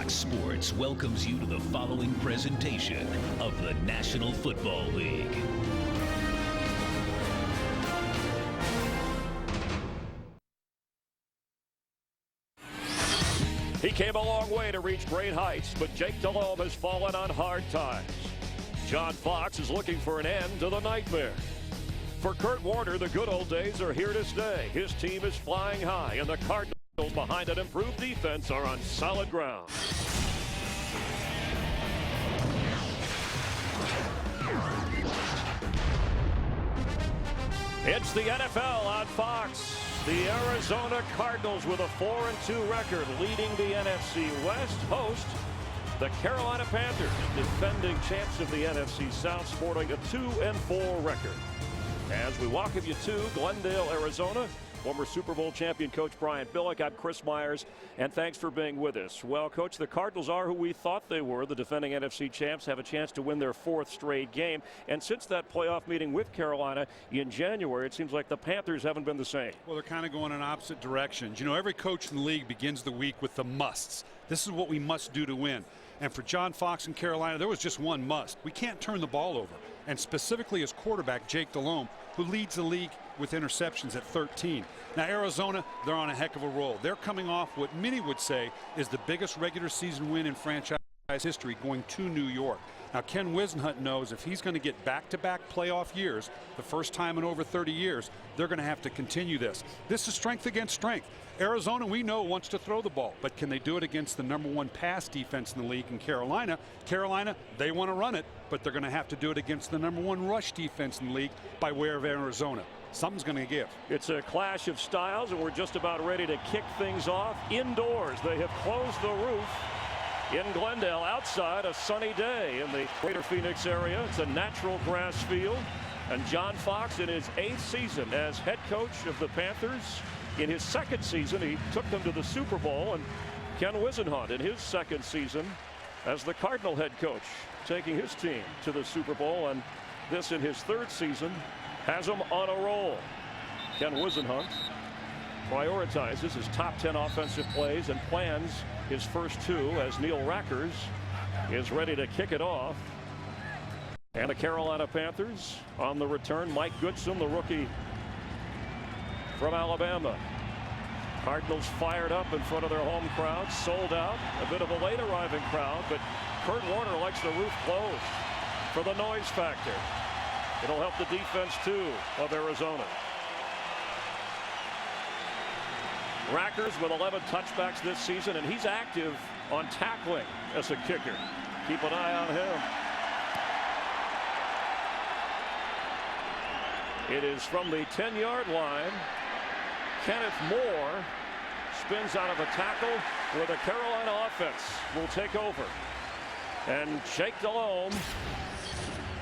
Fox Sports welcomes you to the following presentation of the National Football League. He came a long way to reach great heights, but Jake Delhomme has fallen on hard times. John Fox is looking for an end to the nightmare. For Kurt Warner, the good old days are here to stay. His team is flying high, and the Cardinals behind an improved defense are on solid ground. It's the NFL on Fox. The Arizona Cardinals with a 4-2 record leading the NFC West host the Carolina Panthers, defending champs of the NFC South, sporting a 2-4 record. As we welcome you to Glendale, Arizona, former Super Bowl champion Coach Brian Billick. I'm Chris Myers, and thanks for being with us. Well, Coach, the Cardinals are who we thought they were. The defending NFC champs have a chance to win their 4th straight game. And since that playoff meeting with Carolina in January, it seems like the Panthers haven't been the same. Well, they're kind of going in opposite directions. You know, every coach in the league begins the week with the musts. This is what we must do to win. And for John Fox in Carolina, there was just one must. We can't turn the ball over. And specifically as quarterback, Jake Delhomme, who leads the league with interceptions at 13. Now, Arizona, they're on a heck of a roll. They're coming off what many would say is the biggest regular season win in franchise history, going to New York. Now, Ken Whisenhunt knows if he's going to get back-to-back playoff years, the first time in over 30 years, they're going to have to continue this. This is strength against strength. Arizona, we know, wants to throw the ball, but can they do it against the #1 pass defense in the league in Carolina? Carolina, they want to run it, but they're going to have to do it against the #1 rush defense in the league by way of Arizona. Something's going to give. It's a clash of styles, and we're just about ready to kick things off indoors. They have closed the roof in Glendale. Outside, a sunny day in the greater Phoenix area. It's a natural grass field. And John Fox, in his 8th season as head coach of the Panthers, in his 2nd season, he took them to the Super Bowl. And Ken Whisenhunt, in his 2nd season as the Cardinal head coach, taking his team to the Super Bowl. And this, in his 3rd season, has him on a roll. Ken Whisenhunt prioritizes his top 10 offensive plays and plans his first 2 as Neil Rackers is ready to kick it off. And the Carolina Panthers on the return. Mike Goodson, the rookie from Alabama. Cardinals fired up in front of their home crowd, sold out. A bit of a late arriving crowd, but Kurt Warner likes the roof closed for the noise factor. It'll help the defense, too, of Arizona. Rackers with 11 touchbacks this season, and he's active on tackling as a kicker. Keep an eye on him. It is from the 10-yard line. Kenneth Moore spins out of a tackle where the Carolina offense will take over. And Jake Delhomme,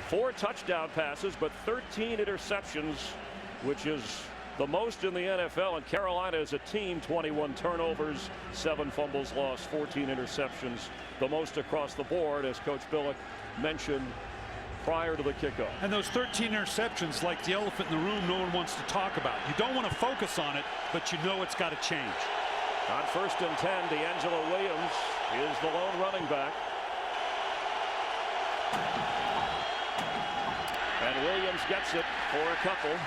4 touchdown passes, but 13 interceptions, which is the most in the NFL. And Carolina as a team, 21 turnovers, 7 fumbles lost, 14 interceptions, the most across the board, as Coach Billick mentioned prior to the kickoff. And those 13 interceptions, like the elephant in the room, no one wants to talk about. You don't want to focus on it, but you know it's got to change. On 1st and 10, D'Angelo Williams is the lone running back. And Williams gets it for a couple.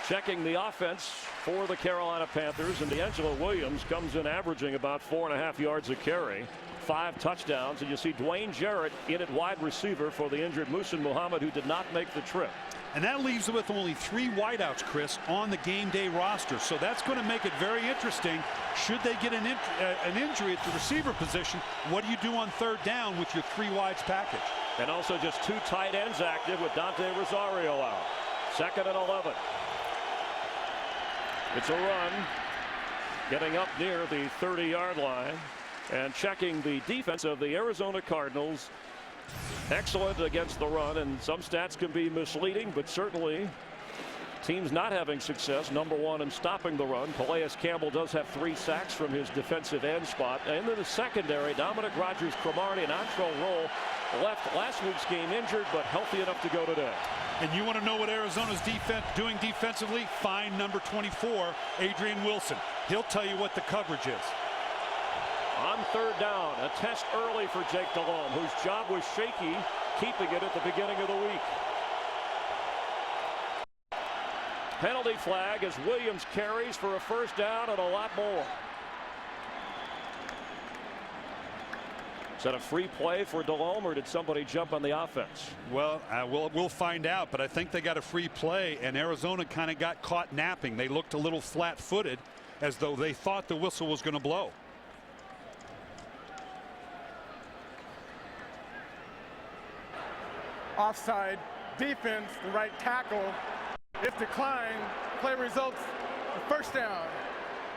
Checking the offense for the Carolina Panthers, and D'Angelo Williams comes in averaging about 4.5 yards a carry, 5 touchdowns, and you see Dwayne Jarrett in at wide receiver for the injured Muhsin Muhammad, who did not make the trip. And that leaves with only 3 wideouts, Chris, on the game day roster. So that's going to make it very interesting. Should they get an injury at the receiver position, what do you do on 3rd down with your 3 wides package? And also just 2 tight ends active with Dante Rosario out. 2nd and 11. It's a run, getting up near the 30-yard line, and checking the defense of the Arizona Cardinals. Excellent against the run, and some stats can be misleading, but certainly teams not having success, #1 in stopping the run. Calais Campbell does have 3 sacks from his defensive end spot. And in the secondary, Dominic Rodgers-Cromartie, an Antrell Roll, left last week's game injured, but healthy enough to go today. And you want to know what Arizona's doing defensively? Find number 24, Adrian Wilson. He'll tell you what the coverage is. On third down, a test early for Jake Delhomme, whose job was shaky, keeping it at the beginning of the week. Penalty flag as Williams carries for a first down and a lot more. Is that a free play for Delhomme, or did somebody jump on the offense? Well, we'll find out, but I think they got a free play, and Arizona kind of got caught napping. They looked a little flat-footed, as though they thought the whistle was going to blow. Offside defense, the right tackle. If declined, play results first down.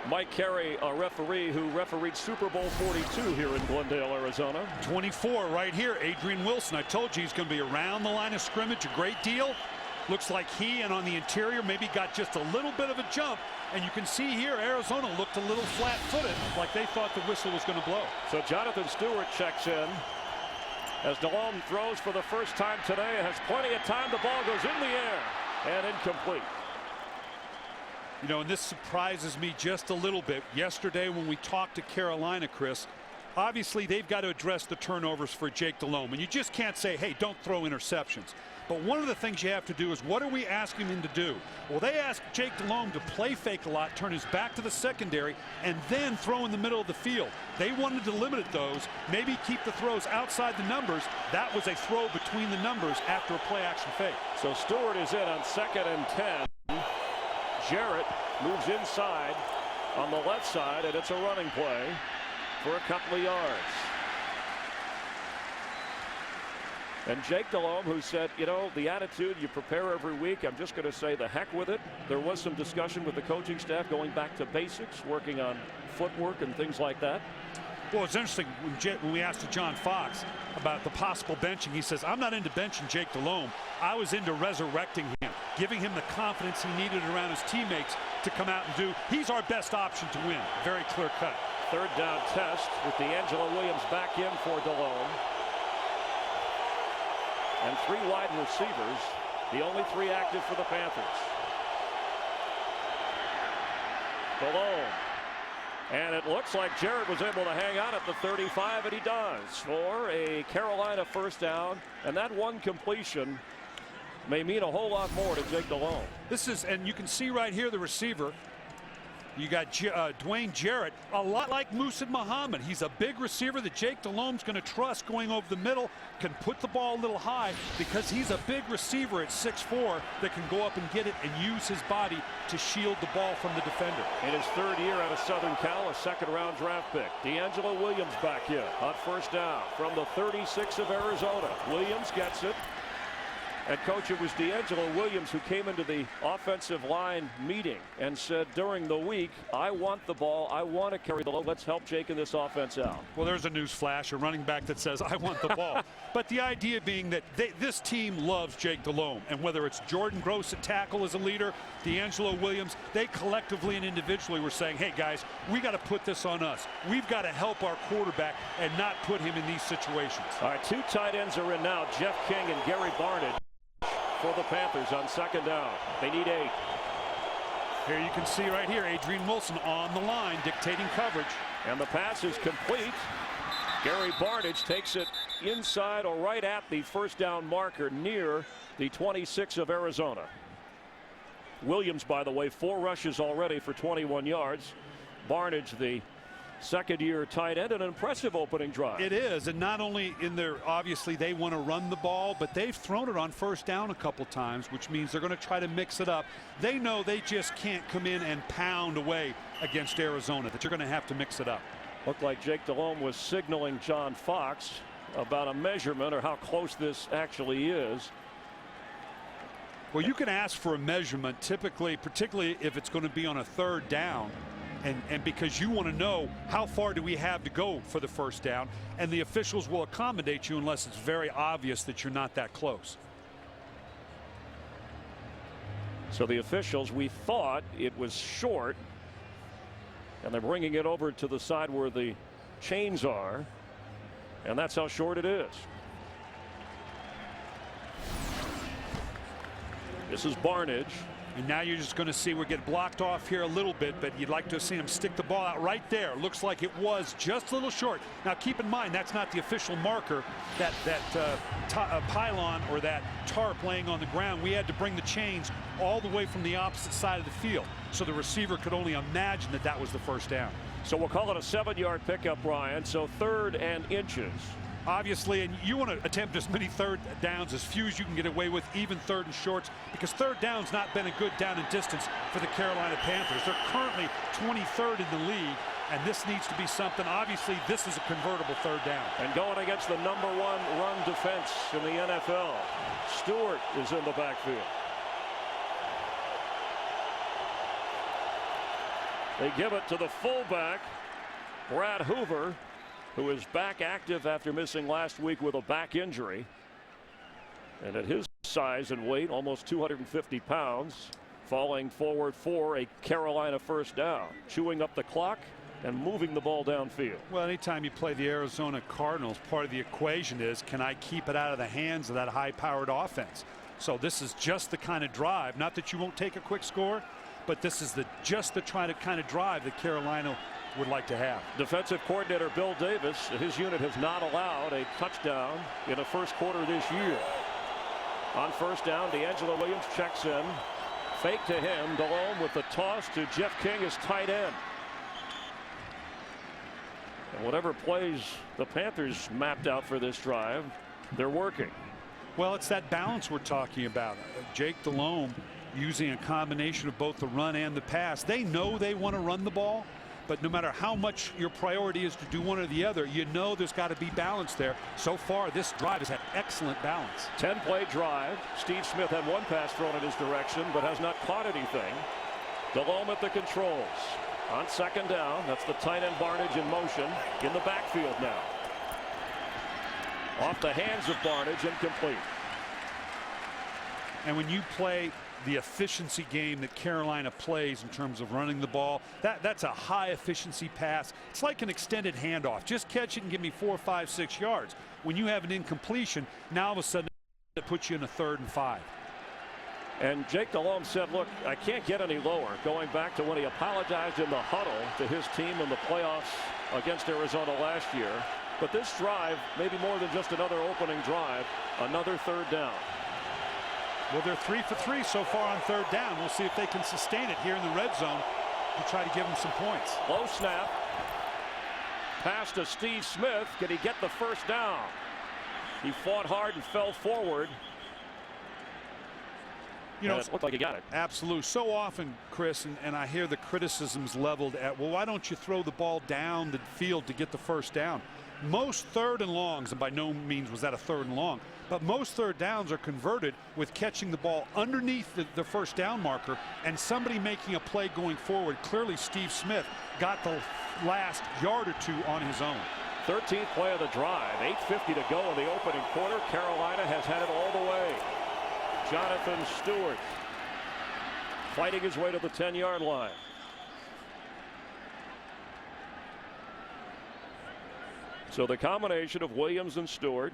Mike Carey, a referee who refereed Super Bowl 42 here in Glendale, Arizona. 24 right here, Adrian Wilson. I told you he's going to be around the line of scrimmage a great deal. Looks like he and on the interior maybe got just a little bit of a jump. And you can see here Arizona looked a little flat-footed, like they thought the whistle was going to blow. So Jonathan Stewart checks in as Delhomme throws for the first time today. Has plenty of time. The ball goes in the air and incomplete. You know, and this surprises me just a little bit. Yesterday when we talked to Carolina, Chris, obviously they've got to address the turnovers for Jake Delhomme, and you just can't say, hey, don't throw interceptions. But one of the things you have to do is, what are we asking him to do? Well, they asked Jake Delhomme to play fake a lot, turn his back to the secondary, and then throw in the middle of the field. They wanted to limit those, maybe keep the throws outside the numbers. That was a throw between the numbers after a play action fake. So Stewart is in on 2nd and 10. Jarrett moves inside on the left side, and it's a running play for a couple of yards. And Jake Delhomme, who said, you know, the attitude, you prepare every week, I'm just going to say the heck with it. There was some discussion with the coaching staff going back to basics, working on footwork and things like that. Well, it's interesting when we asked John Fox about the possible benching. He says, I'm not into benching Jake Delhomme. I was into resurrecting him, giving him the confidence he needed around his teammates to come out and do. He's our best option to win. Very clear cut. Third down test with D'Angelo Williams back in for Delhomme. And 3 wide receivers, the only 3 active for the Panthers. Delhomme. And it looks like Jarrett was able to hang on at the 35, and he does, for a Carolina first down. And that one completion may mean a whole lot more to Jake Delhomme. This is, and you can see right here the receiver. You got Dwayne Jarrett, a lot like Musa Muhammad. He's a big receiver that Jake Delhomme's going to trust going over the middle, can put the ball a little high because he's a big receiver at 6'4" that can go up and get it and use his body to shield the ball from the defender. In his 3rd year out of Southern Cal, a 2nd-round draft pick. D'Angelo Williams back in on first down from the 36 of Arizona. Williams gets it. And, Coach, it was D'Angelo Williams who came into the offensive line meeting and said during the week, I want the ball, I want to carry the load, let's help Jake in this offense out. Well, there's a news flash, a running back that says, I want the ball. But the idea being that this team loves Jake Delhomme, and whether it's Jordan Gross at tackle as a leader, D'Angelo Williams, they collectively and individually were saying, hey, guys, we got to put this on us. We've got to help our quarterback and not put him in these situations. All right, 2 tight ends are in now, Jeff King and Gary Barnidge. For the Panthers on 2nd down. They need 8. Here you can see right here Adrian Wilson on the line dictating coverage. And the pass is complete. Gary Barnidge takes it inside or right at the first down marker near the 26 of Arizona. Williams, by the way, 4 rushes already for 21 yards. Barnidge, the 2nd-year tight end, an impressive opening drive. It is, and not only in there, obviously they want to run the ball, but they've thrown it on first down a couple times, which means they're going to try to mix it up. They know they just can't come in and pound away against Arizona, that you're going to have to mix it up. Looked like Jake Delhomme was signaling John Fox about a measurement or how close this actually is. Well, you can ask for a measurement typically, particularly if it's going to be on a 3rd down. And because you want to know how far do we have to go for the first down, and the officials will accommodate you unless it's very obvious that you're not that close. So the officials, we thought it was short, and they're bringing it over to the side where the chains are, and that's how short it is. This is Barnidge. And now you're just going to see we get blocked off here a little bit, but you'd like to have seen him stick the ball out right there. Looks like it was just a little short. Now keep in mind that's not the official marker, that pylon or that tarp laying on the ground. We had to bring the chains all the way from the opposite side of the field, so the receiver could only imagine that that was the first down. So we'll call it a 7-yard pickup, Brian. So 3rd and inches. Obviously, and you want to attempt as many third downs, as few as you can get away with, even 3rd and shorts, because 3rd down's not been a good down and distance for the Carolina Panthers. They're currently 23rd in the league, and this needs to be something. Obviously, this is a convertible 3rd down. And going against the #1 run defense in the NFL, Stewart is in the backfield. They give it to the fullback, Brad Hoover, who is back active after missing last week with a back injury. And at his size and weight, almost 250 pounds, falling forward for a Carolina first down, chewing up the clock and moving the ball downfield. Well, anytime you play the Arizona Cardinals, part of the equation is, can I keep it out of the hands of that high-powered offense? So this is just the kind of drive, not that you won't take a quick score, but this is just the kind of drive that Carolina would like to have. Defensive coordinator Bill Davis, his unit has not allowed a touchdown in the first quarter this year. On first down, D'Angelo Williams checks in. Fake to him. Delhomme with the toss to Jeff King, his tight end. And whatever plays the Panthers mapped out for this drive, they're working. Well, it's that balance we're talking about. Jake Delhomme using a combination of both the run and the pass. They know they want to run the ball, but no matter how much your priority is to do one or the other, you know there's got to be balance there. So far, this drive has had excellent balance. 10-play drive. Steve Smith had one pass thrown in his direction, but has not caught anything. Delhomme at the controls. On second down, that's the tight end Barnidge in motion in the backfield now. Off the hands of Barnidge, incomplete. And when you play the efficiency game that Carolina plays in terms of running the ball, that's a high efficiency pass. It's like an extended handoff. Just catch it and give me 4, 5, 6 yards. When you have an incompletion, now all of a sudden it puts you in a 3rd and 5. And Jake Delhomme said, look, I can't get any lower, going back to when he apologized in the huddle to his team in the playoffs against Arizona last year. But this drive, maybe more than just another opening drive, another 3rd down. Well, they're 3 for 3 so far on 3rd down. We'll see if they can sustain it here in the red zone to try to give them some points. Low snap. Pass to Steve Smith. Can he get the first down? He fought hard and fell forward. You know, it looked like he got it. Absolutely. So often, Chris, and I hear the criticisms leveled at, well, why don't you throw the ball down the field to get the first down? Most 3rd and longs, and by no means was that a 3rd and long, but most 3rd downs are converted with catching the ball underneath the first down marker and somebody making a play going forward. Clearly, Steve Smith got the last yard or 2 on his own. 13th play of the drive. 8:50 to go in the opening quarter. Carolina has had it all the way. Jonathan Stewart fighting his way to the 10-yard line. So the combination of Williams and Stewart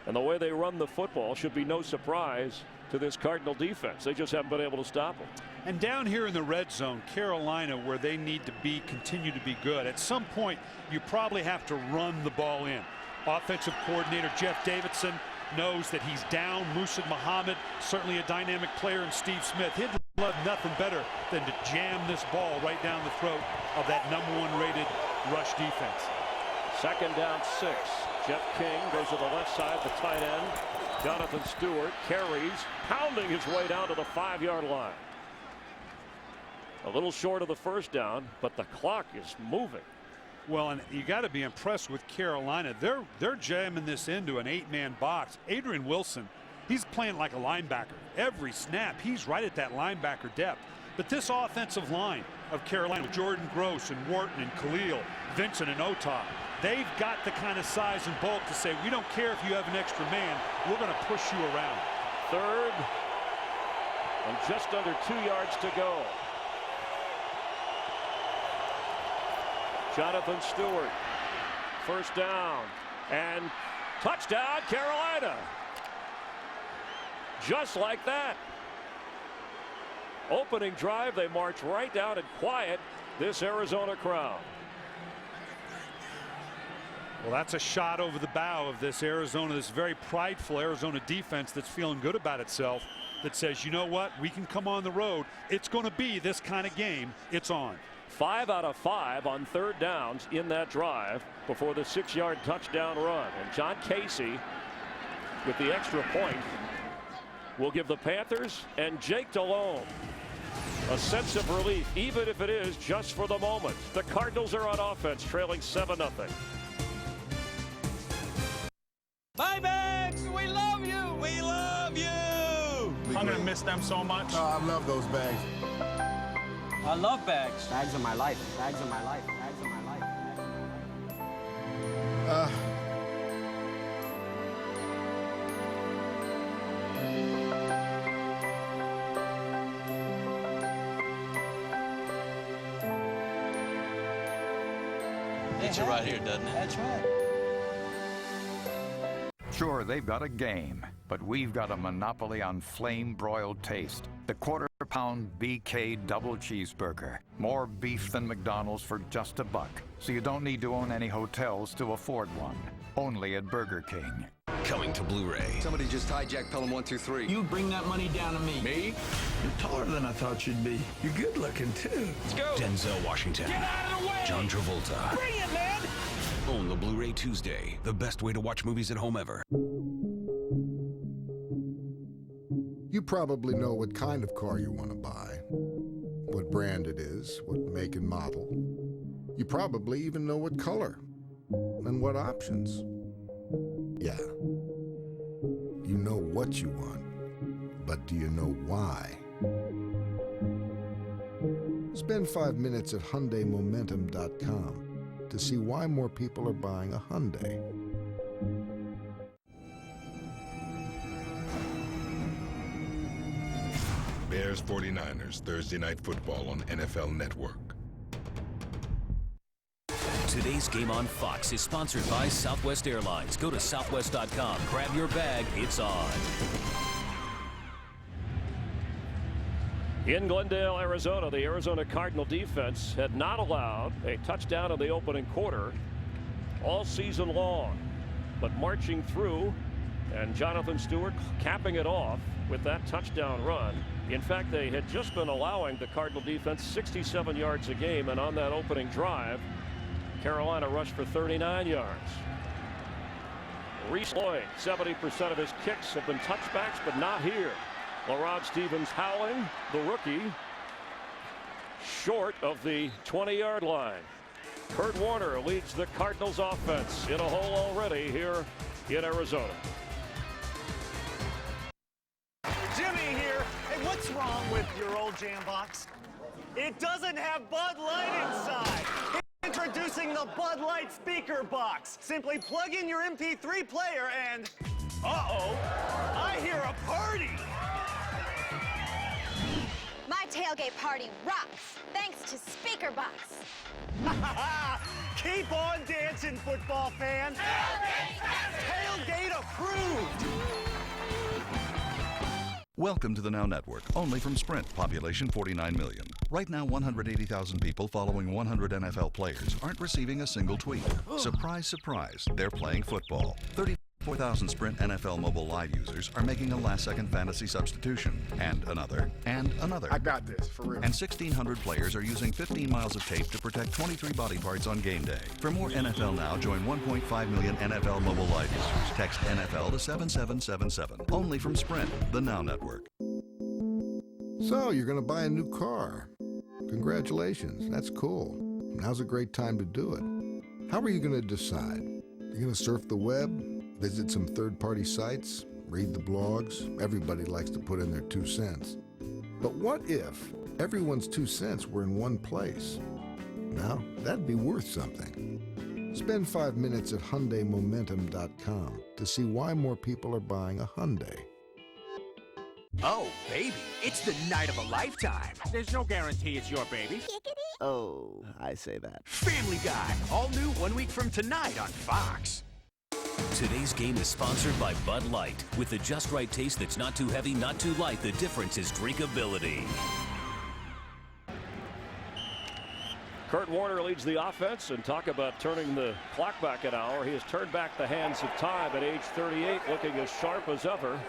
and the way they run the football should be no surprise to this Cardinal defense. They just haven't been able to stop them. And down here in the red zone, Carolina, where they need to be, continue to be good. At some point, you probably have to run the ball in. Offensive coordinator Jeff Davidson knows that he's down Musa Muhammad, certainly a dynamic player, in Steve Smith. He'd love nothing better than to jam this ball right down the throat of that #1 rated rush defense. Second down 6. Jeff King goes to the left side, the tight end. Jonathan Stewart carries, pounding his way down to the 5-yard line. A little short of the first down, but the clock is moving. Well, and you got to be impressed with Carolina. They're jamming this into an 8-man box. Adrian Wilson, he's playing like a linebacker. Every snap, he's right at that linebacker depth. But this offensive line of Carolina, with Jordan Gross and Wharton and Khalil, Vincent and Otah, they've got the kind of size and bulk to say, we don't care if you have an extra man, we're going to push you around. 3rd and just under 2 yards to go. Jonathan Stewart, first down and touchdown Carolina. Just like that. opening drive, they march right down and quiet this Arizona crowd. Well, that's a shot over the bow of this very prideful Arizona defense that's feeling good about itself, that says, you know what, we can come on the road. It's going to be this kind of game. It's on. 5 out of 5 on third downs in that drive before the 6-yard touchdown run. And John Casey, with the extra point, will give the Panthers and Jake Delhomme a sense of relief, even if it is just for the moment. The Cardinals are on offense, trailing 7-0. Bye, Bags! We love you! We love you! I'm going to miss them so much. Oh, I love those bags. I love Bags. Bags are my life. Bags are my life. Bags are my life. It's right here, doesn't it? That's right. Sure, they've got a game, but we've got a monopoly on flame-broiled taste. The quarter-pound BK double cheeseburger. More beef than McDonald's for just $1. So you don't need to own any hotels to afford one. Only at Burger King. Coming to Blu-ray. Somebody just hijacked Pelham 123. You bring that money down to me. Me? You're taller than I thought you'd be. You're good looking, too. Let's go. Denzel Washington. Get out of the way. John Travolta. Bring it, man. Own the Blu-ray Tuesday. The best way to watch movies at home ever. You probably know what kind of car you want to buy, what brand it is, what make and model. You probably even know what color and what options. Yeah. You know what you want, but do you know why? Spend 5 minutes at HyundaiMomentum.com to see why more people are buying a Hyundai. Bears 49ers Thursday Night Football on NFL Network. Today's game on Fox is sponsored by Southwest Airlines. Go to southwest.com. Grab your bag. It's on. In Glendale, Arizona, the Arizona Cardinal defense had not allowed a touchdown in the opening quarter all season long, but marching through, and Jonathan Stewart capping it off with that touchdown run. In fact, they had just been allowing the Cardinal defense 67 yards a game, and on that opening drive, Carolina rushed for 39 yards. Reese Lloyd, 70% of his kicks have been touchbacks, but not here. LaRod Stevens-Howling, the rookie, short of the 20-yard line. Kurt Warner leads the Cardinals offense in a hole already here in Arizona. Jimmy here. Hey, what's wrong with your old jam box? It doesn't have Bud Light inside. Introducing the Bud Light speaker box. Simply plug in your MP3 player and, uh-oh, I hear a party. My tailgate party rocks, thanks to Speaker Box. Keep on dancing, football fans. Tailgate approved. Welcome to the Now Network, only from Sprint, population 49 million. Right now, 180,000 people following 100 NFL players aren't receiving a single tweet. Surprise, surprise, they're playing football. 34,000 Sprint NFL mobile live users are making a last-second fantasy substitution. And another. I got this, for real. And 1,600 players are using 15 miles of tape to protect 23 body parts on game day. For more NFL Now, join 1.5 million NFL mobile live users. Text NFL to 7777. Only from Sprint, the Now Network. So, you're going to buy a new car. Congratulations, that's cool. Now's a great time to do it. How are you going to decide? You're going to surf the web, visit some third-party sites, read the blogs? Everybody likes to put in their 2 cents. But what if everyone's 2 cents were in one place? Now, that'd be worth something. Spend 5 minutes at HyundaiMomentum.com to see why more people are buying a Hyundai. Oh, baby, it's the night of a lifetime. There's no guarantee it's your baby. Oh, I say that. Family Guy, all new 1 week from tonight on Fox. Today's game is sponsored by Bud Light. With the just right taste that's not too heavy, not too light, the difference is drinkability. Kurt Warner leads the offense, and talk about turning the clock back an hour. He has turned back the hands of time at age 38, looking as sharp as ever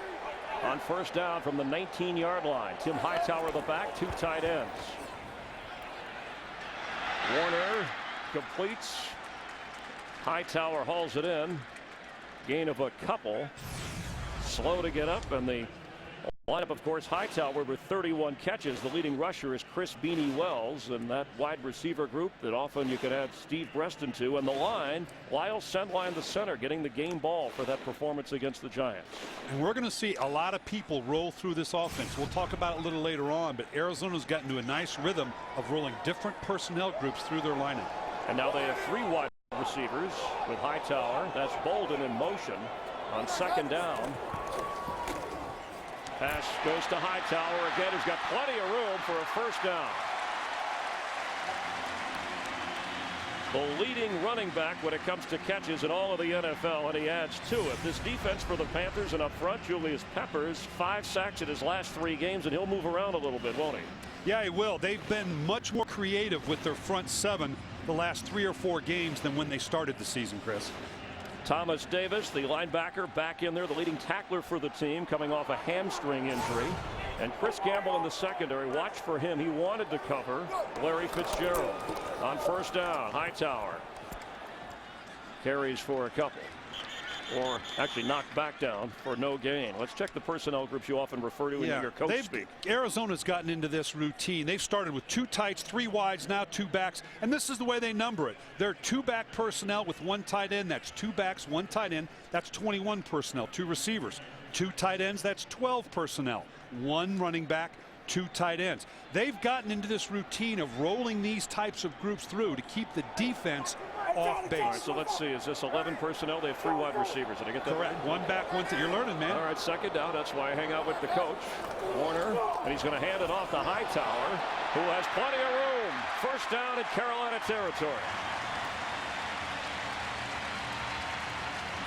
on first down from the 19-yard line. Tim Hightower the back, 2 tight ends. Warner completes. Hightower hauls it in. Gain of a couple. Slow to get up, and the lineup, of course, Hightower with 31 catches. The leading rusher is Chris Beanie Wells, and that wide receiver group that often you could add Steve Breston to. And the line, Lyle Sendline, the center, getting the game ball for that performance against the Giants. And we're going to see a lot of people roll through this offense. We'll talk about it a little later on, but Arizona's gotten to a nice rhythm of rolling different personnel groups through their lineup. And now they have 3 wide receivers with Hightower. That's Bolden in motion on second down. Pass goes to Hightower again. He's got plenty of room for a first down. The leading running back when it comes to catches in all of the NFL, and he adds to it. This defense for the Panthers, and up front, Julius Peppers, 5 sacks in his last 3 games, and he'll move around a little bit, won't he? Yeah, he will. They've been much more creative with their front 7 the last 3 or 4 games than when they started the season, Chris. Thomas Davis, the linebacker, back in there, the leading tackler for the team, coming off a hamstring injury. And Chris Gamble in the secondary. Watch for him. He wanted to cover Larry Fitzgerald on first down. Hightower carries for a couple, or actually knocked back down for no gain. Let's check the personnel groups you often refer to in your coach speak. Arizona's gotten into this routine. They've started with 2 tights, 3 wides, now 2 backs, and this is the way they number it. They're 2-back personnel with 1 tight end. That's 2 backs, 1 tight end. That's 21 personnel. 2 receivers, 2 tight ends. That's 12 personnel. 1 running back, 2 tight ends. They've gotten into this routine of rolling these types of groups through to keep the defense off base. All right, so let's see. Is this 11 personnel? They have 3 wide receivers. Did I get that correct? Right? 1 back, 1 you're learning, man. All right, second down. That's why I hang out with the coach, Warner, and he's going to hand it off to Hightower, who has plenty of room. First down in Carolina territory.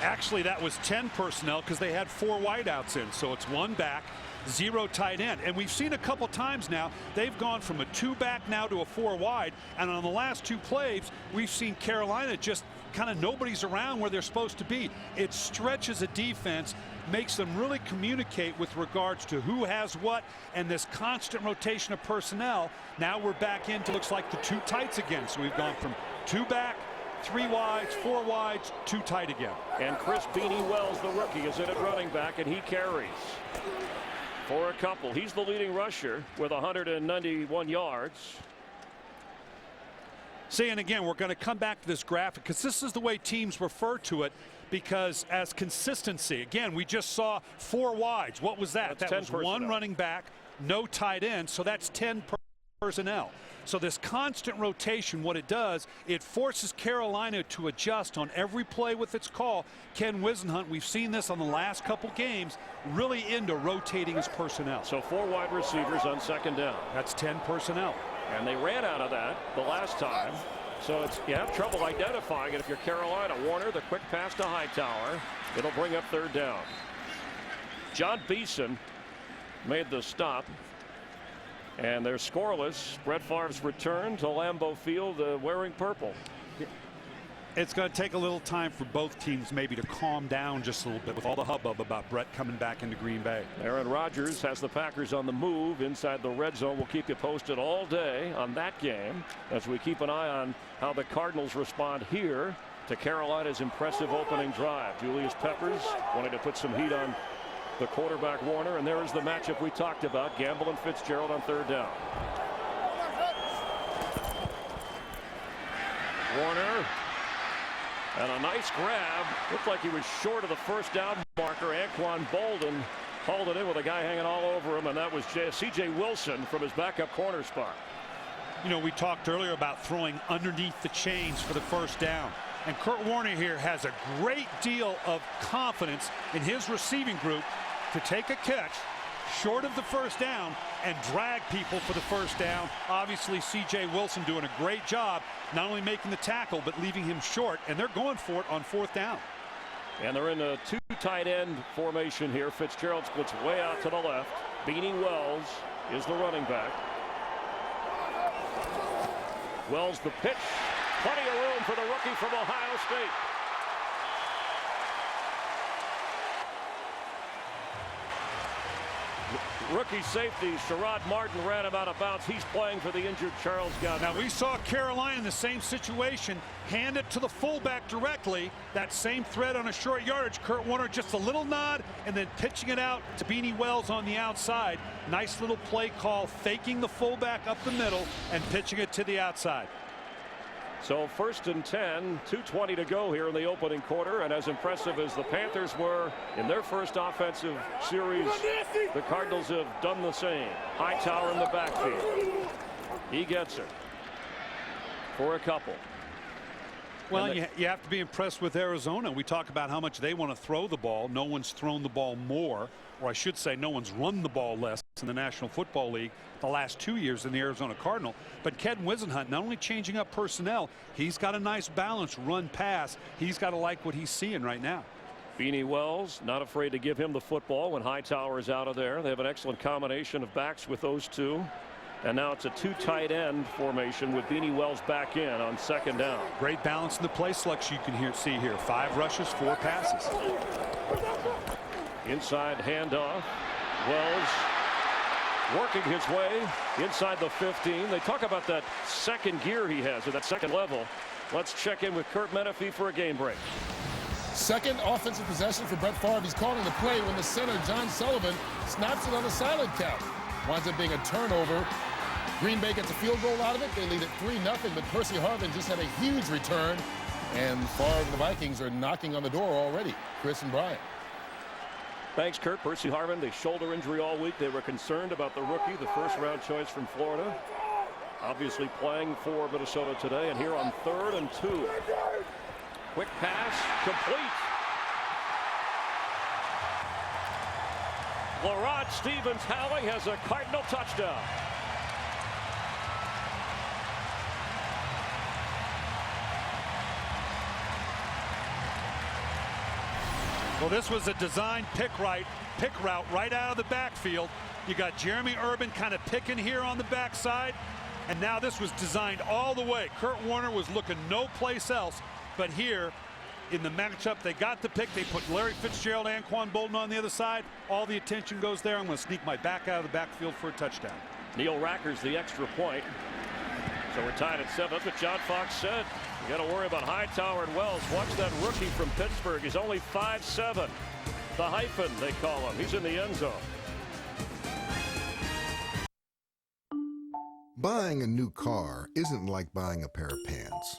Actually, that was 10 personnel because they had 4 wideouts in, so it's 1 back, 0 tight end. And we've seen a couple times now they've gone from a 2-back now to a 4 wide, and on the last 2 plays we've seen Carolina just kind of nobody's around where they're supposed to be. It stretches a defense, makes them really communicate with regards to who has what, and this constant rotation of personnel. Now we're back into looks like the 2 tights again, so we've gone from 2 back, 3 wides, 4 wides, 2 tight again. And Chris Beanie Wells, the rookie, is in at running back, and he carries for a couple. He's the leading rusher with 191 yards. See, and again, we're going to come back to this graphic because this is the way teams refer to it, because as consistency, again, we just saw 4 wides. What was that? That's that was personnel. 1 running back, no tight end, so that's 10 personnel. So this constant rotation, what it does, it forces Carolina to adjust on every play with its call. Ken Wisenhunt, we've seen this on the last couple games, really into rotating his personnel. So 4 wide receivers on second down. That's 10 personnel. And they ran out of that the last time. So it's, you have trouble identifying it if you're Carolina. Warner, the quick pass to Hightower. It'll bring up third down. John Beeson made the stop. And they're scoreless. Brett Favre's return to Lambeau Field wearing purple. It's going to take a little time for both teams maybe to calm down just a little bit with all the hubbub about Brett coming back into Green Bay. Aaron Rodgers has the Packers on the move inside the red zone. We'll keep you posted all day on that game as we keep an eye on how the Cardinals respond here to Carolina's impressive opening drive. Julius Peppers wanted to put some heat on the quarterback Warner, and there is the matchup we talked about, Gamble and Fitzgerald on third down. Warner, and a nice grab. Looked like he was short of the first down marker. Anquan Bolden hauled it in with a guy hanging all over him, and that was C.J. Wilson from his backup corner spot. You know, we talked earlier about throwing underneath the chains for the first down. And Kurt Warner here has a great deal of confidence in his receiving group to take a catch short of the first down and drag people for the first down. Obviously, C.J. Wilson doing a great job, not only making the tackle, but leaving him short, and they're going for it on fourth down. And they're in a 2 tight end formation here. Fitzgerald splits way out to the left. Beanie Wells is the running back. Wells the pitch. Plenty of room for the rookie from Ohio State. Rookie safety Sherrod Martin ran him out of bounds. He's playing for the injured Charles Godwin. Now we saw Carolina in the same situation, hand it to the fullback directly. That same thread on a short yardage. Kurt Warner just a little nod and then pitching it out to Beanie Wells on the outside. Nice little play call, faking the fullback up the middle and pitching it to the outside. So 1st and 10, 2:20 to go here in the opening quarter, and as impressive as the Panthers were in their first offensive series, the Cardinals have done the same. Hightower in the backfield. He gets her for a couple. Well, you have to be impressed with Arizona. We talk about how much they want to throw the ball. No one's thrown the ball more, or I should say no one's run the ball less in the National Football League the last 2 years in the Arizona Cardinal. But Ken Wisenhunt not only changing up personnel, he's got a nice balance run pass. He's got to like what he's seeing right now. Beanie Wells not afraid to give him the football when Hightower is out of there. They have an excellent combination of backs with those two. And now it's a 2 tight end formation with Beanie Wells back in on 2nd down. Great balance in the play selection you can see here. 5 rushes, 4 passes. Inside handoff. Wells working his way inside the 15. They talk about that second gear he has, or that second level. Let's check in with Kurt Menefee for a game break. Second offensive possession for Brett Favre. He's calling the play when the center, John Sullivan, snaps it on a silent count. Winds up being a turnover. Green Bay gets a field goal out of it. They lead it 3-0, but Percy Harvin just had a huge return. And Favre and the Vikings are knocking on the door already. Chris and Brian. Thanks, Kurt. Percy Harvin, the shoulder injury all week. They were concerned about the rookie, the first-round choice from Florida. Obviously playing for Minnesota today. And here on 3rd and 2. Quick pass, complete. Larod Stevens-Howling has a Cardinal touchdown. Well, this was a designed pick route right out of the backfield. You got Jeremy Urban kind of picking here on the backside, and now this was designed all the way. Kurt Warner was looking no place else but here in the matchup. They got the pick. They put Larry Fitzgerald and Anquan Bolden on the other side. All the attention goes there. I'm going to sneak my back out of the backfield for a touchdown. Neil Racker's the extra point. So we're tied at 7. That's what John Fox said. You got to worry about Hightower and Wells. Watch that rookie from Pittsburgh. He's only 5'7". The hyphen, they call him. He's in the end zone. Buying a new car isn't like buying a pair of pants.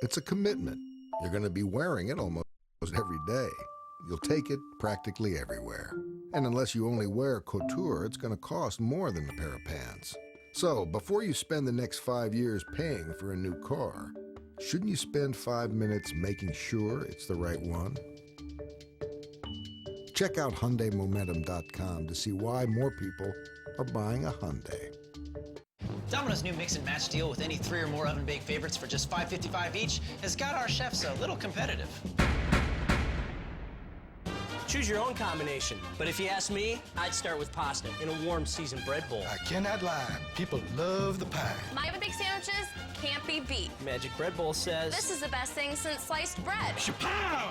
It's a commitment. You're going to be wearing it almost every day. You'll take it practically everywhere. And unless you only wear couture, it's going to cost more than a pair of pants. So, before you spend the next 5 years paying for a new car, shouldn't you spend 5 minutes making sure it's the right one? Check out HyundaiMomentum.com to see why more people are buying a Hyundai. Domino's new mix and match deal with any 3 or more oven-baked favorites for just $5.55 each has got our chefs a little competitive. Choose your own combination, but if you ask me, I'd start with pasta in a warm seasoned bread bowl. I cannot lie. People love the pie. My oven baked sandwiches can't be beat. Magic Bread Bowl says... This is the best thing since sliced bread. Chapow!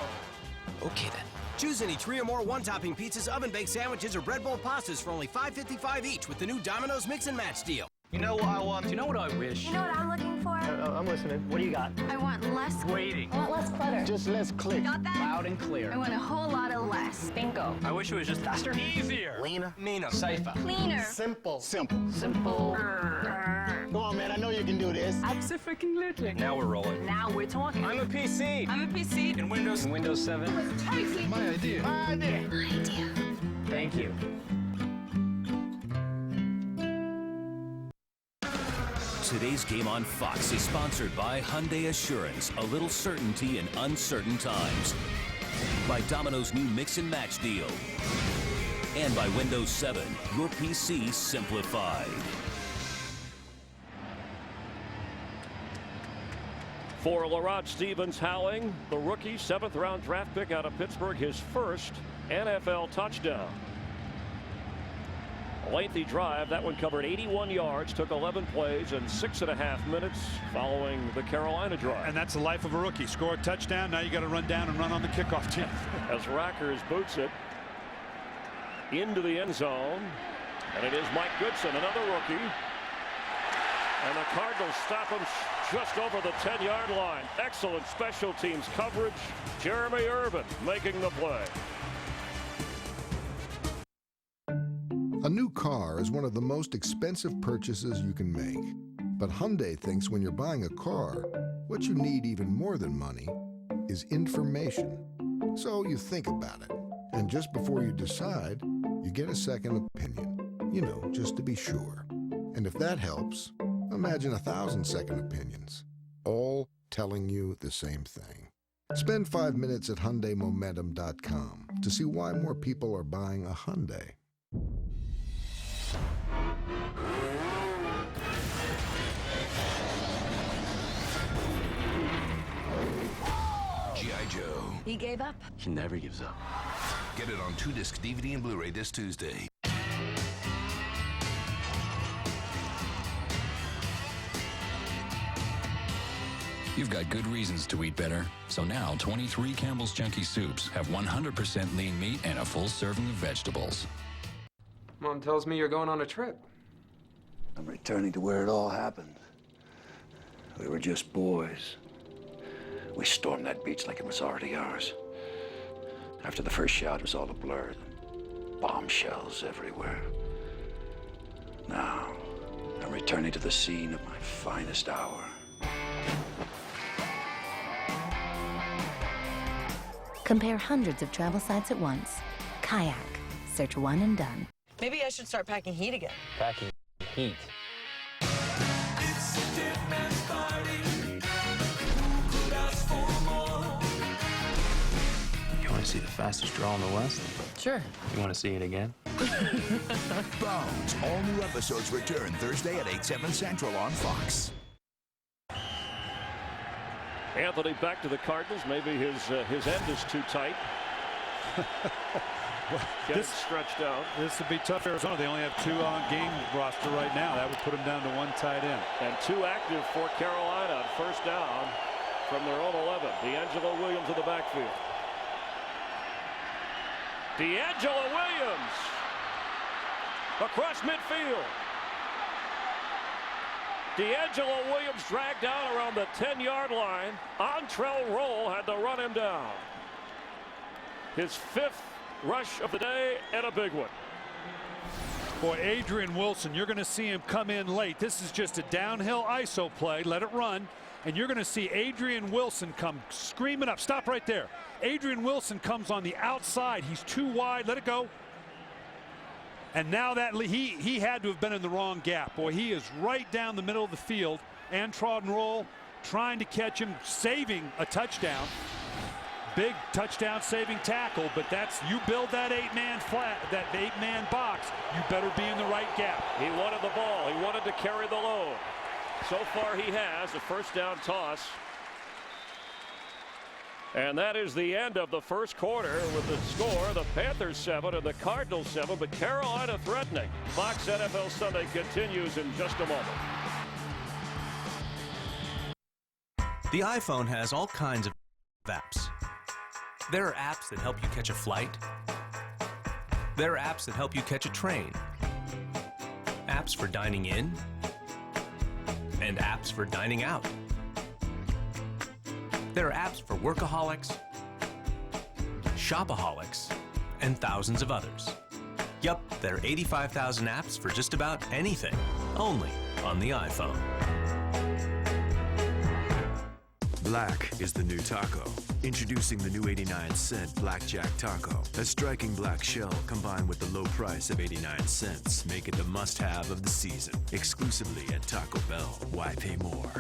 Okay then. Choose any 3 or more one-topping pizzas, oven-baked sandwiches, or bread bowl pastas for only $5.55 each with the new Domino's Mix and Match deal. You know what I want? Do you know what I wish? You know what I'm looking for? I'm listening. What do you got? I want less Waiting. I want less clutter. Just less click. Got that? Loud and clear. I want a whole lot of less. Bingo. I wish it was just faster. Easier. Leaner. Meaner. Safer. Cleaner. Simple. Simple. Simple. Come on, man. I know you can do this. Absolutely. Now we're rolling. Now we're talking. I'm a PC. I'm a PC. In Windows 7. My idea. My idea. Thank you. Today's game on Fox is sponsored by Hyundai Assurance, a little certainty in uncertain times. By Domino's new Mix and Match deal. And by Windows 7, your PC simplified. For Larod Stevens-Howling, the rookie 7th-round draft pick out of Pittsburgh, his first NFL touchdown. Lengthy drive. That one covered 81 yards, took 11 plays and 6.5 minutes following the Carolina drive. And that's the life of a rookie. Score a touchdown. Now you got to run down and run on the kickoff team. As Rackers boots it into the end zone. And it is Mike Goodson, another rookie. And the Cardinals stop him just over the 10-yard line. Excellent special teams coverage. Jeremy Irvin making the play. A new car is one of the most expensive purchases you can make. But Hyundai thinks when you're buying a car, what you need even more than money is information. So you think about it. And just before you decide, you get a second opinion. You know, just to be sure. And if that helps, imagine 1,000 second opinions, all telling you the same thing. Spend 5 minutes at HyundaiMomentum.com to see why more people are buying a Hyundai. G.I. Joe. He gave up. He never gives up. Get it on 2-disc DVD and Blu-ray this Tuesday. You've got good reasons to eat better. So now 23 Campbell's Junkie Soups have 100% lean meat and a full serving of vegetables. Mom tells me you're going on a trip. I'm returning to where it all happened. We were just boys. We stormed that beach like it was already ours. After the first shot, it was all a blur. Bombshells everywhere. Now, I'm returning to the scene of my finest hour. Compare hundreds of travel sites at once. Kayak. Search one and done. Maybe I should start packing heat again. Packing heat. It's a dead man's party. Who could ask for more? You want to see the fastest draw in the West? Sure. You want to see it again? Bones. All new episodes return Thursday at 8/7 Central on Fox. Anthony back to the Cardinals. Maybe his end is too tight. Get it stretched out. This would be tough for Arizona. They only have 2 on game roster right now. That would put them down to 1 tight end. And 2 active for Carolina on first down from their own 11. D'Angelo Williams in the backfield. D'Angelo Williams across midfield. D'Angelo Williams dragged down around the 10-yard line. Antrell Roll had to run him down. His 5th rush of the day and a big one. Boy, Adrian Wilson, you're going to see him come in late. This is just a downhill ISO play. Let it run. And you're going to see Adrian Wilson come screaming up. Stop right there. Adrian Wilson comes on the outside. He's too wide. Let it go. And now that he had to have been in the wrong gap. Boy, he is right down the middle of the field. Antrell Roll trying to catch him, saving a touchdown. Big touchdown saving tackle, but that's, you build that 8-man flat, that 8-man box, you better be in the right gap. He wanted the ball. He wanted to carry the load. So far he has a first down toss. And that is the end of the first quarter with the score, the Panthers 7 and the Cardinals 7, but Carolina threatening. Fox NFL Sunday continues in just a moment. The iPhone has all kinds of apps. There are apps that help you catch a flight. There are apps that help you catch a train. Apps for dining in. And apps for dining out. There are apps for workaholics, shopaholics, and thousands of others. Yup, there are 85,000 apps for just about anything, only on the iPhone. Black is the new taco. Introducing the new 89-cent Blackjack Taco. A striking black shell combined with the low price of 89 cents make it the must-have of the season. Exclusively at Taco Bell. Why pay more?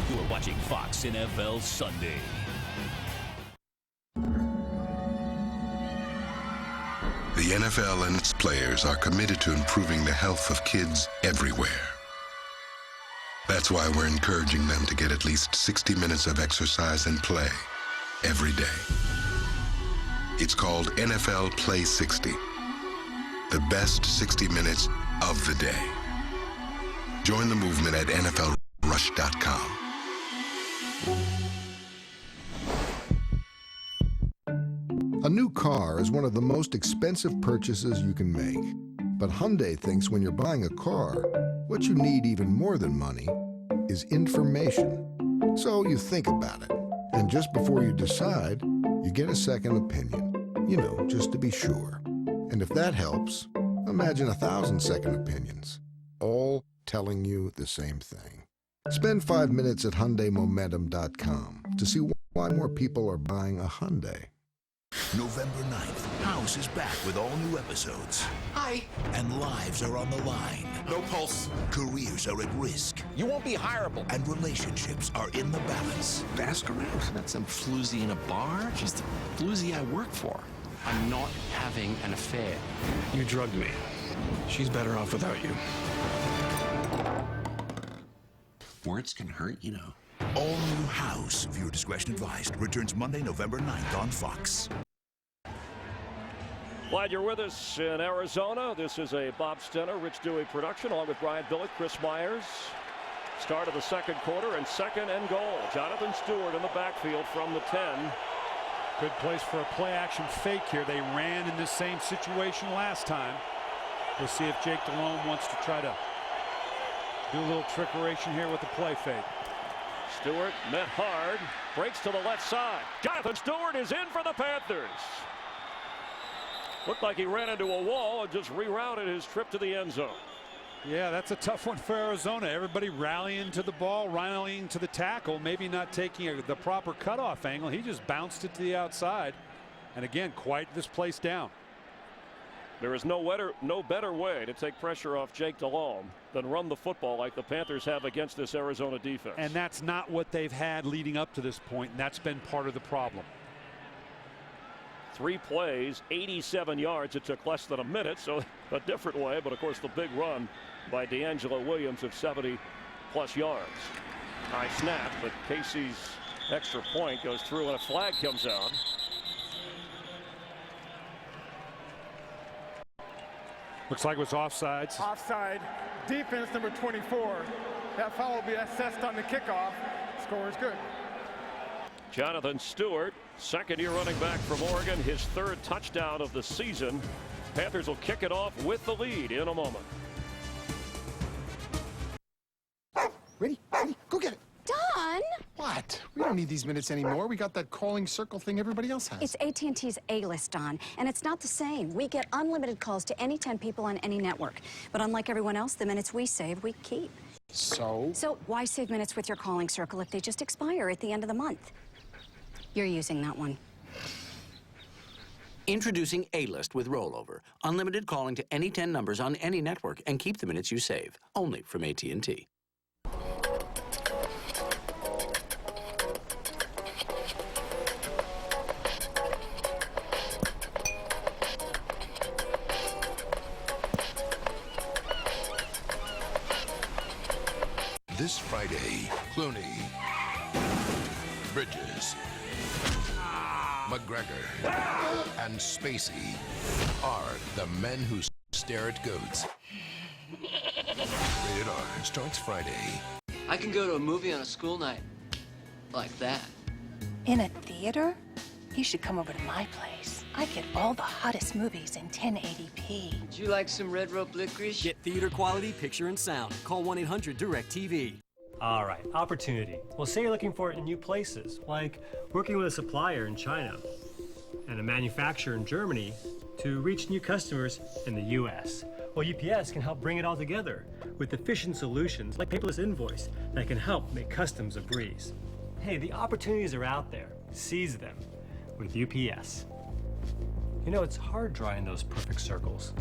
You are watching Fox NFL Sunday. The NFL and its players are committed to improving the health of kids everywhere. That's why we're encouraging them to get at least 60 minutes of exercise and play every day. It's called NFL Play 60, The best 60 minutes of the day. Join the movement at NFLRush.com. A new car is one of the most expensive purchases you can make. But Hyundai thinks when you're buying a car, what you need even more than money is information. So you think about it. And just before you decide, you get a second opinion. You know, just to be sure. And if that helps, imagine 1,000 second opinions, all telling you the same thing. Spend 5 minutes at HyundaiMomentum.com to see why more people are buying a Hyundai. November 9th, House is back with all new episodes. Hi. And lives are on the line. No pulse. Careers are at risk. You won't be hireable. And relationships are in the balance. Ask around. Not some floozy in a bar, just the floozy I work for. I'm not having an affair. You drugged me. She's better off without you. Words can hurt, you know. All new House, viewer discretion advised, returns Monday, November 9th on Fox. Glad you're with us in Arizona. This is a Bob Stenner, Rich Dewey production, along with Brian Billick, Chris Myers. Start of the second quarter and second and goal. Jonathan Stewart in the backfield from the 10. Good place for a play-action fake here. They ran in the same situation last time. We'll see if Jake Delhomme wants to try to do a little trickeration here with the play fake. Stewart met hard, breaks to the left side. Jonathan Stewart is in for the Panthers. Looked like he ran into a wall and just rerouted his trip to the end zone. Yeah, that's a tough one for Arizona. Everybody rallying to the ball, rallying to the tackle, maybe not taking the proper cutoff angle. He just bounced it to the outside. And again, quiet this place down. There is no better way to take pressure off Jake Delhomme than run the football like the Panthers have against this Arizona defense. And that's not what they've had leading up to this point, and that's been part of the problem. 3 plays, 87 yards. It took less than a minute, so a different way. But of course, the big run by DeAngelo Williams of 70-plus yards. High snap, but Casey's extra point goes through, and a flag comes out. Looks like it was offsides. Offside. Defense number 24. That foul will be assessed on the kickoff. Score is good. Jonathan Stewart, second-year running back from Oregon, his 3rd touchdown of the season. Panthers will kick it off with the lead in a moment. Ready? Go get it. Don! What? We don't need these minutes anymore. We got that calling circle thing everybody else has. It's AT&T's A-List, Don, and it's not the same. We get unlimited calls to any 10 people on any network. But unlike everyone else, the minutes we save, we keep. So? So why save minutes with your calling circle if they just expire at the end of the month? You're using that one. Introducing A-List with rollover. Unlimited calling to any 10 numbers on any network and keep the minutes you save. Only from AT&T. This Friday, Clooney, Bridges, McGregor, and Spacey are the men who stare at goats. Rated R starts Friday. I can go to a movie on a school night like that. In a theater? You should come over to my place. I get all the hottest movies in 1080p. Would you like some red rope licorice? Get theater quality picture and sound. Call 1-800-DIRECTV. All right, opportunity. Well, say you're looking for it in new places, like working with a supplier in China and a manufacturer in Germany to reach new customers in the U.S. Well, UPS can help bring it all together with efficient solutions like paperless invoice that can help make customs a breeze. Hey, the opportunities are out there. Seize them with UPS. You know, it's hard drawing those perfect circles.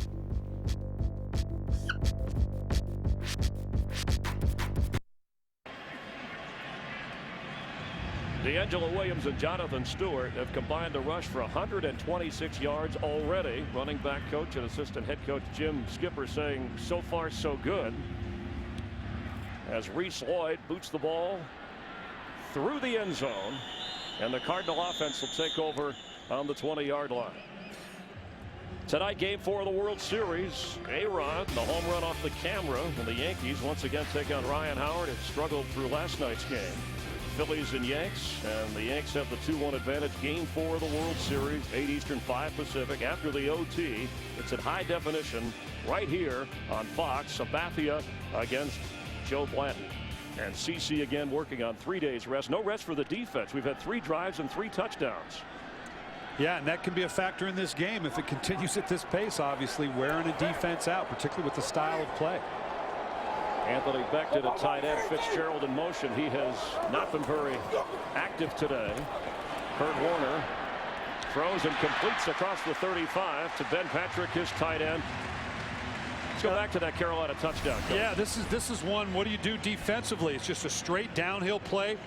DeAngelo Williams and Jonathan Stewart have combined to rush for 126 yards already. Running back coach and assistant head coach Jim Skipper saying so far so good. As Reese Lloyd boots the ball through the end zone, and the Cardinal offense will take over on the 20-yard line. Tonight, game 4 of the World Series. A-Rod, the home run off the camera, and the Yankees once again take on Ryan Howard. It struggled through last night's game. Phillies and Yanks, and the Yanks have the 2-1 advantage. Game 4 of the World Series, 8 Eastern, 5 Pacific. After the OT, it's at high definition right here on Fox. Sabathia against Joe Blanton. And CC again working on 3 days rest. No rest for the defense. We've had 3 drives and 3 touchdowns. Yeah, and that can be a factor in this game if it continues at this pace, obviously wearing a defense out, particularly with the style of play. Anthony Beck did a tight end. Fitzgerald in motion. He has not been very active today. Kurt Warner throws and completes across the 35 to Ben Patrick, his tight end. Let's go back to that Carolina touchdown. Yeah, this is one. What do you do defensively? It's just a straight downhill play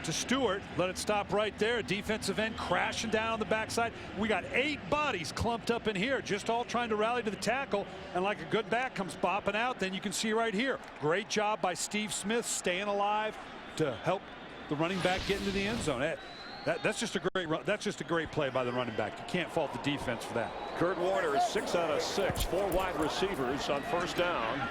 to Stewart. Let it stop right there. Defensive end crashing down on the backside. We got 8 bodies clumped up in here, just all trying to rally to the tackle. And like a good back comes bopping out, then you can see right here. Great job by Steve Smith staying alive to help the running back get into the end zone. That's just a great run. That's just a great play by the running back. You can't fault the defense for that. Kurt Warner is 6 out of 6. 4 wide receivers on first down,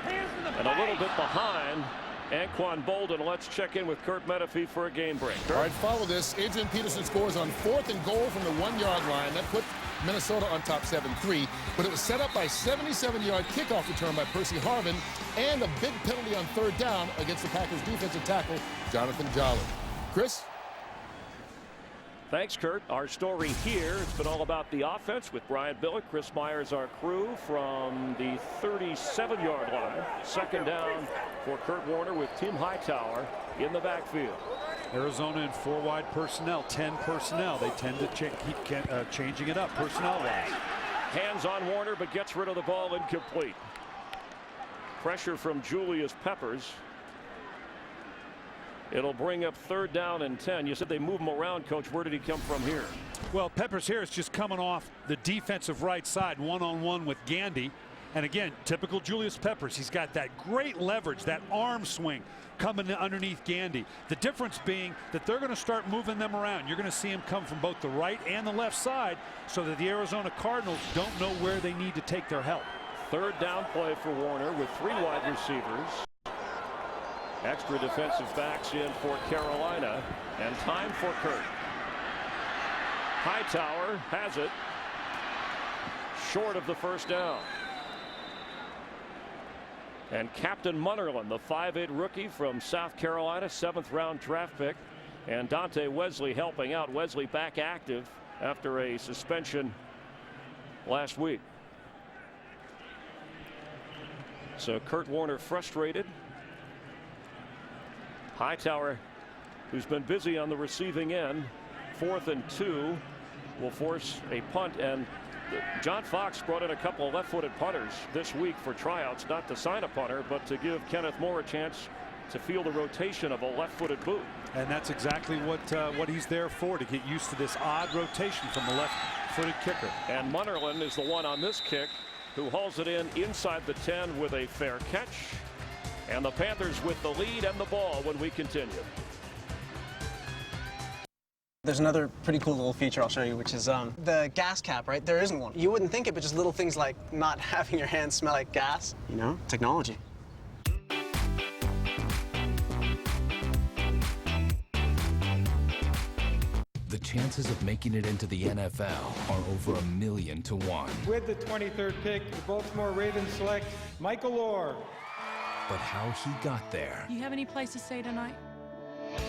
and a little bit behind Anquan Bolden. Let's check in with Kurt Menefee for a game break. Kurt? All right, follow this. Adrian Peterson scores on 4th and goal from the 1-yard line. That put Minnesota on top 7-3, but it was set up by a 77-yard kickoff return by Percy Harvin and a big penalty on 3rd down against the Packers defensive tackle, Jonathan Jolly. Chris? Thanks, Kurt. Our story here, it's been all about the offense with Brian Billick, Chris Myers, our crew, from the 37-yard line. 2nd down for Kurt Warner with Tim Hightower in the backfield. Arizona in 4 wide personnel, 10 personnel. They tend to keep changing it up personnel-wise. Hands on Warner, but gets rid of the ball, incomplete. Pressure from Julius Peppers. It'll bring up 3rd down and 10. You said they move him around, Coach. Where did he come from here? Well, Peppers here is just coming off the defensive right side, one-on-one with Gandy. And again, typical Julius Peppers. He's got that great leverage, that arm swing coming underneath Gandy. The difference being that they're going to start moving them around. You're going to see him come from both the right and the left side so that the Arizona Cardinals don't know where they need to take their help. 3rd down play for Warner with 3 wide receivers. Extra defensive backs in for Carolina, and time for Kurt. Hightower has it, short of the 1st down. And Captain Munnerlyn, the 5'8" rookie from South Carolina, 7th round draft pick, and Dante Wesley helping out. Wesley back active after a suspension last week. So Kurt Warner frustrated. Hightower, who's been busy on the receiving end, 4th and 2, will force a punt. And John Fox brought in a couple of left-footed punters this week for tryouts, not to sign a punter, but to give Kenneth Moore a chance to feel the rotation of a left-footed boot. And that's exactly what he's there for, to get used to this odd rotation from the left-footed kicker. And Munnerlyn is the one on this kick who hauls it in inside the 10 with a fair catch. And the Panthers with the lead and the ball when we continue. There's another pretty cool little feature I'll show you, which is the gas cap, right? There isn't one. You wouldn't think it, but just little things like not having your hands smell like gas. You know, technology. The chances of making it into the NFL are over 1,000,000 to 1. With the 23rd pick, the Baltimore Ravens select Michael Orr. But how he got there You have any place to stay tonight?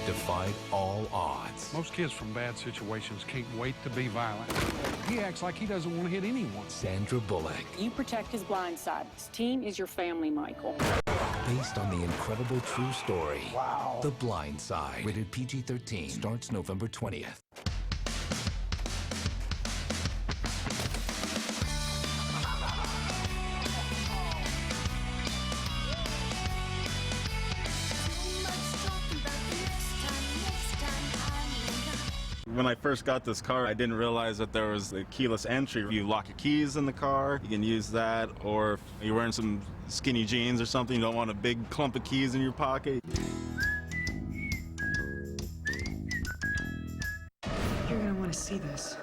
defied all odds. Most kids from bad situations can't wait to be violent. He acts like he doesn't want to hit anyone. Sandra Bullock, You protect his blind side. His team is your family, Michael. based on the incredible true story. Wow. The Blind Side, rated PG-13, starts November 20th. When I first got this car, I didn't realize that there was a keyless entry. You lock your keys in the car, you can use that, or if you're wearing some skinny jeans or something, you don't want a big clump of keys in your pocket. You're gonna want to see this.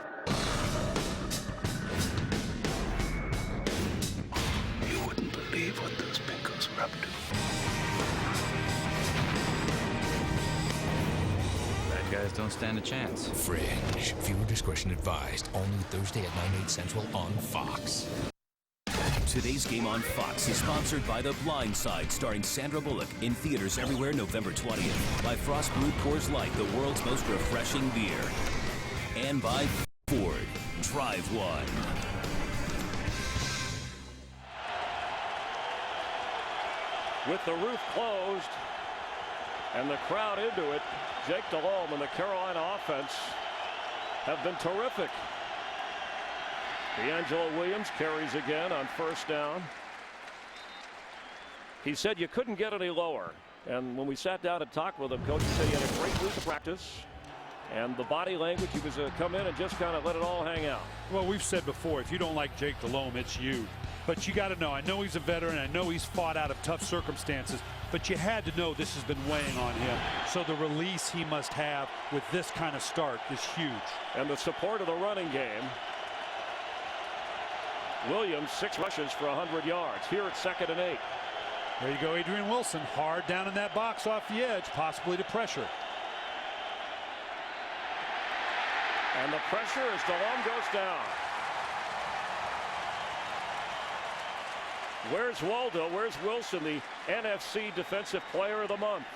up to. Bad guys don't stand a chance. Fringe. Viewer discretion advised. Only Thursday at 9/8 Central on Fox. Today's Game on Fox is sponsored by The Blind Side, starring Sandra Bullock, in theaters everywhere November 20th. By Frost Brewed Coors Light, the world's most refreshing beer. And by Ford. Drive one. With the roof closed and the crowd into it, Jake Delhomme and the Carolina offense have been terrific. D'Angelo Williams carries again on first down. He said you couldn't get any lower. And when we sat down and talked with him, Coach said he had a great week of practice. And the body language, he was come in and just kind of let it all hang out. Well, we've said before, if you don't like Jake Delhomme, it's you. But you got to know, I know he's a veteran. I know he's fought out of tough circumstances. But you had to know this has been weighing on him. So the release he must have with this kind of start is huge. And the support of the running game. Williams, 6 rushes for 100 yards. Here at 2nd and 8. There you go, Adrian Wilson, hard down in that box off the edge, possibly to pressure. And the pressure as Delhomme goes down. Where's Waldo? Where's Wilson, the NFC Defensive Player of the Month?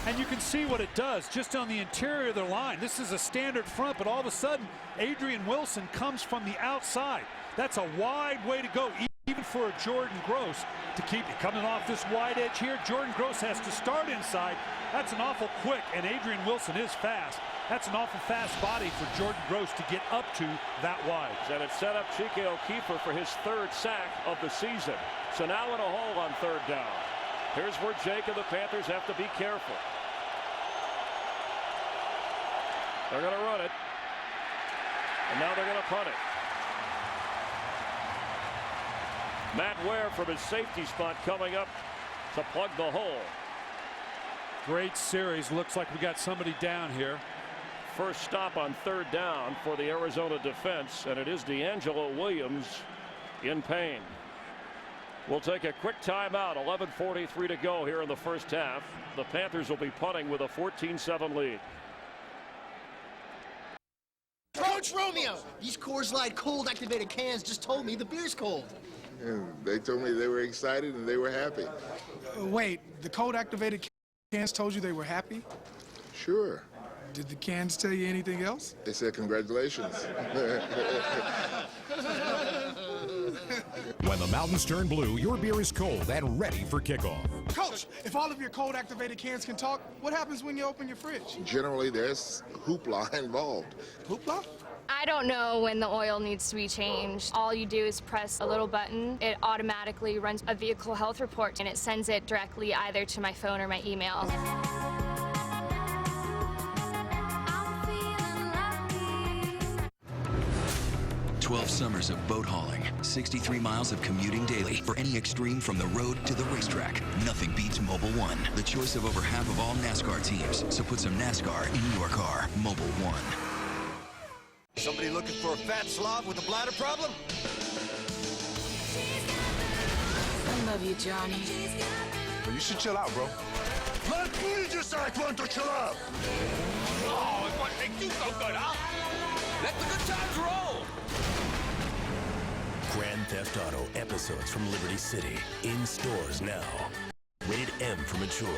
And you can see what it does just on the interior of their line. This is a standard front, but all of a sudden, Adrian Wilson comes from the outside. That's a wide way to go, even for a Jordan Gross to keep it. Coming off this wide edge here, Jordan Gross has to start inside. That's an awful quick, and Adrian Wilson is fast. That's an awful fast body for Jordan Gross to get up to that wide. And it set up Chike O'Keefer for his 3rd sack of the season. So now in a hole on 3rd down. Here's where Jake and the Panthers have to be careful. They're going to run it. And now they're going to punt it. Matt Ware from his safety spot coming up to plug the hole. Great series. Looks like we got somebody down here. First stop on 3rd down for the Arizona defense, and it is D'Angelo Williams in pain. We'll take a quick timeout. 11:43 to go here in the first half. The Panthers will be punting with a 14-7 lead. Coach Romeo, these Coors Light cold activated cans just told me the beer's cold. Yeah, they told me they were excited and they were happy. Wait, the cold activated cans told you they were happy? Sure. Did the cans tell you anything else? They said congratulations. When the mountains turn blue, your beer is cold and ready for kickoff. Coach, if all of your cold activated cans can talk, what happens when you open your fridge? Generally, there's hoopla involved. Hoopla? I don't know when the oil needs to be changed. All you do is press a little button. It automatically runs a vehicle health report, and it sends it directly either to my phone or my email. 12 summers of boat hauling, 63 miles of commuting daily. For any extreme from the road to the racetrack, nothing beats Mobil 1, the choice of over half of all NASCAR teams. So put some NASCAR in your car. Mobil 1. Somebody looking for a fat slob with a bladder problem? I love you, Johnny. Well, you should chill out, bro. Let me decide when to chill out. Oh, it wouldn't make you so good, huh? Let the good times roll. Grand Theft Auto episodes from Liberty City in stores now. Rated M for mature.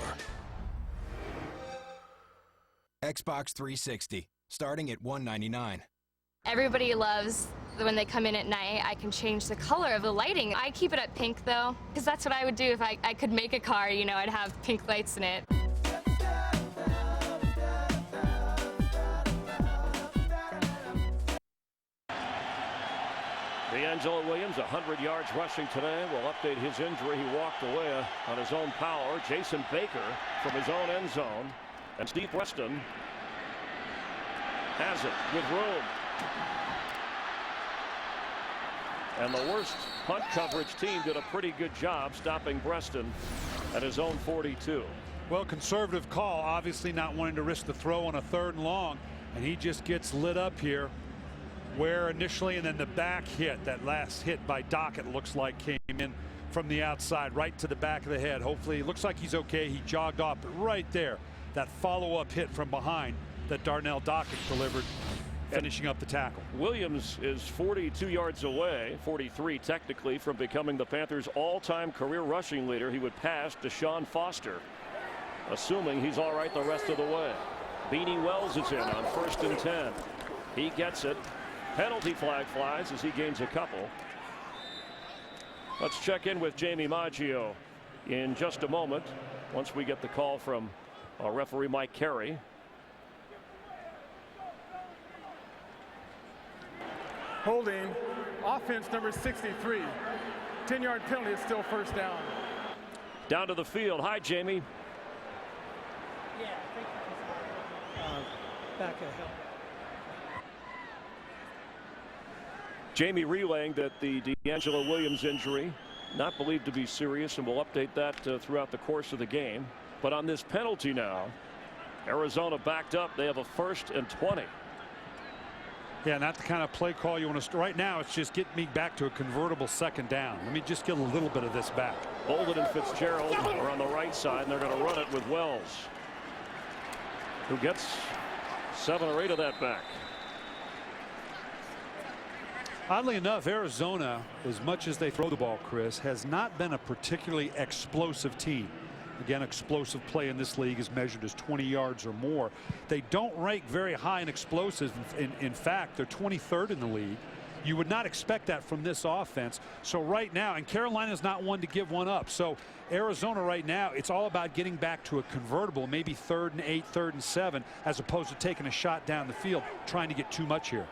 Xbox 360, starting at $199. Everybody loves when they come in at night, I can change the color of the lighting. I keep it at pink though, because that's what I would do if I could make a car, you know, I'd have pink lights in it. D'Angelo Williams, 100 yards rushing today. Will update his injury. He walked away on his own power. Jason Baker from his own end zone. And Steve Preston has it with room. And the worst punt coverage team did a pretty good job stopping Preston at his own 42. Well, conservative call, obviously not wanting to risk the throw on a 3rd and long. And he just gets lit up here. Where initially, and then the back hit, that last hit by Dockett looks like came in from the outside, right to the back of the head. Hopefully, it looks like he's okay. He jogged off, but right there, that follow-up hit from behind that Darnell Dockett delivered, finishing up the tackle. Williams is 42 yards away, 43 technically, from becoming the Panthers' all-time career rushing leader. He would pass Deshaun Foster, assuming he's all right the rest of the way. Beanie Wells is in on 1st and 10. He gets it. Penalty flag flies as he gains a couple. Let's check in with Jamie Maggio in just a moment once we get the call from our referee Mike Carey. Holding, offense number 63. 10-yard penalty is still first down. Down to the field. Hi, Jamie. Yeah, I think back of help. Jamie relaying that the D'Angelo Williams injury, not believed to be serious, and we'll update that throughout the course of the game. But on this penalty now, Arizona backed up. They have a 1st and 20. Yeah, not the kind of play call you want to. Right now, it's just get me back to a convertible 2nd down. Let me just get a little bit of this back. Bolden and Fitzgerald are on the right side, and they're going to run it with Wells, who gets 7 or 8 of that back. Oddly enough, Arizona, as much as they throw the ball, Chris, has not been a particularly explosive team. Again, explosive play in this league is measured as 20 yards or more. They don't rank very high in explosives. In fact, they're 23rd in the league. You would not expect that from this offense. So right now, and Carolina's not one to give one up. So Arizona right now, it's all about getting back to a convertible, maybe 3rd and 8, 3rd and 7, as opposed to taking a shot down the field, trying to get too much here.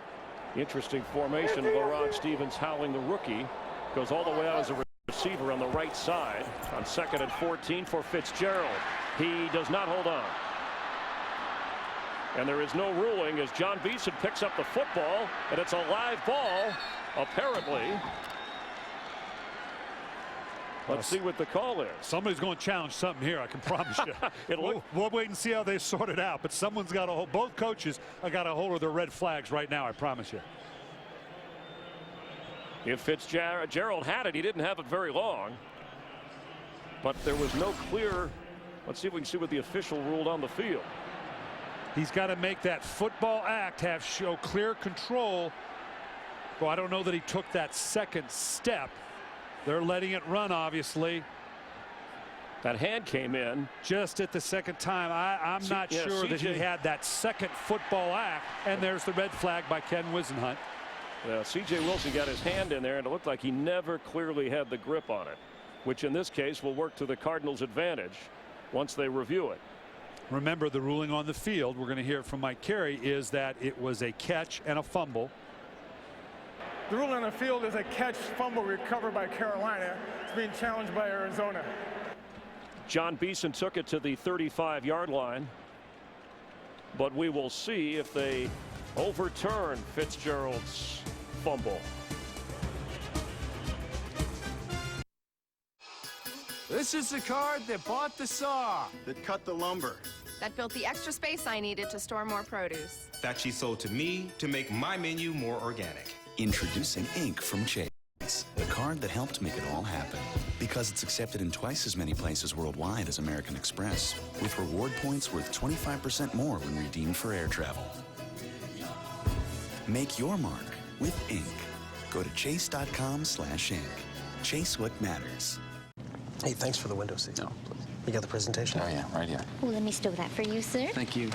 Interesting formation. LaRod Stevens Howling, the rookie, goes all the way out as a receiver on the right side on 2nd and 14 for Fitzgerald. He does not hold on. And there is no ruling as John Beeson picks up the football, and it's a live ball, apparently. Let's see what the call is. Somebody's going to challenge something here, I can promise you. We'll wait and see how they sort it out, but someone's got a hold. Both coaches have got a hold of their red flags right now, I promise you. If Fitzgerald had it, he didn't have it very long. But there was no clear. Let's see if we can see what the official ruled on the field. He's got to make that football act, show clear control. Well, I don't know that he took that 2nd step. They're letting it run, obviously. That hand came in just at the 2nd time. I'm not sure that he had that 2nd football act. And there's the red flag by Ken Wisenhunt. Yeah, C.J. Wilson got his hand in there, and it looked like he never clearly had the grip on it, which in this case will work to the Cardinals' advantage once they review it. Remember, the ruling on the field, we're going to hear from Mike Carey, is that it was a catch and a fumble. The ruling on the field is a catch fumble recovered by Carolina. It's being challenged by Arizona. John Beeson took it to the 35-yard line, but we will see if they overturn Fitzgerald's fumble. This is the card that bought the saw, that cut the lumber, that built the extra space I needed to store more produce, that she sold to me to make my menu more organic. Introducing Ink from Chase, the card that helped make it all happen. Because it's accepted in twice as many places worldwide as American Express, with reward points worth 25% more when redeemed for air travel. Make your mark with Ink. Go to chase.com/ink. Chase what matters. Hey, thanks for the window seat. No, please. You got the presentation? Oh, yeah, right here. Oh, let me stow that for you, sir. Thank you.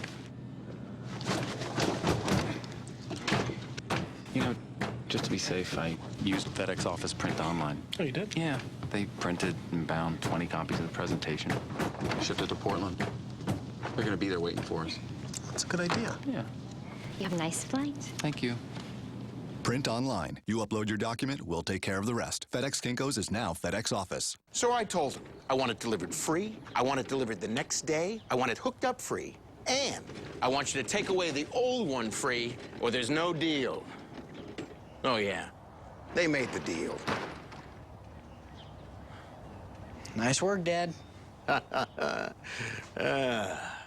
You know, just to be safe, I used FedEx Office Print Online. Oh, you did? Yeah. They printed and bound 20 copies of the presentation. Shipped it to Portland. They're going to be there waiting for us. That's a good idea. Yeah. You have a nice flight. Thank you. Print online. You upload your document, we'll take care of the rest. FedEx Kinko's is now FedEx Office. So I told him I want it delivered free, I want it delivered the next day, I want it hooked up free, and I want you to take away the old one free or there's no deal. Oh, yeah. They made the deal. Nice work, Dad.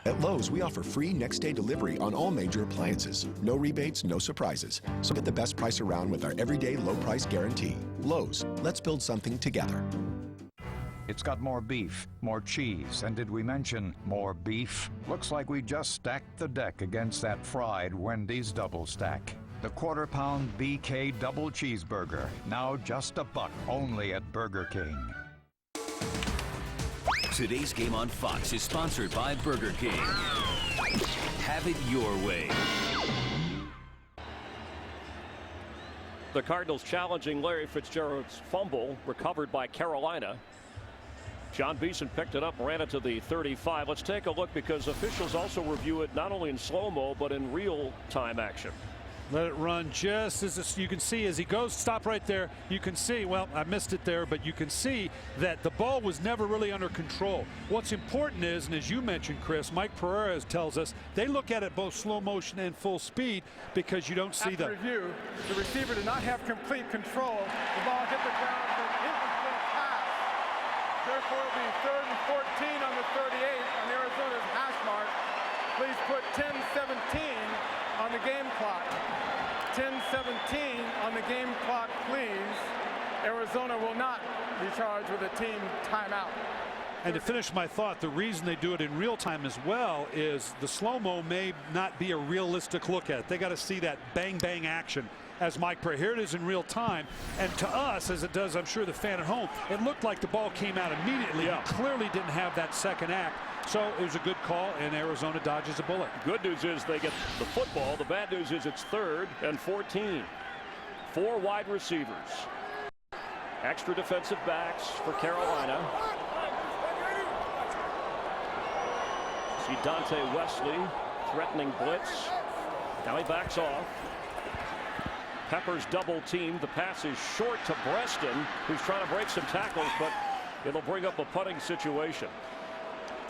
At Lowe's, we offer free next-day delivery on all major appliances. No rebates, no surprises. So get the best price around with our everyday low price guarantee. Lowe's, let's build something together. It's got more beef, more cheese, and did we mention more beef? Looks like we just stacked the deck against that fried Wendy's double stack. The quarter-pound BK double cheeseburger, now just $1 only at Burger King. Today's game on Fox is sponsored by Burger King. Have it your way. The Cardinals challenging Larry Fitzgerald's fumble, recovered by Carolina. John Beeson picked it up, ran it to the 35. Let's take a look, because officials also review it not only in slow-mo but in real-time action. Let it run just as you can see as he goes. Stop right there. You can see, well, I missed it there, but you can see that the ball was never really under control. What's important is, and as you mentioned, Chris, Mike Pereira tells us they look at it both slow motion and full speed because you don't see After review, the receiver did not have complete control. The ball hit the ground for an incomplete pass. Therefore, it will be 3rd and 14 on the 38 on Arizona's hash mark. Please put 10-17 on the game clock. 10-17 on the game clock, please. Arizona will not be charged with a team timeout. And to finish my thought, the reason they do it in real time as well is the slow-mo may not be a realistic look at it. They got to see that bang-bang action as Mike Pereira. Here it is in real time. And to us, as it does, I'm sure, the fan at home, it looked like the ball came out immediately. Yeah. He clearly didn't have that second act. So it was a good call, and Arizona dodges a bullet. Good news is they get the football. The bad news is it's 3rd and 14. 4 wide receivers. Extra defensive backs for Carolina. See Dante Wesley threatening blitz. Now he backs off. Peppers double teamed. The pass is short to Breston, who's trying to break some tackles, but it'll bring up a punting situation.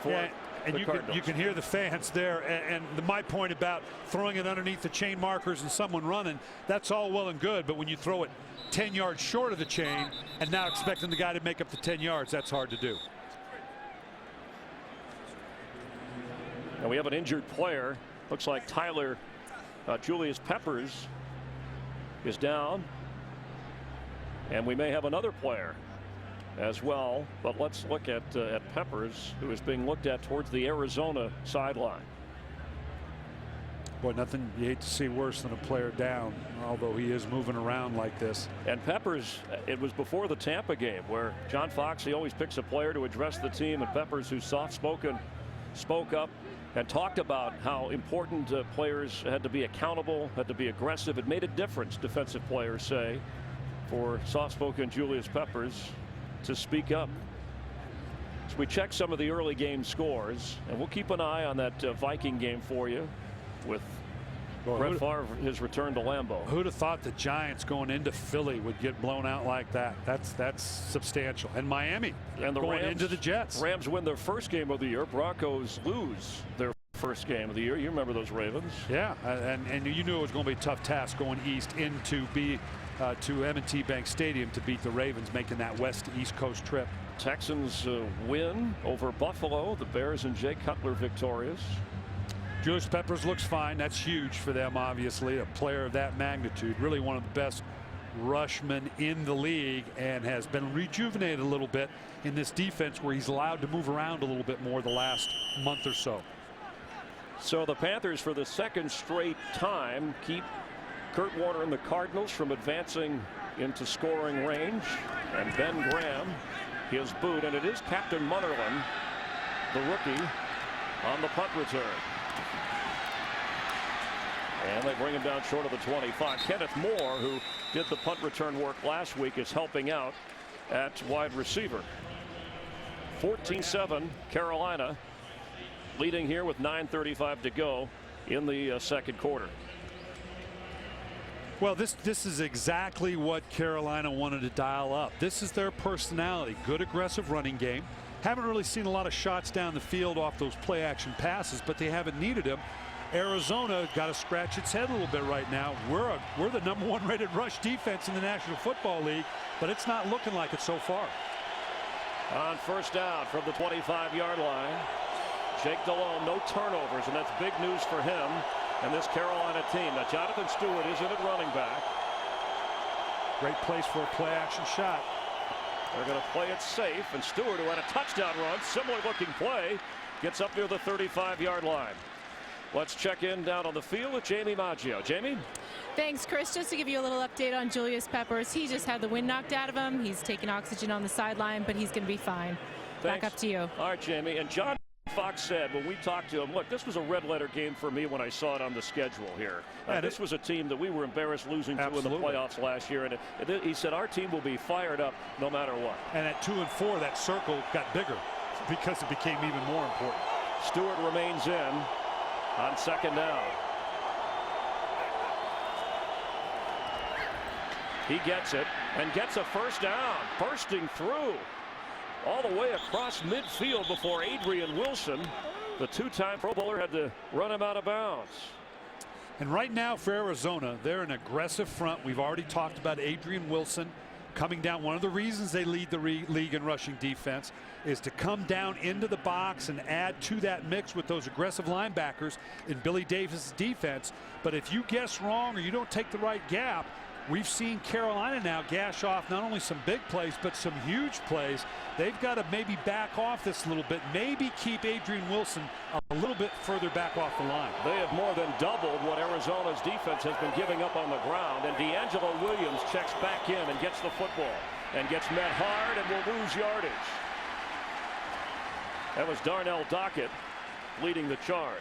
Yeah, and you can hear the fans there, and my point about throwing it underneath the chain markers and someone running, that's all well and good, but when you throw it 10 yards short of the chain and now expecting the guy to make up the 10 yards, that's hard to do. And we have an injured player. Looks like Tyler Julius Peppers is down, and we may have another player as well, but let's look at Peppers, who is being looked at towards the Arizona sideline. Boy, nothing you hate to see worse than a player down, although he is moving around like this. And Peppers, it was before the Tampa game where John Fox, he always picks a player to address the team, and Peppers, who's soft-spoken, spoke up and talked about how important players had to be accountable, had to be aggressive. It made a difference, defensive players say, for soft-spoken Julius Peppers to speak up. So we check some of the early game scores, and we'll keep an eye on that Viking game for you with Brett Favre, his return to Lambeau. Who'd have thought the Giants going into Philly would get blown out like that? That's substantial. And Miami and the going Rams, into the Jets. Rams win their first game of the year. Broncos lose their first game of the year. You remember those Ravens? Yeah, and you knew it was going to be a tough task going east into to M&T Bank Stadium to beat the Ravens, making that west to east coast trip. Texans win over Buffalo. The Bears and Jay Cutler victorious. Julius Peppers looks fine. That's huge for them, obviously. A player of that magnitude, really one of the best rushmen in the league, and has been rejuvenated a little bit in this defense where he's allowed to move around a little bit more the last month or so. So the Panthers, for the second straight time, keep Kurt Warner and the Cardinals from advancing into scoring range. And Ben Graham, his boot, and it is Captain Munnerlyn, the rookie, on the punt return. And they bring him down short of the 25. Kenneth Moore, who did the punt return work last week, is helping out at wide receiver. 14-7 Carolina, leading here with 9:35 to go in the second quarter. Well, this is exactly what Carolina wanted to dial up. This is their personality. Good aggressive running game. Haven't really seen a lot of shots down the field off those play action passes, but they haven't needed them. Arizona got to scratch its head a little bit right now. We're the #1 rated rush defense in the National Football League, but it's not looking like it so far. On first down from the 25-yard line, Jake Delhomme, no turnovers, and that's big news for him and this Carolina team. Now Jonathan Stewart is in at running back. Great place for a play action shot. They're going to play it safe, and Stewart, who had a touchdown run, similar looking play, gets up near the 35-yard line. Let's check in down on the field with Jamie Maggio. Jamie? Thanks, Chris. Just to give you a little update on Julius Peppers, he just had the wind knocked out of him. He's taking oxygen on the sideline, but he's going to be fine. Thanks. Back up to you. All right, Jamie. And John Fox said when we talked to him, look, this was a red-letter game for me when I saw it on the schedule here. This was a team that we were embarrassed losing to in the playoffs last year. And he said our team will be fired up no matter what. And at 2-4, that circle got bigger because it became even more important. Stewart remains in on second down. He gets it and gets a first down, bursting through all the way across midfield before Adrian Wilson, the two-time Pro Bowler, had to run him out of bounds. And right now for Arizona, they're an aggressive front. We've already talked about Adrian Wilson coming down. One of the reasons they lead the league in rushing defense is to come down into the box and add to that mix with those aggressive linebackers in Billy Davis' defense. But if you guess wrong or you don't take the right gap, we've seen Carolina now gash off not only some big plays but some huge plays. They've got to maybe back off this a little bit, maybe keep Adrian Wilson a little bit further back off the line. They have more than doubled what Arizona's defense has been giving up on the ground, and D'Angelo Williams checks back in and gets the football and gets met hard and will lose yardage. That was Darnell Dockett leading the charge.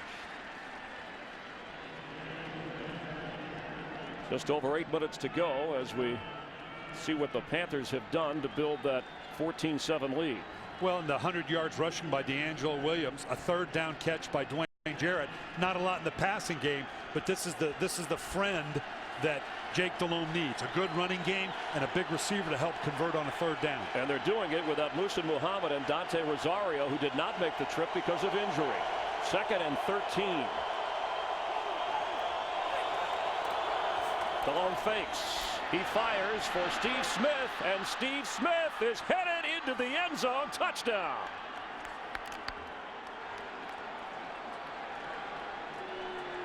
Just over 8 minutes to go as we see what the Panthers have done to build that 14-7 lead. Well, in the 100 yards rushing by D'Angelo Williams, a third down catch by Dwayne Jarrett. Not a lot in the passing game, but this is the friend that Jake Delhomme needs. A good running game and a big receiver to help convert on a third down. And they're doing it without Muhsin Muhammad and Dante Rosario, who did not make the trip because of injury. 2nd and 13. Delhomme fakes. He fires for Steve Smith, and Steve Smith is headed into the end zone. Touchdown.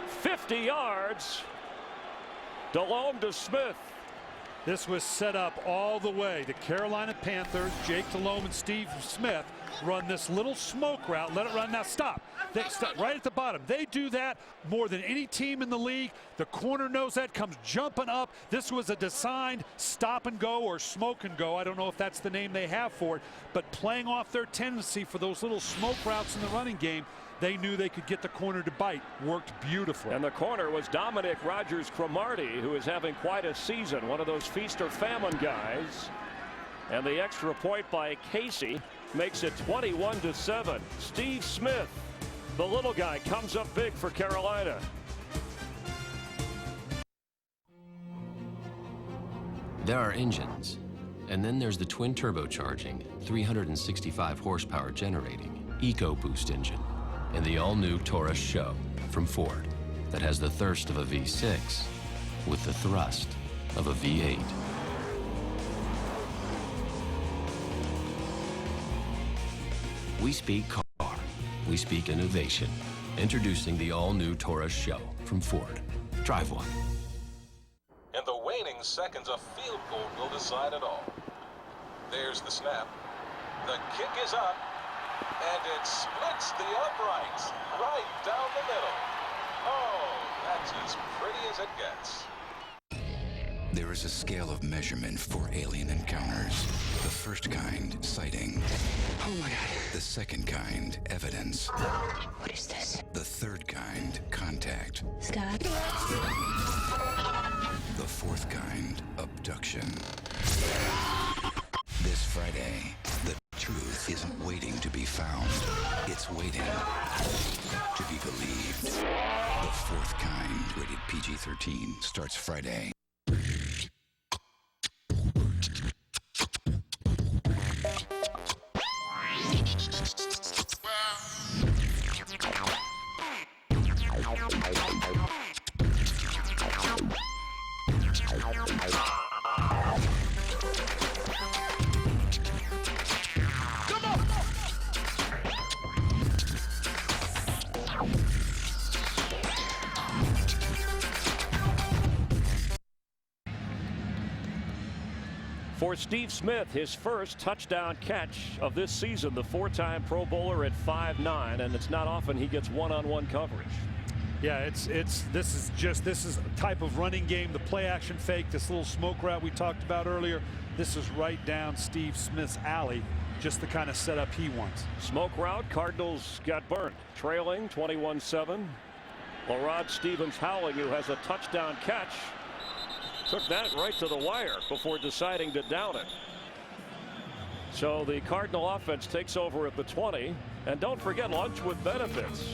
"50 yards. Delhomme to Smith. This was set up all the way. The Carolina Panthers, Jake Delhomme and Steve Smith, run this little smoke route. Let it run. Now stop. They stop right at the bottom. They do that more than any team in the league. The corner knows that, comes jumping up. This was a designed stop and go or smoke and go. I don't know if that's the name they have for it, but playing off their tendency for those little smoke routes in the running game, they knew they could get the corner to bite. Worked beautifully. And the corner was Dominic Rodgers-Cromartie, who is having quite a season. One of those feast or famine guys. And the extra point by Casey makes it 21-7. Steve Smith, the little guy, comes up big for Carolina. There are engines, and then there's the twin turbocharging, 365 horsepower generating EcoBoost engine, and the all-new Taurus Show from Ford that has the thirst of a V6 with the thrust of a V8. We speak car. We speak innovation. Introducing the all-new Taurus Show from Ford. Drive one. In the waning seconds, a field goal will decide it all. There's the snap. The kick is up, and it splits the uprights right down the middle. Oh, that's as pretty as it gets. There is a scale of measurement for alien encounters. The first kind, sighting. Oh my God. The second kind, evidence. What is this? The third kind, contact. Scott? The fourth kind, abduction. This Friday, the truth isn't waiting to be found. It's waiting to be believed. The fourth kind, rated PG-13, starts Friday. For Steve Smith, his first touchdown catch of this season, the 4-time Pro Bowler at 5'9", and it's not often he gets one-on-one coverage. Yeah, this is a type of running game, the play action fake, this little smoke route we talked about earlier. This is right down Steve Smith's alley, just the kind of setup he wants. Smoke route, Cardinals got burned, trailing 21-7. LaRod Stevens-Howling, who has a touchdown catch, took that right to the wire before deciding to down it. So the Cardinal offense takes over at the 20. And don't forget, lunch with benefits.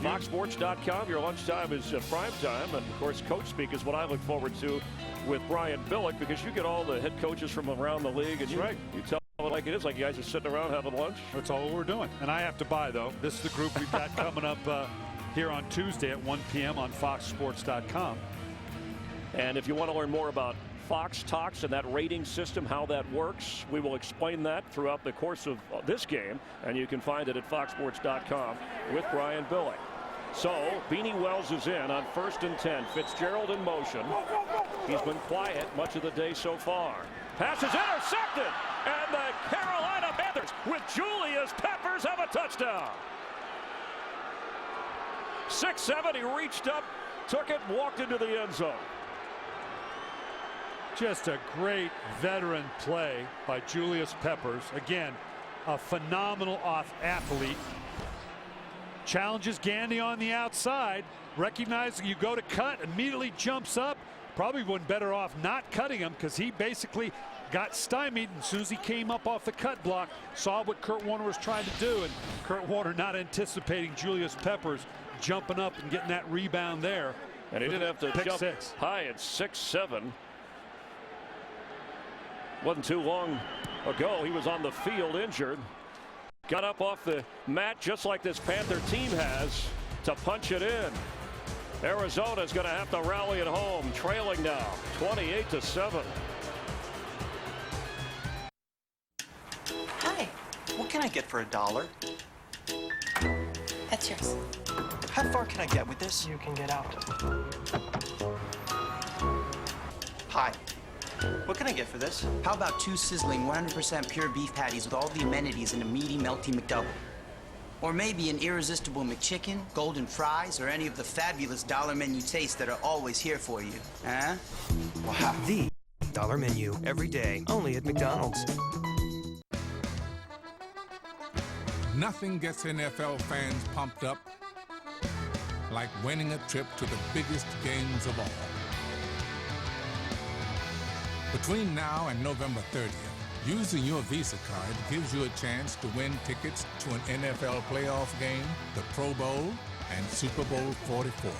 FoxSports.com, your lunchtime is prime time. And of course, Coach Speak is what I look forward to with Brian Billick, because you get all the head coaches from around the league. And you tell it like it is, like you guys are sitting around having lunch. That's all we're doing. And I have to buy, though. This is the group we've got coming up here on Tuesday at 1 p.m. on FoxSports.com. And if you want to learn more about Fox Talks and that rating system, how that works, we will explain that throughout the course of this game, and you can find it at FoxSports.com with Brian Billick. So Beanie Wells is in on 1st and 10. Fitzgerald in motion. He's been quiet much of the day so far. Pass is intercepted, and the Carolina Panthers with Julius Peppers have a touchdown. 6'7", he reached up, took it, walked into the end zone. Just a great veteran play by Julius Peppers. Again, a phenomenal athlete. Challenges Gandy on the outside. Recognizing you go to cut, immediately jumps up. Probably would better off not cutting him, because he basically got stymied as soon as he came up off the cut block. Saw what Kurt Warner was trying to do, and Kurt Warner not anticipating Julius Peppers jumping up and getting that rebound there. And he didn't have to jump high at 6'7". Wasn't too long ago he was on the field injured. Got up off the mat just like this Panther team has to punch it in. Arizona's going to have to rally at home, trailing now 28-7. Hi, what can I get for $1? That's yours. How far can I get with this? You can get out. Hi. What can I get for this? How about 2 sizzling 100% pure beef patties with all the amenities in a meaty, melty McDouble? Or maybe an irresistible McChicken, golden fries, or any of the fabulous dollar menu tastes that are always here for you, huh? Wow. The dollar menu, every day, only at McDonald's. Nothing gets NFL fans pumped up like winning a trip to the biggest games of all. Between now and November 30th, using your Visa card gives you a chance to win tickets to an NFL playoff game, the Pro Bowl, and Super Bowl 44.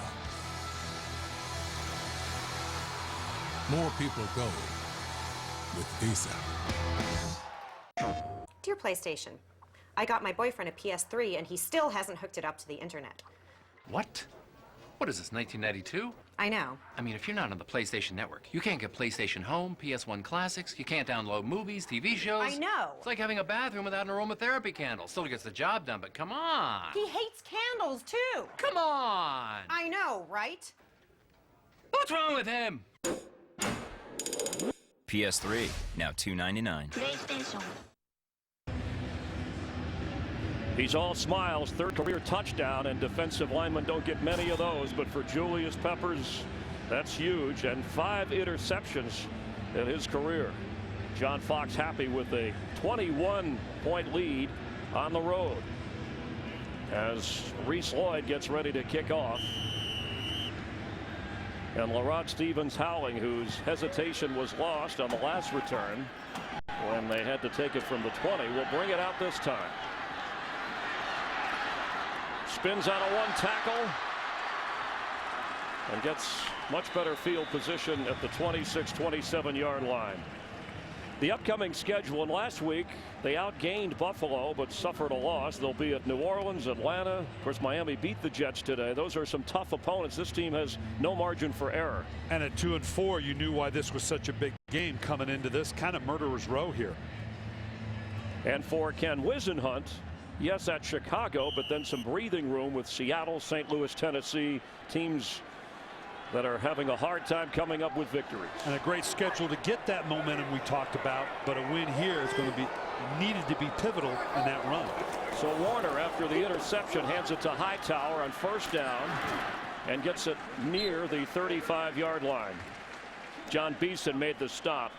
More people go with Visa. Dear PlayStation, I got my boyfriend a PS3 and he still hasn't hooked it up to the internet. What? What is this, 1992? I know. I mean, if you're not on the PlayStation Network, you can't get PlayStation Home, PS1 Classics, you can't download movies, TV shows. I know. It's like having a bathroom without an aromatherapy candle. Still gets the job done, but come on. He hates candles, too. Come on. I know, right? What's wrong with him? PS3, now $2.99. PlayStation. He's all smiles, 3rd career touchdown, and defensive linemen don't get many of those, but for Julius Peppers, that's huge, and 5 interceptions in his career. John Fox happy with a 21-point lead on the road as Reese Lloyd gets ready to kick off. And LaRod Stevens-Howling, whose hesitation was lost on the last return when they had to take it from the 20, will bring it out this time. Spins on a 1 tackle and gets much better field position at the 26-27 yard line. The upcoming schedule, and last week they outgained Buffalo but suffered a loss. They'll be at New Orleans, Atlanta. Of course, Miami beat the Jets today. Those are some tough opponents. This team has no margin for error. And at 2-4, you knew why this was such a big game coming into this kind of murderer's row here. And for Ken Wisenhunt, yes, at Chicago, but then some breathing room with Seattle, St. Louis, Tennessee, teams that are having a hard time coming up with victories. And a great schedule to get that momentum we talked about, but a win here is going to be needed to be pivotal in that run. So Warner, after the interception, hands it to Hightower on first down and gets it near the 35-yard line. John Beeson made the stop.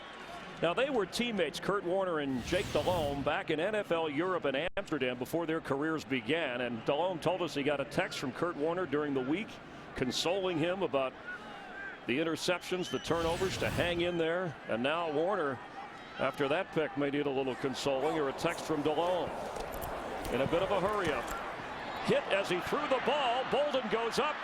Now, they were teammates, Kurt Warner and Jake Delhomme, back in NFL Europe and Amsterdam before their careers began. And Delhomme told us he got a text from Kurt Warner during the week consoling him about the interceptions, the turnovers, to hang in there. And now Warner, after that pick, may need a little consoling, or a text from Delhomme. In a bit of a hurry up. Hit as he threw the ball. Bolden goes up.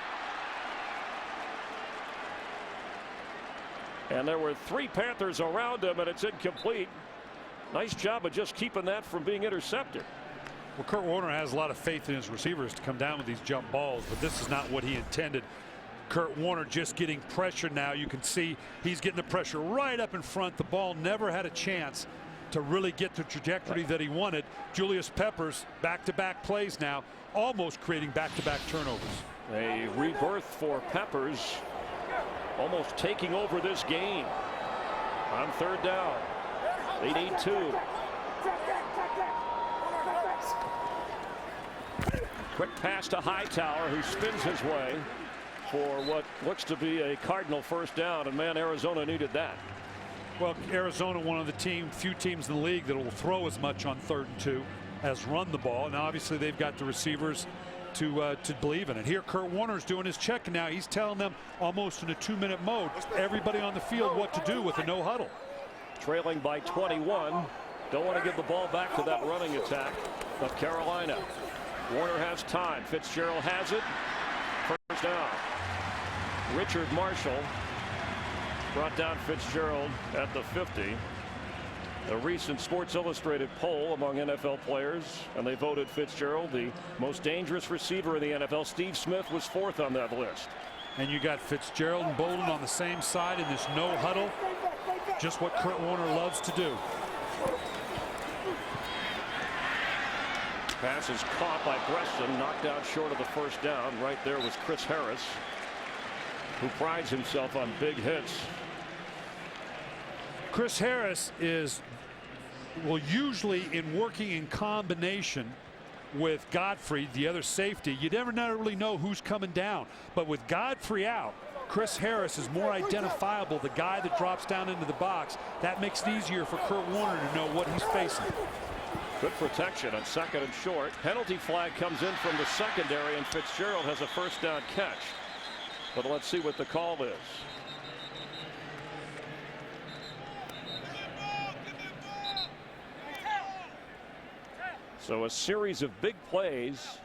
And there were 3 Panthers around him, and it's incomplete. Nice job of just keeping that from being intercepted. Well, Kurt Warner has a lot of faith in his receivers to come down with these jump balls, but this is not what he intended. Kurt Warner just getting pressure now. You can see he's getting the pressure right up in front. The ball never had a chance to really get the trajectory that he wanted. Julius Peppers, back-to-back plays now, almost creating back-to-back turnovers. A rebirth for Peppers, almost taking over this game on third down. They need 2. Quick pass to Hightower, who spins his way for what looks to be a Cardinal first down, and man, Arizona needed that. Well, Arizona, one of the few teams in the league that will throw as much on 3rd and 2 as run the ball, and obviously they've got the receivers to believe in it. Here Kurt Warner's doing his checking now. He's telling them almost in a 2-minute mode, everybody on the field, what to do with a no huddle. Trailing by 21. Don't want to give the ball back to that running attack of Carolina. Warner has time. Fitzgerald has it. First down. Richard Marshall brought down Fitzgerald at the 50. A recent Sports Illustrated poll among NFL players, and they voted Fitzgerald the most dangerous receiver in the NFL. Steve Smith was 4th on that list. And you got Fitzgerald and Bolden on the same side in this no huddle. Just what Kurt Warner loves to do. Pass is caught by Preston, knocked out short of the first down. Right there was Chris Harris, who prides himself on big hits. Chris Harris is, well, usually in working in combination with Godfrey, the other safety, you never really know who's coming down. But with Godfrey out, Chris Harris is more identifiable, the guy that drops down into the box. That makes it easier for Kurt Warner to know what he's facing. Good protection on 2nd and short. Penalty flag comes in from the secondary, and Fitzgerald has a first down catch. But let's see what the call is. So a series of big plays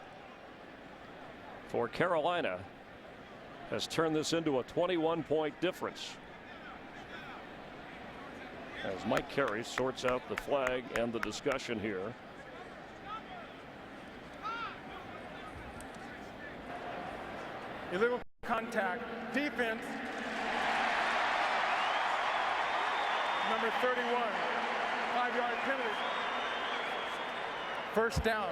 for Carolina has turned this into a 21-point difference, as Mike Carey sorts out the flag and the discussion here. Illegal contact. Defense. Number 31. 5-yard penalty. First down.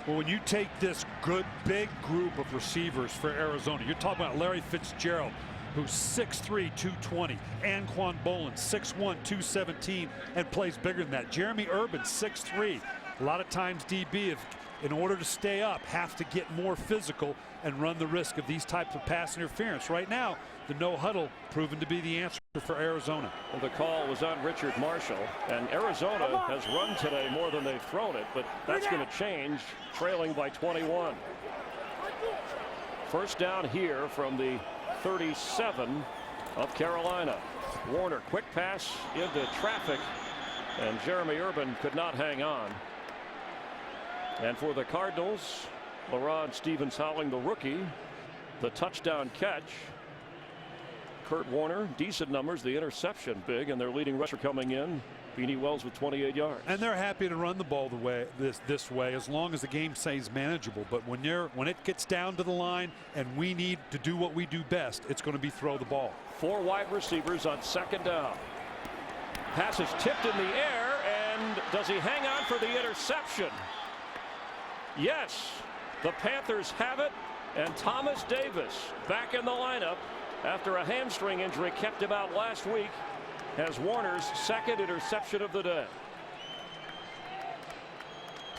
Well, when you take this good big group of receivers for Arizona, you're talking about Larry Fitzgerald, who's 6'3", 220. Anquan Bolden, 6'1", 217, and plays bigger than that. Jeremy Urban, 6'3". A lot of times DB, in order to stay up, have to get more physical and run the risk of these types of pass interference. Right now, the no huddle proven to be the answer for Arizona. Well, the call was on Richard Marshall, and Arizona has run today more than they've thrown it, but that's going to change, trailing by 21. First down here from the 37 of Carolina. Warner, quick pass into traffic, and Jeremy Urban could not hang on. And for the Cardinals, LaRon Stevens-Howling, the rookie, the touchdown catch. Kurt Warner, decent numbers, the interception big, and their leading rusher coming in, Beanie Wells, with 28 yards. And they're happy to run the ball this way as long as the game stays manageable. But when it gets down to the line and we need to do what we do best, it's going to be throw the ball. 4 wide receivers on 2nd down. Pass is tipped in the air, and does he hang on for the interception? Yes, the Panthers have it, And Thomas Davis back in the lineup after a hamstring injury kept him out last week, has Warner's second interception of the day.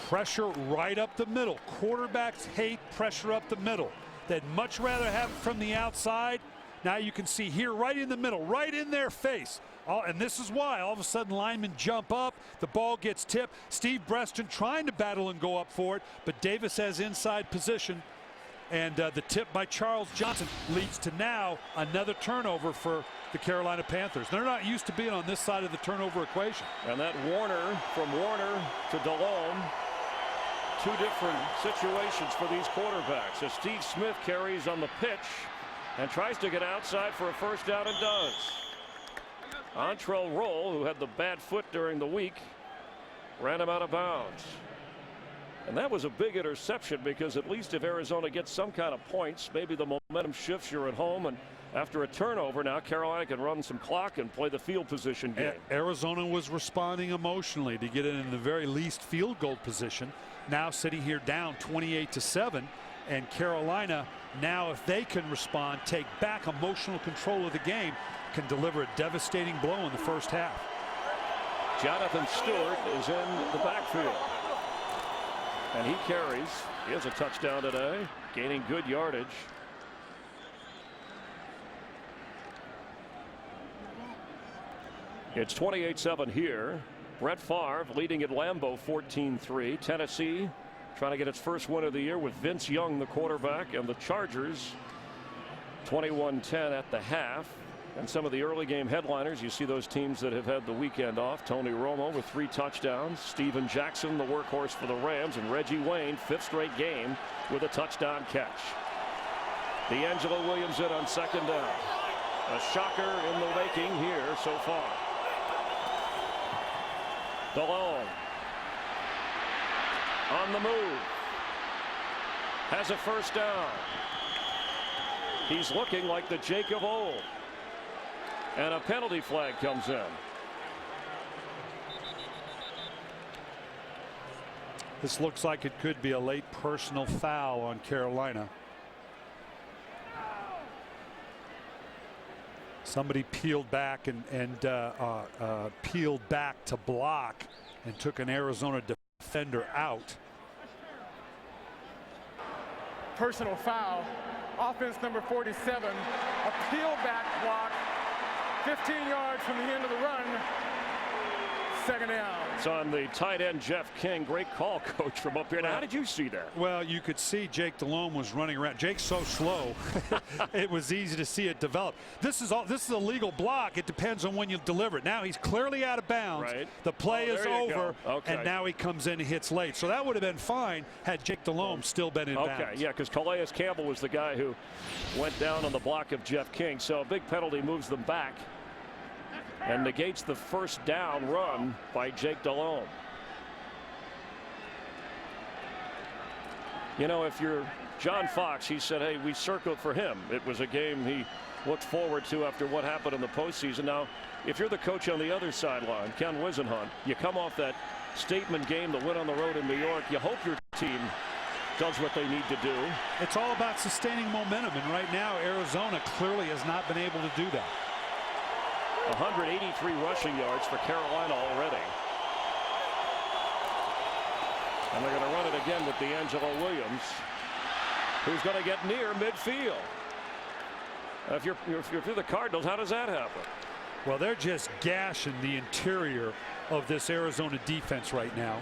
Pressure right up the middle. Quarterbacks hate pressure up the middle. They'd much rather have it from the outside. Now you can see here right in the middle, right in their face. And this is why all of a sudden linemen jump up. The ball gets tipped. Steve Breaston trying to battle and go up for it, but Davis has inside position. And the tip by Charles Johnson leads to now another turnover for the Carolina Panthers. They're not used to being on this side of the turnover equation. And that Warner, from Warner to Delhomme, two different situations for these quarterbacks. As Steve Smith carries on the pitch and tries to get outside for a first down and does. Antrell Roll, who had the bad foot during the week, ran him out of bounds. And that was a big interception, because at least if Arizona gets some kind of points, maybe the momentum shifts. You're at home, and after a turnover, now Carolina can run some clock and play the field position game. Arizona was responding emotionally to get it in the very least field goal position. Now sitting here down 28-7, and Carolina now, if they can respond, take back emotional control of the game, can deliver a devastating blow in the first half. Jonathan Stewart is in the backfield. And he carries. He has a touchdown today, gaining good yardage. It's 28-7 here. Brett Favre leading at Lambeau 14-3. Tennessee trying to get its first win of the year with Vince Young, the quarterback, and the Chargers 21-10 at the half. And some of the early game headliners, you see those teams that have had the weekend off. Tony Romo with 3 touchdowns. Steven Jackson, the workhorse for the Rams, and Reggie Wayne, 5th straight game with a touchdown catch. D'Angelo Williams in on second down. A shocker in the making here so far. Delhomme on the move. Has a first down. He's looking like the Jake of old. And a penalty flag comes in. This looks like it could be a late personal foul on Carolina. Somebody peeled back and peeled back to block and took an Arizona defender out. Personal foul. Offense number 47. A peel back block. 15 yards from the end of the run. Second down. It's on the tight end Jeff King. Great call, coach, from up here. Now, how did you see that? Well, you could see Jake Delhomme was running around. Jake's so slow. It was easy to see it develop. This is a legal block. It depends on when you deliver it. Now he's clearly out of bounds. Right. The play is over, okay. And now he comes in and hits late. So that would have been fine had Jake Delhomme still been in bounds. Okay, yeah, because Calais Campbell was the guy who went down on the block of Jeff King. So a big penalty moves them back and negates the first down run by Jake Delhomme. You know, if you're John Fox, he said, hey, we circled for him. It was a game he looked forward to after what happened in the postseason. Now, if you're the coach on the other sideline, Ken Wisenhunt, you come off that statement game, the win on the road in New York, you hope your team does what they need to do. It's all about sustaining momentum, and right now Arizona clearly has not been able to do that. 183 rushing yards for Carolina already. And they're going to run it again with D'Angelo Williams, who's going to get near midfield. If you're the Cardinals, how does that happen? Well, they're just gashing the interior of this Arizona defense right now.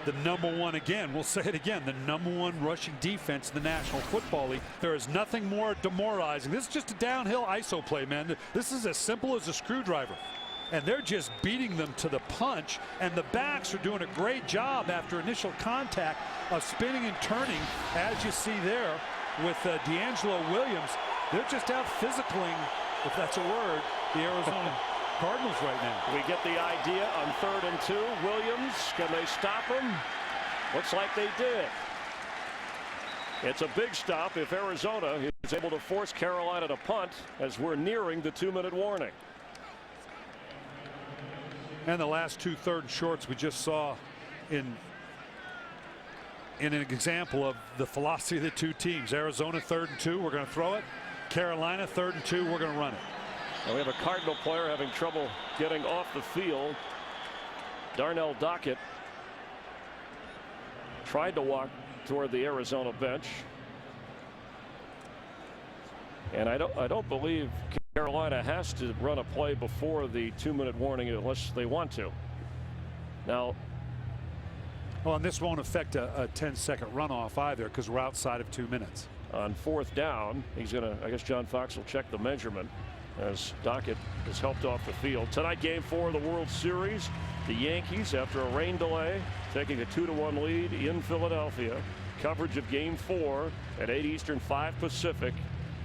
The #1, again, we'll say it again, the #1 rushing defense in the National Football League. There is nothing more demoralizing. This is just a downhill ISO play, man. This is as simple as a screwdriver. And they're just beating them to the punch. And the backs are doing a great job after initial contact of spinning and turning, as you see there with D'Angelo Williams. They're just out physicaling, if that's a word, the Arizona Cardinals right now. We get the idea on 3rd and 2. Williams, can they stop him? Looks like they did. It's a big stop if Arizona is able to force Carolina to punt as we're nearing the 2-minute warning. And the last 2 third and shorts we just saw in in an example of the philosophy of the two teams. Arizona 3rd and 2, we're going to throw it. Carolina 3rd and 2, we're going to run it. And we have a Cardinal player having trouble getting off the field. Darnell Dockett tried to walk toward the Arizona bench. And I don't believe Carolina has to run a play before the 2-minute warning unless they want to. Now, well, and this won't affect a 10-second runoff either because we're outside of 2 minutes. On 4th down, he's going to, I guess John Fox will check the measurement as Dockett is helped off the field. Tonight, Game 4 of the World Series. The Yankees, after a rain delay, taking a 2-1 lead in Philadelphia. Coverage of Game 4 at 8 Eastern, 5 Pacific.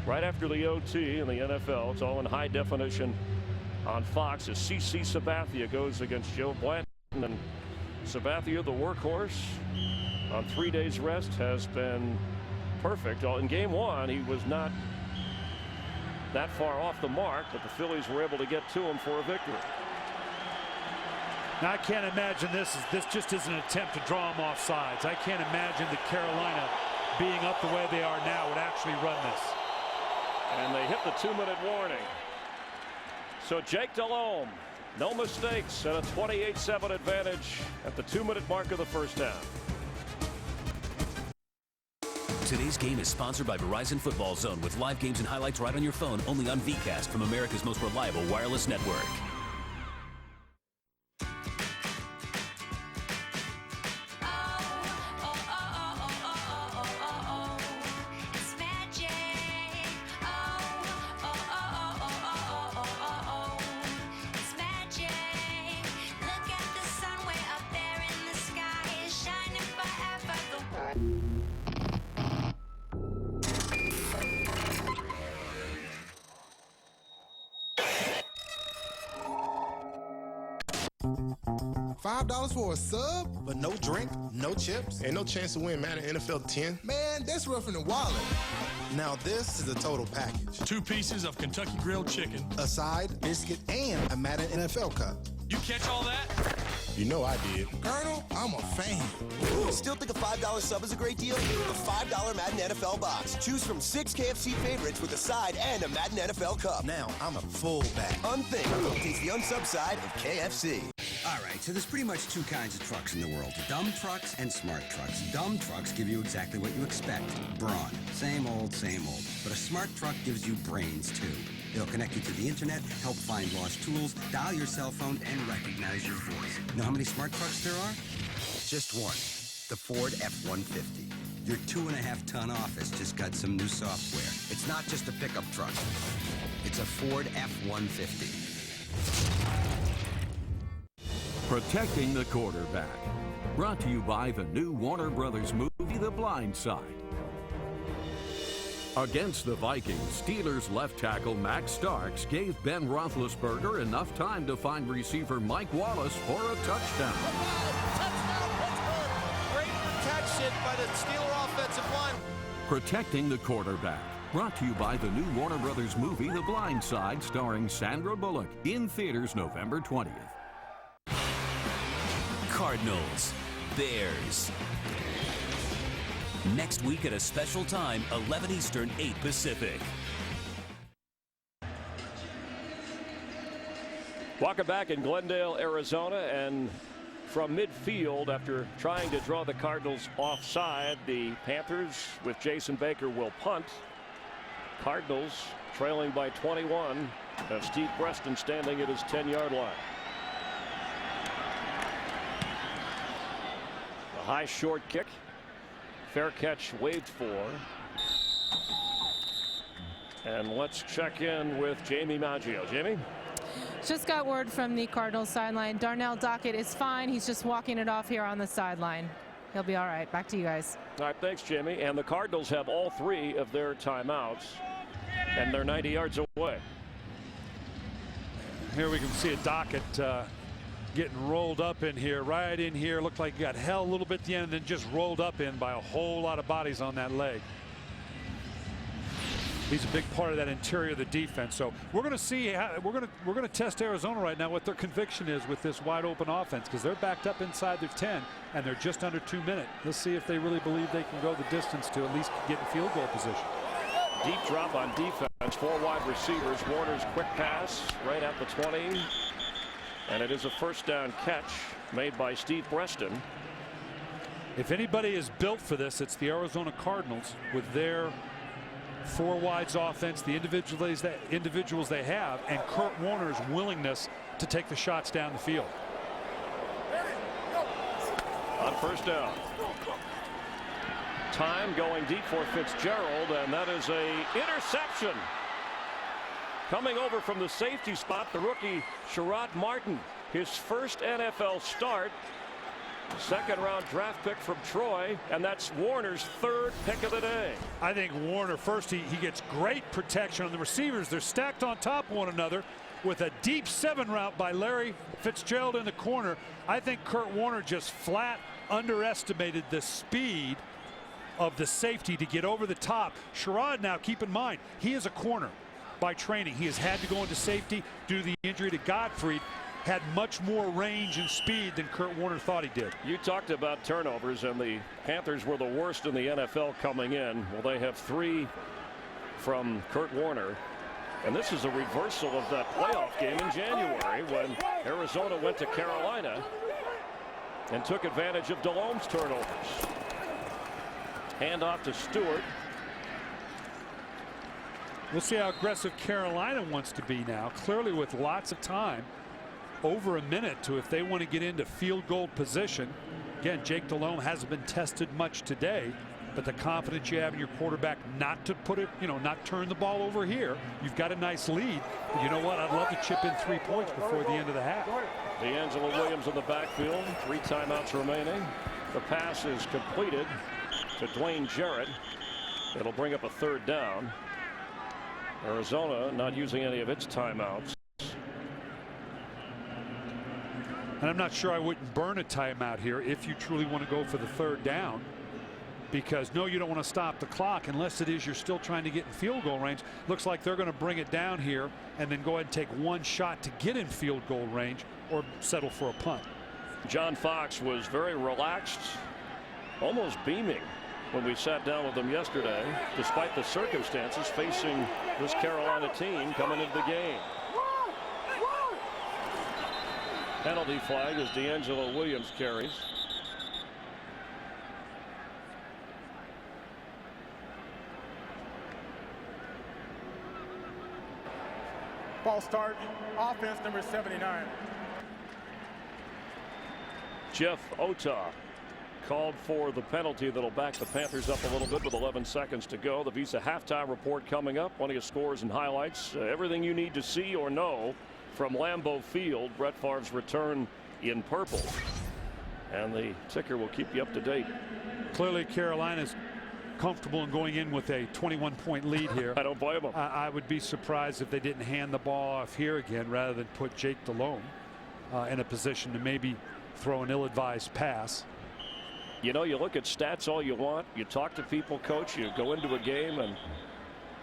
Right after the OT in the NFL. It's all in high definition on Fox as CC Sabathia goes against Joe Blanton. And Sabathia, the workhorse, on 3 days rest, has been perfect. In Game 1, he was not that far off the mark, but the Phillies were able to get to him for a victory. Now, I can't imagine this just is an attempt to draw him off sides. I can't imagine that Carolina, being up the way they are now, would actually run this. And they hit the 2-minute warning. So Jake Delhomme, no mistakes, and a 28-7 advantage at the 2-minute mark of the first half. Today's game is sponsored by Verizon Football Zone with live games and highlights right on your phone, only on VCast from America's most reliable wireless network. $5 for a sub, but no drink, no chips, and no chance to win Madden NFL 10? Man, that's rough in the wallet. Now this is a total package. 2 pieces of Kentucky grilled chicken, a side, biscuit, and a Madden NFL cup. You catch all that? You know I did. Colonel, I'm a fan. Still think a $5 sub is a great deal? The $5 Madden NFL box. Choose from 6 KFC favorites with a side and a Madden NFL cup. Now I'm a fullback. Unthink. Taste the unsub side of KFC. All right, so there's pretty much 2 kinds of trucks in the world. Dumb trucks and smart trucks. Dumb trucks give you exactly what you expect. Brawn. Same old, same old. But a smart truck gives you brains, too. It'll connect you to the internet, help find lost tools, dial your cell phone, and recognize your voice. Know how many smart trucks there are? Just one. The Ford F-150. Your 2.5-ton office just got some new software. It's not just a pickup truck. It's a Ford F-150. Protecting the quarterback. Brought to you by the new Warner Brothers movie, The Blind Side. Against the Vikings, Steelers left tackle Max Starks gave Ben Roethlisberger enough time to find receiver Mike Wallace for a touchdown. Touchdown, Pittsburgh! Great protection by the Steeler offensive line. Protecting the quarterback. Brought to you by the new Warner Brothers movie, The Blind Side, starring Sandra Bullock, in theaters November 20th. Cardinals, Bears. Next week at a special time, 11 Eastern, 8 Pacific. Welcome back in Glendale, Arizona, and from midfield, after trying to draw the Cardinals offside, the Panthers with Jason Baker will punt. Cardinals trailing by 21. Steve Preston standing at his 10-yard line. The high short kick. Fair catch waved for. And let's check in with Jamie Maggio. Jamie? Just got word from the Cardinals sideline. Darnell Dockett is fine. He's just walking it off here on the sideline. He'll be all right. Back to you guys. All right, thanks, Jamie. And the Cardinals have all 3 of their timeouts, and they're 90 yards away. Here we can see a Dockett getting rolled up in here, right in here. Looked like he got held a little bit at the end and then just rolled up in by a whole lot of bodies on that leg. He's a big part of that interior of the defense. So we're going to see how we're going to test Arizona right now what their conviction is with this wide open offense, because they're backed up inside their 10 and they're just under 2 minutes. Let's see if they really believe they can go the distance to at least get in field goal position. Deep drop on defense. 4 wide receivers. Warner's quick pass right at the 20. And it is a first down catch made by Steve Preston. If anybody is built for this, it's the Arizona Cardinals with their 4 wides offense, the individuals they have, and Kurt Warner's willingness to take the shots down the field. On first down. Time going deep for Fitzgerald, and that is a interception. Coming over from the safety spot, the rookie Sherrod Martin, his first NFL start. Second-round draft pick from Troy, and that's Warner's 3rd pick of the day. I think Warner, first, he gets great protection on the receivers. They're stacked on top of one another with a deep 7 route by Larry Fitzgerald in the corner. I think Kurt Warner just flat underestimated the speed of the safety to get over the top. Sherrod, now keep in mind, he is a corner by training. He has had to go into safety due to the injury to Godfrey. Had much more range and speed than Kurt Warner thought he did. You talked about turnovers, and the Panthers were the worst in the NFL coming in. Well, they have 3 from Kurt Warner. And this is a reversal of that playoff game in January when Arizona went to Carolina and took advantage of DeLhome's turnovers. Hand off to Stewart. We'll see how aggressive Carolina wants to be now. Clearly with lots of time. Over a minute to if they want to get into field goal position. Again, Jake Delhomme hasn't been tested much today, but the confidence you have in your quarterback not to put it, not turn the ball over here. You've got a nice lead. But you know what? I'd love to chip in 3 points before the end of the half. D'Angelo Williams in the backfield. 3 timeouts remaining. The pass is completed to Dwayne Jarrett. It'll bring up a 3rd down. Arizona not using any of its timeouts. And I'm not sure I wouldn't burn a timeout here if you truly want to go for the 3rd down, because no, you don't want to stop the clock unless it is you're still trying to get in field goal range. Looks like they're going to bring it down here and then go ahead and take 1 shot to get in field goal range or settle for a punt. John Fox was very relaxed, almost beaming when we sat down with him yesterday, despite the circumstances facing this Carolina team coming into the game. Penalty flag as D'Angelo Williams carries. Ball start, offense number 79. Jeff Ota called for the penalty that'll back the Panthers up a little bit with 11 seconds to go. The Visa halftime report coming up. Plenty of scores and highlights. Everything you need to see or know from Lambeau Field. Brett Favre's return in purple. And the ticker will keep you up to date. Clearly Carolina's comfortable in going in with a 21-point lead here. I don't blame them. I would be surprised if they didn't hand the ball off here again rather than put Jake Delhomme in a position to maybe throw an ill-advised pass. You know, you look at stats all you want. You talk to people, coach. You go into a game, and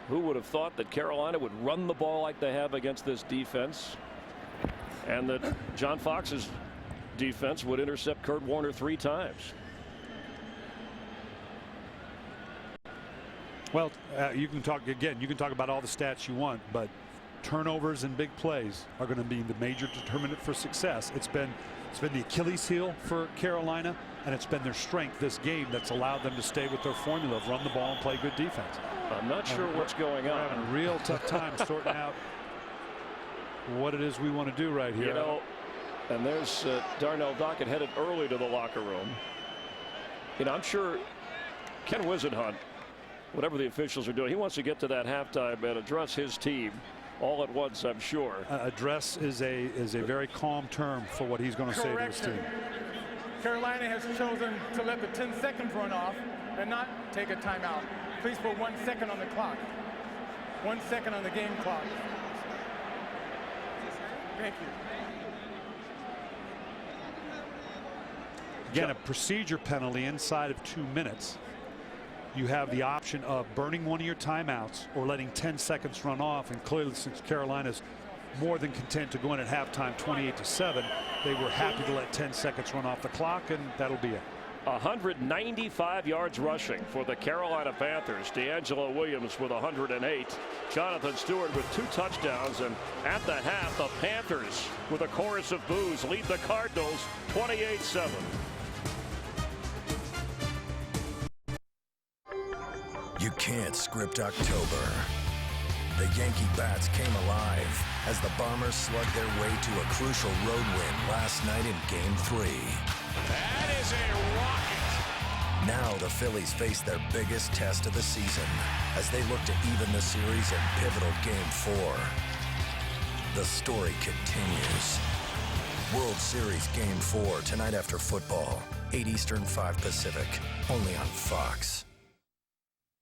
who would have thought that Carolina would run the ball like they have against this defense, and that John Fox's defense would intercept Kurt Warner 3 times. Well, you can talk again. You can talk about all the stats you want, but turnovers and big plays are going to be the major determinant for success. It's been the Achilles heel for Carolina, and it's been their strength this game that's allowed them to stay with their formula of run the ball and play good defense. I'm not sure what's going on. We're having a real tough time sorting out what it is we want to do right here. You know, and there's Darnell Dockett headed early to the locker room. You know, I'm sure Ken Wisenhunt, whatever the officials are doing, he wants to get to that halftime and address his team all at once, I'm sure. Address is a very calm term for what he's going to say to his team. Carolina has chosen to let the 10 seconds run off and not take a timeout. Please put 1 second on the clock. 1 second on the game clock. Thank you. Again, a procedure penalty inside of 2 minutes. you have the option of burning one of your timeouts or letting 10 seconds run off. And clearly, since Carolina's more than content to go in at halftime 28-7, they were happy to let 10 seconds run off the clock, and that'll be it. 195 yards rushing for the Carolina Panthers. D'Angelo Williams with 108. Jonathan Stewart with 2 touchdowns. And at the half, the Panthers with a chorus of boos lead the Cardinals 28-7. You can't script October. The Yankee bats came alive as the Bombers slugged their way to a crucial road win last night in Game 3. That is a rocket. Now the Phillies face their biggest test of the season as they look to even the series in pivotal Game 4. The story continues. World Series Game 4 tonight after football, 8 Eastern, 5 Pacific, only on Fox.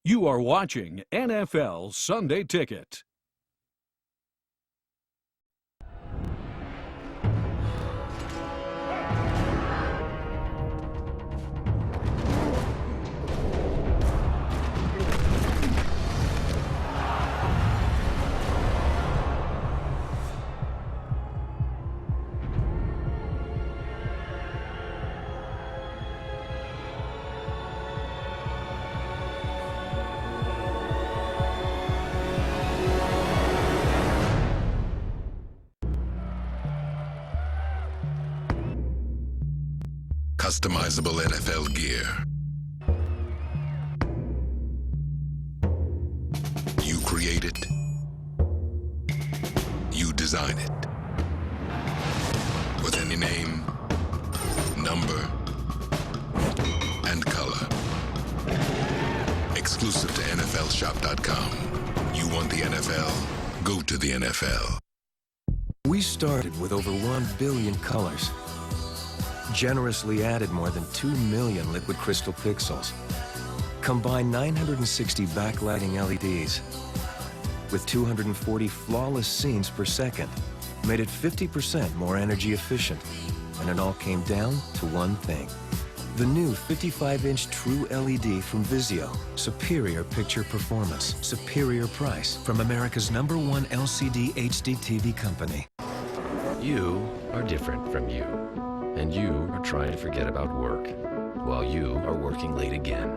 You are watching NFL Sunday Ticket. Customizable NFL gear. You create it. You design it. With any name, number, and color. Exclusive to NFLshop.com. You want the NFL? Go to the NFL. We started with over 1 billion colors. Generously added more than 2 million liquid crystal pixels. Combined 960 backlighting LEDs with 240 flawless scenes per second. Made it 50% more energy efficient. And it all came down to one thing. The new 55-inch True LED from Vizio. Superior picture performance. Superior price from America's #1 LCD HD TV company. You are different from you. And you are trying to forget about work, while you are working late again.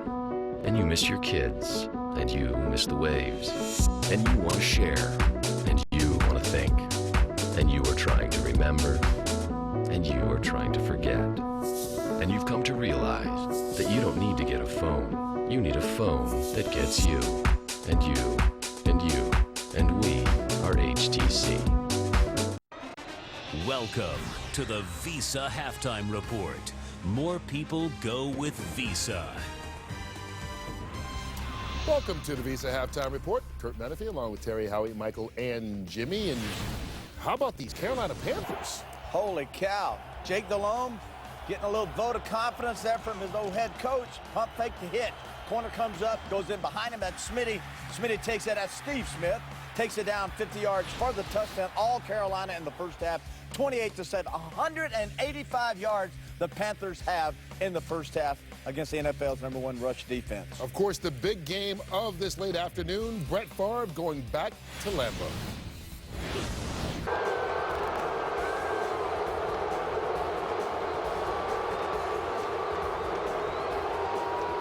And you miss your kids, and you miss the waves. And you want to share, and you want to think. And you are trying to remember, and you are trying to forget. And you've come to realize that you don't need to get a phone. You need a phone that gets you, and you, and you, and we are HTC. Welcome to the Visa Halftime Report. More people go with Visa. Welcome to the Visa Halftime Report. Kurt Menefee along with Terry, Howie, Michael, and Jimmy. And how about these Carolina Panthers? Holy cow. Jake Delhomme getting a little vote of confidence there from his old head coach. Pump fake to hit. Corner comes up, goes in behind him. That's Smitty. Smitty takes it. That's Steve Smith. Takes it down 50 yards for the touchdown. All Carolina in the first half. 28-7, 185 yards the Panthers have in the first half against the NFL's #1 rush defense. Of course, the big game of this late afternoon, Brett Favre going back to Lambeau.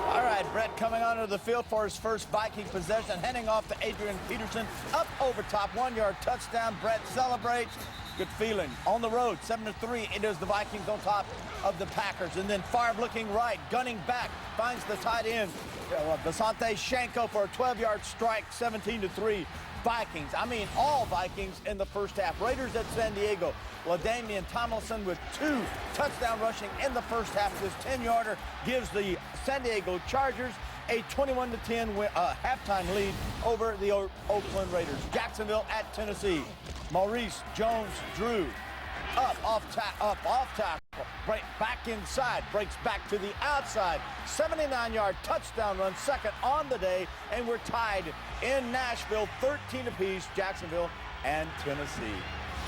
All right, Brett coming onto the field for his first Viking possession, handing off to Adrian Peterson, up over top, 1-yard touchdown. Brett celebrates. Good feeling. On the road, 7-3. It is the Vikings on top of the Packers. And then Favre looking right, gunning back, finds the tight end, Basante Shanko for a 12-yard strike, 17-3. Vikings. I mean, all Vikings in the first half. Raiders at San Diego. LaDainian Tomlinson with 2 touchdown rushing in the first half. This 10-yarder gives the San Diego Chargers a 21-10 halftime lead over the Oakland Raiders. Jacksonville at Tennessee. Maurice Jones-Drew off tackle, back inside, breaks back to the outside. 79-yard touchdown run, second on the day, and we're tied in Nashville, 13 apiece, Jacksonville and Tennessee.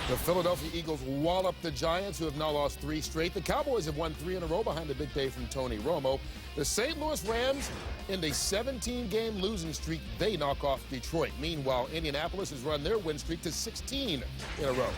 The Philadelphia Eagles wallop the Giants, who have now lost 3 straight. The Cowboys have won 3 in a row behind a big day from Tony Romo. The St. Louis Rams, in a 17-game losing streak, they knock off Detroit. Meanwhile, Indianapolis has run their win streak to 16 in a row.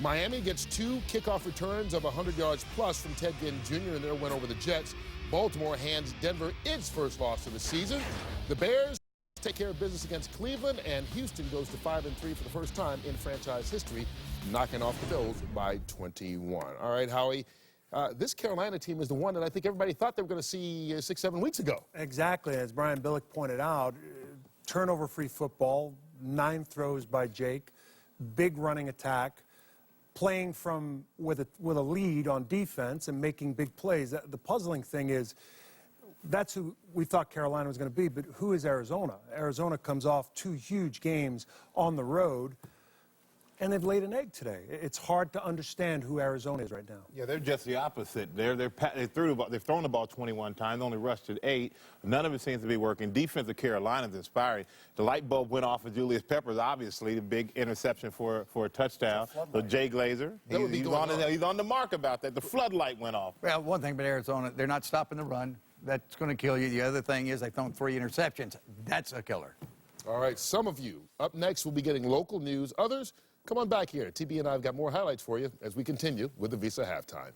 Miami gets 2 kickoff returns of 100 yards plus from Ted Ginn Jr. in their win over the Jets. Baltimore hands Denver its first loss of the season. The Bears take care of business against Cleveland, and Houston goes to 5-3 for the first time in franchise history, knocking off the Bills by 21. All right, Howie, this Carolina team is the one that I think everybody thought they were going to see 6-7 weeks ago. Exactly, as Brian Billick pointed out, turnover-free football, 9 throws by Jake, big running attack, playing with a lead on defense and making big plays. The puzzling thing is, that's who we thought Carolina was going to be, but who is Arizona? Arizona comes off 2 huge games on the road, and they've laid an egg today. It's hard to understand who Arizona is right now. Yeah, they're just the opposite. They've thrown the ball 21 times, only rushed it 8. None of it seems to be working. Defense of Carolina is inspiring. The light bulb went off for Julius Peppers, obviously, the big interception for a touchdown. So Jay Glazer, he's on the mark about that. The floodlight went off. Well, one thing about Arizona, they're not stopping the run. That's going to kill you. The other thing is they've thrown 3 interceptions. That's a killer. All right, some of you up next will be getting local news. Others, come on back here. TB and I have got more highlights for you as we continue with the Visa Halftime.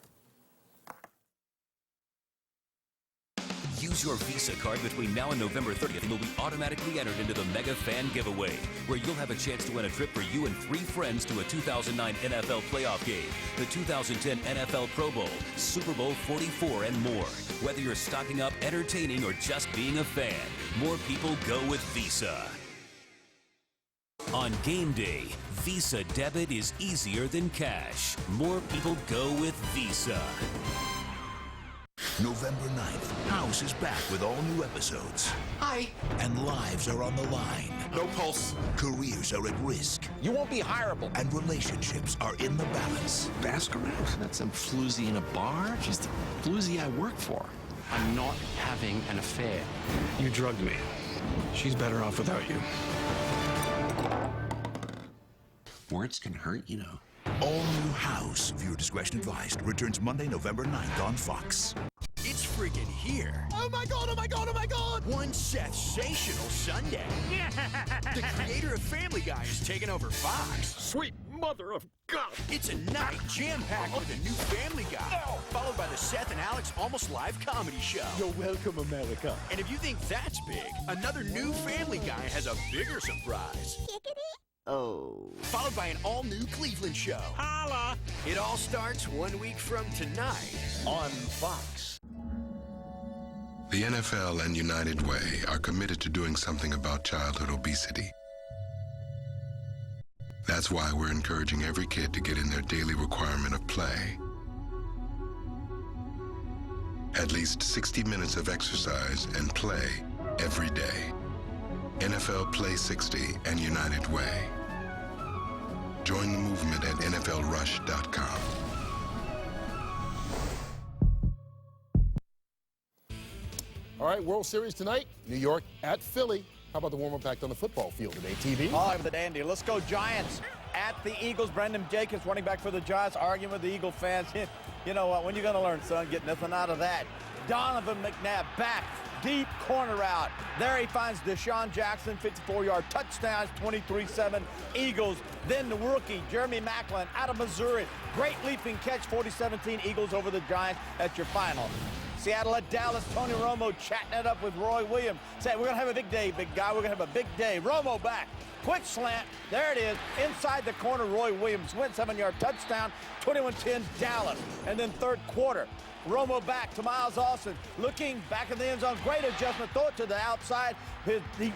Use your Visa card between now and November 30th and you'll be automatically entered into the Mega Fan Giveaway, where you'll have a chance to win a trip for you and 3 friends to a 2009 NFL playoff game, the 2010 NFL Pro Bowl, Super Bowl 44, and more. Whether you're stocking up, entertaining, or just being a fan, more people go with Visa. On game day, Visa debit is easier than cash. More people go with Visa. November 9th, House is back with all new episodes. Hi. And lives are on the line. No pulse. Careers are at risk. You won't be hireable. And relationships are in the balance. Baskerville? That's some floozy in a bar? She's the floozy I work for. I'm not having an affair. You drugged me. She's better off without you. Words can hurt, you know. All new House, viewer discretion advised, returns Monday, November 9th on Fox. It's freaking here. Oh my God, oh my God, oh my God! One sensational Sunday. The creator of Family Guy is taking over Fox. Sweet mother of God! It's a night jam-packed with a new Family Guy, followed by the Seth and Alex Almost Live comedy show. You're welcome, America. And if you think that's big, another new Family Guy has a bigger surprise. Oh. Followed by an all-new Cleveland show. Holla! It all starts 1 week from tonight on Fox. The NFL and United Way are committed to doing something about childhood obesity. That's why we're encouraging every kid to get in their daily requirement of play. At least 60 minutes of exercise and play every day. NFL Play 60 and United Way. Join the movement at NFLRush.com. All right, World Series tonight, New York at Philly. How about the warm-up act on the football field today, TV? Oh, the dandy. Let's go Giants at the Eagles. Brendan Jacobs, running back for the Giants, arguing with the Eagle fans. You know what? When you going to learn, son? Get nothing out of that. Donovan McNabb back. Deep corner route. There he finds Deshaun Jackson, 54-yard touchdowns, 23-7 Eagles. Then the rookie, Jeremy Maclin, out of Missouri. Great leaping catch, 40-17 Eagles over the Giants. At your final. Seattle at Dallas, Tony Romo chatting it up with Roy Williams. Saying, we're going to have a big day, big guy. We're going to have a big day. Romo back. Quick slant. There it is. Inside the corner, Roy Williams went 7-yard touchdown, 21-10 Dallas. And then third quarter, Romo back to Miles Austin, looking back in the end zone. Great adjustment. Throw it to the outside,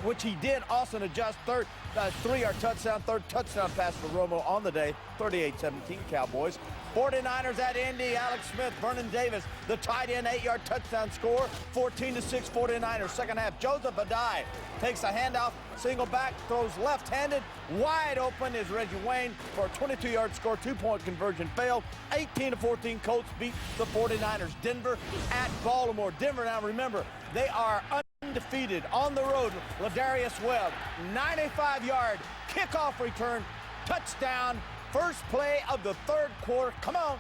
which he did. Austin adjust. 3-yard touchdown, third touchdown pass for Romo on the day. 38-17 Cowboys. 49ers at Indy. Alex Smith, Vernon Davis, the tight end, 8-yard touchdown score. 14-6 49ers. Second half, Joseph Adai takes a handoff, single back, throws left-handed. Wide open is Reggie Wayne for a 22-yard score. 2-point conversion failed. 18-14 Colts beat the 49ers. Denver at Baltimore. Denver, now remember, they are undefeated on the road. Ladarius Webb, 95-yard kickoff return. Touchdown. First play of the third quarter. Come on,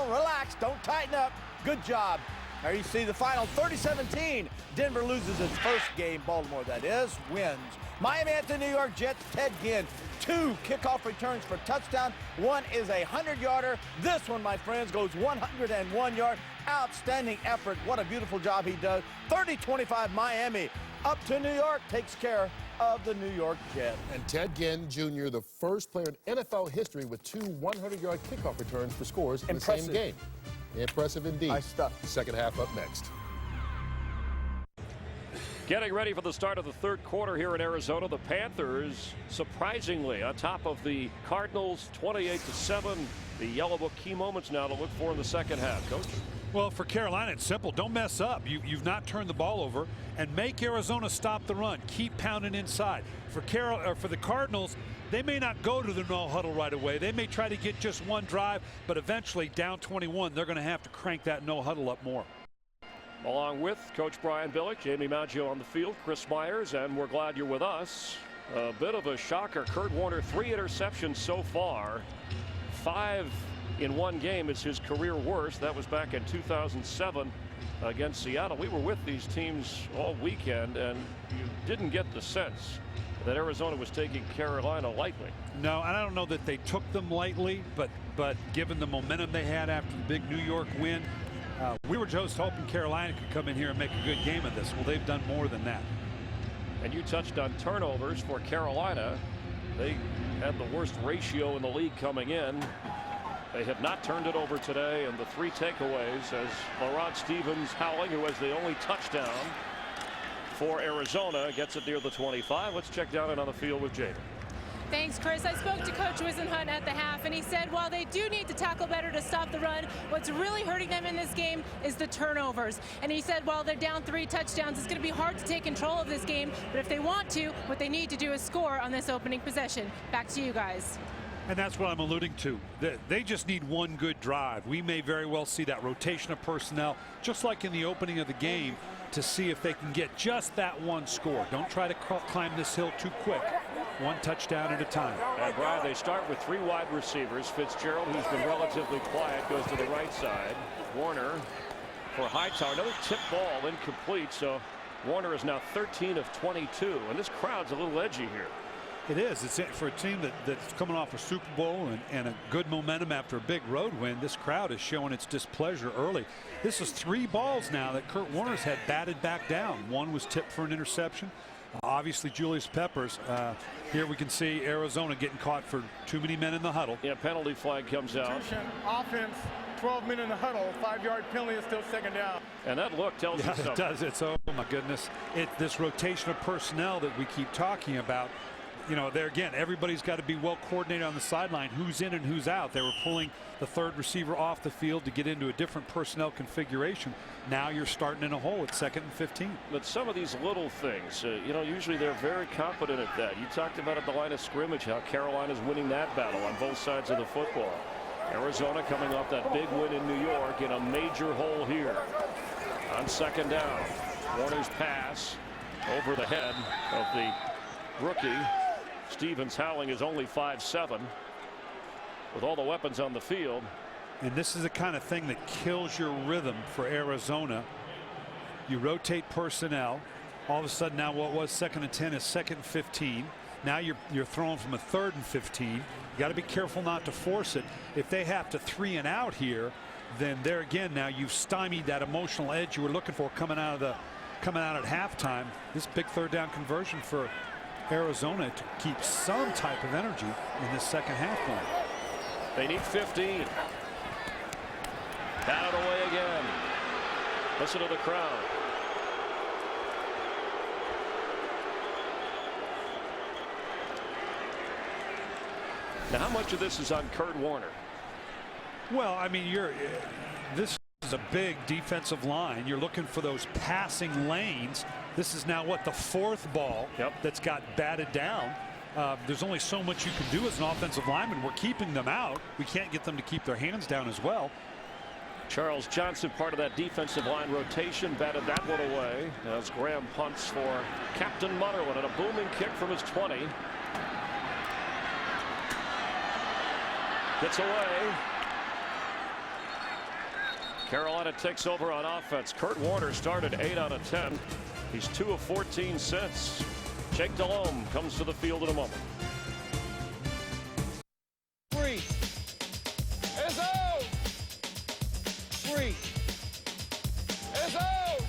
relax. Don't tighten up. Good job. There you see the final 30-17. Denver loses its first game. Baltimore, that is, wins. Miami at the New York Jets. Ted Ginn. 2 kickoff returns for touchdown. 1 is a 100-yarder. This one, my friends, goes 101 yards. Outstanding effort. What a beautiful job he does. 30-25 Miami. Up to New York. Takes care of the New York Jets. And Ted Ginn Jr., the first player in NFL history with 2 100-yard kickoff returns for scores in the same game. Impressive indeed. Nice stuff. Second half up next. Getting ready for the start of the third quarter here in Arizona. The Panthers, surprisingly, on top of the Cardinals, 28-7. The Yellow Book key moments now to look for in the second half. Coach? Well, for Carolina, it's simple. Don't mess up. You've not turned the ball over, and make Arizona stop the run. Keep pounding inside. For the Cardinals, they may not go to the no huddle right away. They may try to get just one drive, but eventually down 21, they're going to have to crank that no huddle up more. Along with Coach Brian Billick, Jamie Maggio on the field, Chris Myers, and we're glad you're with us. A bit of a shocker. Kurt Warner, 3 interceptions so far. 5 in one game is his career worst. That was back in 2007 against Seattle. We were with these teams all weekend, and you didn't get the sense that Arizona was taking Carolina lightly. No, and I don't know that they took them lightly, but given the momentum they had after the big New York win, we were just hoping Carolina could come in here and make a good game of this. Well, they've done more than that. And you touched on turnovers for Carolina. They had the worst ratio in the league coming in. They have not turned it over today, and the 3 takeaways as Laurent Stevens-Howling, who has the only touchdown for Arizona, gets it near the 25. Let's check down and on the field with Jamie. Thanks, Chris. I spoke to Coach Wisenhunt at the half, and he said while they do need to tackle better to stop the run, what's really hurting them in this game is the turnovers. And he said while they're down 3 touchdowns, it's going to be hard to take control of this game, but if they want to, what they need to do is score on this opening possession. Back to you guys. And that's what I'm alluding to. They just need one good drive. We may very well see that rotation of personnel, just like in the opening of the game, to see if they can get just that one score. Don't try to climb this hill too quick. One touchdown at a time. And Brian, they start with 3 wide receivers. Fitzgerald, who's been relatively quiet, goes to the right side. Warner for Hightower. Another tip ball incomplete. So Warner is now 13 of 22. And this crowd's a little edgy here. It is. It's for a team that's coming off a Super Bowl and a good momentum after a big road win. This crowd is showing its displeasure early. This is 3 balls now that Kurt Warner's had batted back down. One was tipped for an interception. Obviously, Julius Peppers. Here we can see Arizona getting caught for too many men in the huddle. Yeah, penalty flag comes out. Offense, 12 men in the huddle, 5-yard penalty is still second down. And that look tells you something. It does. It's, oh my goodness. This rotation of personnel that we keep talking about. You know, there again, everybody's got to be well coordinated on the sideline. Who's in and who's out. They were pulling the 3rd receiver off the field to get into a different personnel configuration. Now you're starting in a hole at 2nd and 15. But some of these little things, you know, usually they're very confident at that. You talked about at the line of scrimmage how Carolina's winning that battle on both sides of the football. Arizona coming off that big win in New York in a major hole here on 2nd down. Warner's pass over the head of the rookie. Stevens-Howling is only 5'7", with all the weapons on the field. And this is the kind of thing that kills your rhythm for Arizona. You rotate personnel. All of a sudden now what was 2nd and 10 is 2nd and 15. Now you're throwing from a 3rd and 15. You got to be careful not to force it. If they have to 3 and out here, then there again now you've stymied that emotional edge you were looking for coming out at halftime. This big 3rd down conversion for Arizona to keep some type of energy in this second half going. They need 15. Batted away again. Listen to the crowd. Now, how much of this is on Kurt Warner? Well, I mean, this is a big defensive line. You're looking for those passing lanes. This is now what, the 4th ball that's got batted down. There's only so much you can do as an offensive lineman. We're keeping them out. We can't get them to keep their hands down as well. Charles Johnson, part of that defensive line rotation, batted that one away as Graham punts for Captain Mutterland, and a booming kick from his 20. Gets away. Carolina takes over on offense. Kurt Warner started 8 out of 10. He's 2 of 14 since. Jake Delhomme comes to the field in a moment. 3 is out. 3 is out.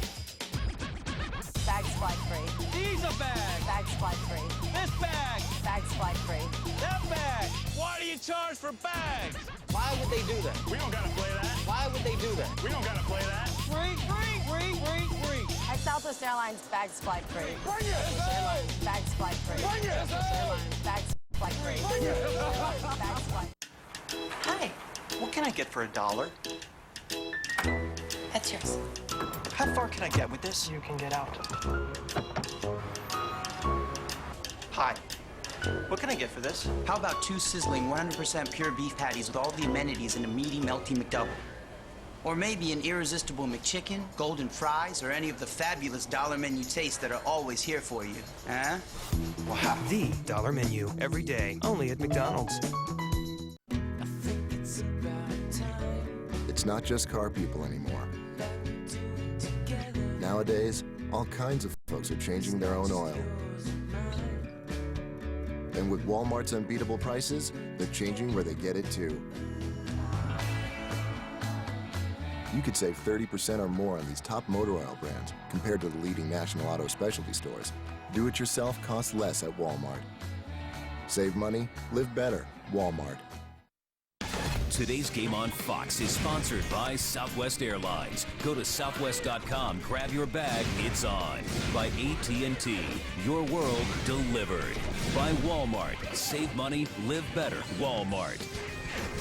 Bags fly free. These are bags. Bags fly free. This bag. Bags fly free. That bag. Why do you charge for bags? Why would they do that? We don't gotta play that. Why would they do that? We don't gotta play that. Free. At Southwest Airlines, bags fly free. Bring it. Southwest Airlines, bags fly free. Bring it. Southwest Airlines, bags fly free. Bring it. Bags fly. Hi, what can I get for $1? That's yours. How far can I get with this? You can get out. Hi, what can I get for this? How about 2 sizzling 100% pure beef patties with all the amenities in a meaty, melty McDouble? Or maybe an irresistible McChicken, golden fries, or any of the fabulous dollar menu tastes that are always here for you, huh? Wow. The dollar menu, every day, only at McDonald's. It's not just car people anymore. Nowadays, all kinds of folks are changing their own oil. And with Walmart's unbeatable prices, they're changing where they get it too. You could save 30% or more on these top motor oil brands compared to the leading national auto specialty stores. Do it yourself costs less at Walmart. Save money, live better. Walmart. Today's game on Fox is sponsored by Southwest Airlines. Go to southwest.com, grab your bag, it's on. By AT&T, your world delivered. By Walmart, save money, live better, Walmart.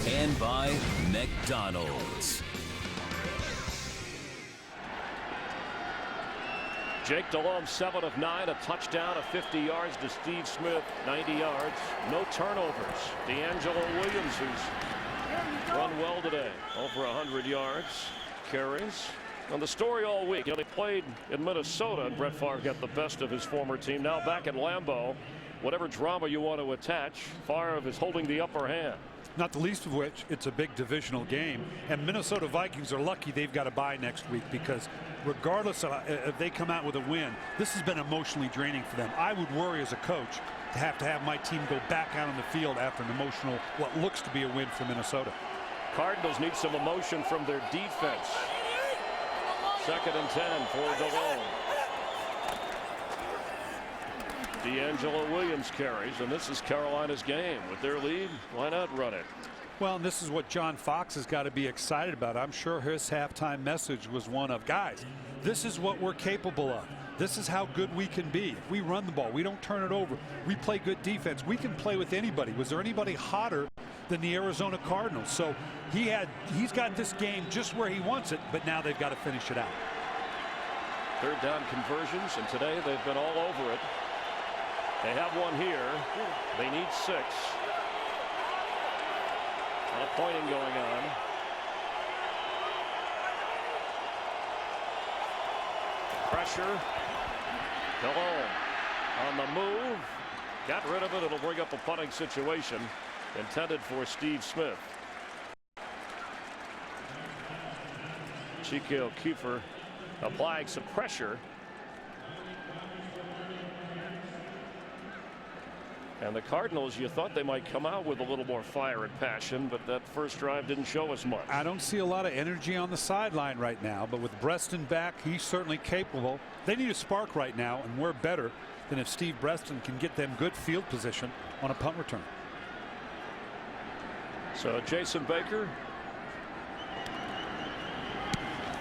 And by McDonald's. Jake Delhomme, 7 of 9, a touchdown of 50 yards to Steve Smith, 90 yards. No turnovers. D'Angelo Williams, who's run well today, over 100 yards, carries. And the story all week, they played in Minnesota, and Brett Favre got the best of his former team. Now back at Lambeau, whatever drama you want to attach, Favre is holding the upper hand. Not the least of which, it's a big divisional game. And Minnesota Vikings are lucky they've got a bye next week, because regardless of if they come out with a win, this has been emotionally draining for them. I would worry as a coach to have my team go back out on the field after an emotional, what looks to be a win for Minnesota. Cardinals need some emotion from their defense. 2nd and 10 for Delhomme. D'Angelo Williams carries, and this is Carolina's game. With their lead, why not run it? Well, and this is what John Fox has got to be excited about. I'm sure his halftime message was one of, guys, this is what we're capable of. This is how good we can be. If we run the ball, we don't turn it over, we play good defense, we can play with anybody. Was there anybody hotter than the Arizona Cardinals? So he's got this game just where he wants it, but now they've got to finish it out. 3rd down conversions, and today they've been all over it. They have one here. They need 6. A lot of pointing going on. Pressure. Delhomme on the move. Got rid of it. It'll bring up a punting situation intended for Steve Smith. Chico Kiefer applying some pressure. And the Cardinals, you thought they might come out with a little more fire and passion, but that first drive didn't show us much. I don't see a lot of energy on the sideline right now, but with Breaston back, he's certainly capable. They need a spark right now, and we're better than if Steve Breaston can get them good field position on a punt return. So Jason Baker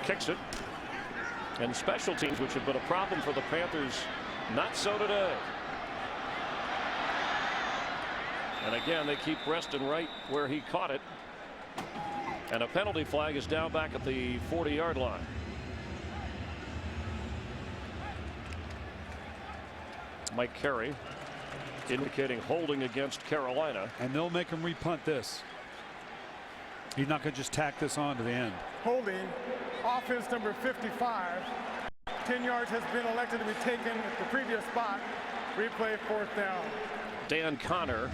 kicks it. And special teams, which have been a problem for the Panthers, not so today. And again, they keep Breaston right where he caught it. And a penalty flag is down back at the 40-yard line. Mike Carey indicating holding against Carolina. And they'll make him repunt this. He's not going to just tack this on to the end. Holding, offense number 55. 10 yards has been elected to be taken at the previous spot. Replay 4th down. Dan Connor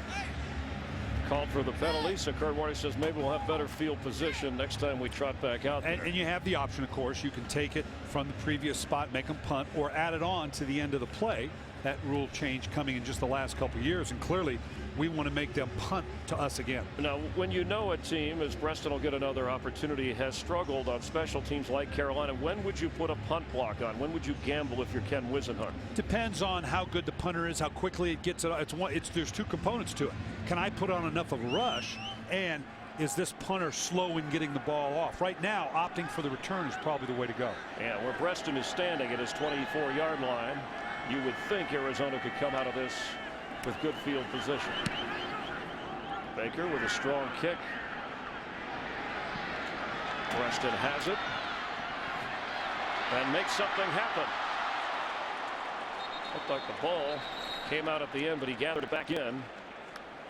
called for the penalty, so Kurt Warner says maybe we'll have better field position next time we trot back out there. And you have the option, of course. You can take it from the previous spot, make them punt, or add it on to the end of the play. That rule change coming in just the last couple of years, and clearly we want to make them punt to us again. Now, when you know a team, as Preston will get another opportunity, has struggled on special teams like Carolina, when would you put a punt block on? When would you gamble if you're Ken Whisenhunt? Depends on how good the punter is, how quickly it gets it. There's two components to it. Can I put on enough of a rush, and is this punter slow in getting the ball off? Right now, opting for the return is probably the way to go. Yeah, where Preston is standing at his 24-yard line, you would think Arizona could come out of this with good field position. Baker with a strong kick. Preston has it and makes something happen. Looked like the ball came out at the end, but he gathered it back in.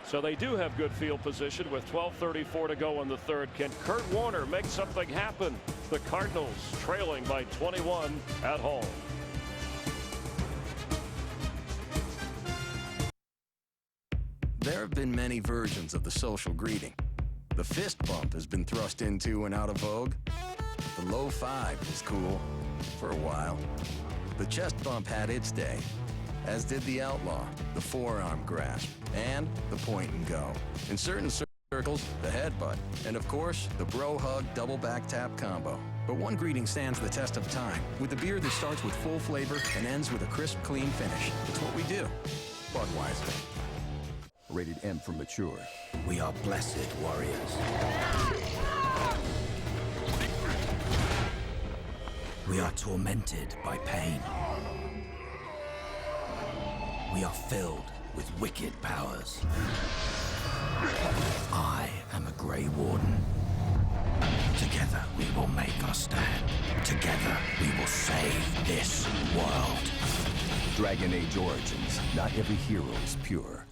So they do have good field position with 12:34 to go in the third. Can Kurt Warner make something happen? The Cardinals trailing by 21 at home. There have been many versions of the social greeting. The fist bump has been thrust into and out of vogue. The low five was cool for a while. The chest bump had its day, as did the outlaw, the forearm grasp, and the point and go. In certain circles, the headbutt, and of course, the bro hug double back tap combo. But one greeting stands the test of time, with a beer that starts with full flavor and ends with a crisp, clean finish. It's what we do. Budweiser. Rated M for mature. We are blessed warriors. We are tormented by pain. We are filled with wicked powers. I am a Grey Warden. Together we will make our stand. Together we will save this world. Dragon Age Origins. Not every hero is pure.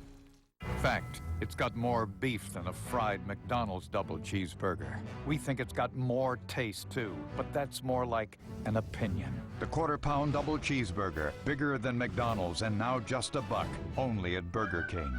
Fact, it's got more beef than a fried McDonald's double cheeseburger. We think it's got more taste too, but that's more like an opinion. The quarter-pound double cheeseburger, bigger than McDonald's and now just $1, only at Burger King.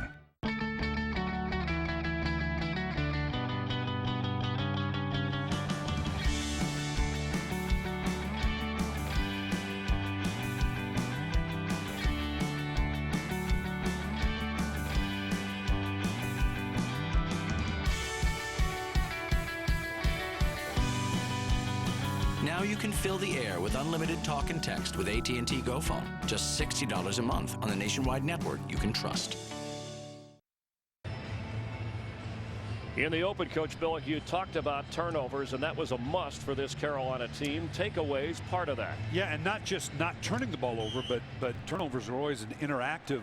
Now you can fill the air with unlimited talk and text with AT&T GoPhone. Just $60 a month on the nationwide network you can trust. In the open, Coach Billick, you talked about turnovers, and that was a must for this Carolina team. Takeaways, part of that. Yeah, and not just not turning the ball over, but turnovers are always an interactive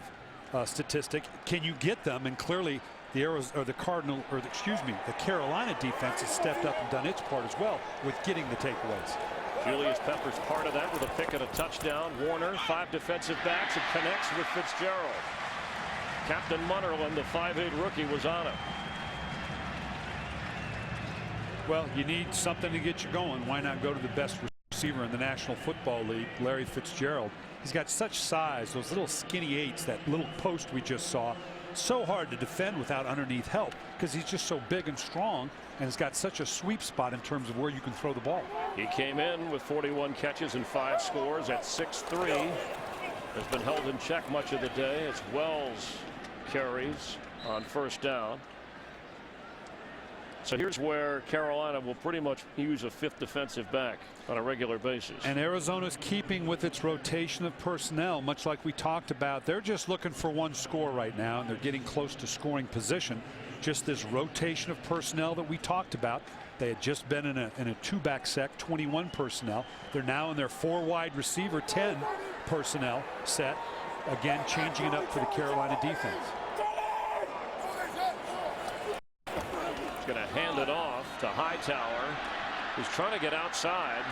statistic. Can you get them? And clearly, the Carolina defense has stepped up and done its part as well with getting the takeaways. Julius Peppers part of that with a pick and a touchdown. Warner, 5 defensive backs, and connects with Fitzgerald. Captain Munnerlyn, the 5'8" rookie, was on him. Well, you need something to get you going. Why not go to the best receiver in the National Football League, Larry Fitzgerald? He's got such size, those little skinny 8s, that little post we just saw. So hard to defend without underneath help because he's just so big and strong, and has got such a sweep spot in terms of where you can throw the ball. He came in with 41 catches and 5 scores at 6'3". Has been held in check much of the day. It's Wells carries on first down. So here's where Carolina will pretty much use a 5th defensive back on a regular basis. And Arizona's keeping with its rotation of personnel, much like we talked about. They're just looking for one score right now, and they're getting close to scoring position. Just this rotation of personnel that we talked about. They had just been in a 2-back set, 21 personnel. They're now in their 4-wide receiver, 10 personnel set. Again, changing it up for the Carolina defense. Going to hand it off to Hightower, who's trying to get outside.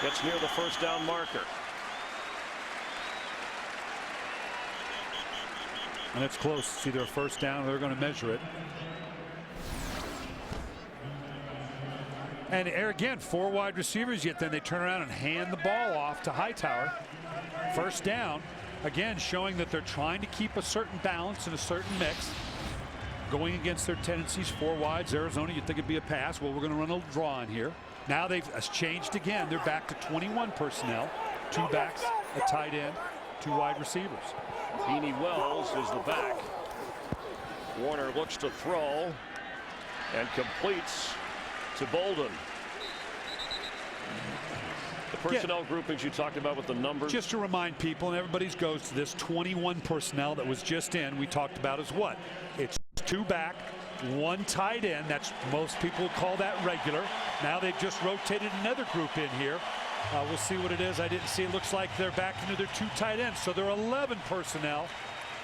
Gets near the first down marker. And it's close. It's either a first down or they're going to measure it. And again, 4 wide receivers, yet then they turn around and hand the ball off to Hightower. First down, again showing that they're trying to keep a certain balance and a certain mix. going against their tendencies. 4 wides. Arizona, you'd think it'd be a pass. Well, we're going to run a little draw in here. Now they've changed again. They're back to 21 personnel. 2 backs, a tight end, 2 wide receivers. Beanie Wells is the back. Warner looks to throw and completes to Bolden. The personnel groupings you talked about with the numbers. Just to remind people, and everybody goes to this, 21 personnel that was just in, we talked about is what? It's 2 back, 1 tight end. That's, most people call that regular. Now they've just rotated another group in here. We'll see what it is. I didn't see. It looks like they're back into their 2 tight ends. So they're 11 personnel,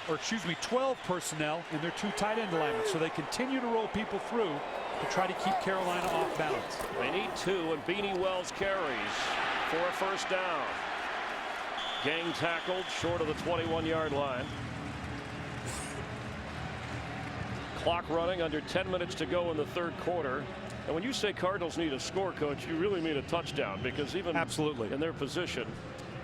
or excuse me, 12 personnel in their 2 tight end alignments. So they continue to roll people through to try to keep Carolina off balance. They need 2, and Beanie Wells carries for a first down. Gang tackled short of the 21-yard line. Clock running, under 10 minutes to go in the 3rd quarter. And when you say Cardinals need a score, Coach, you really mean a touchdown, because even absolutely in their position.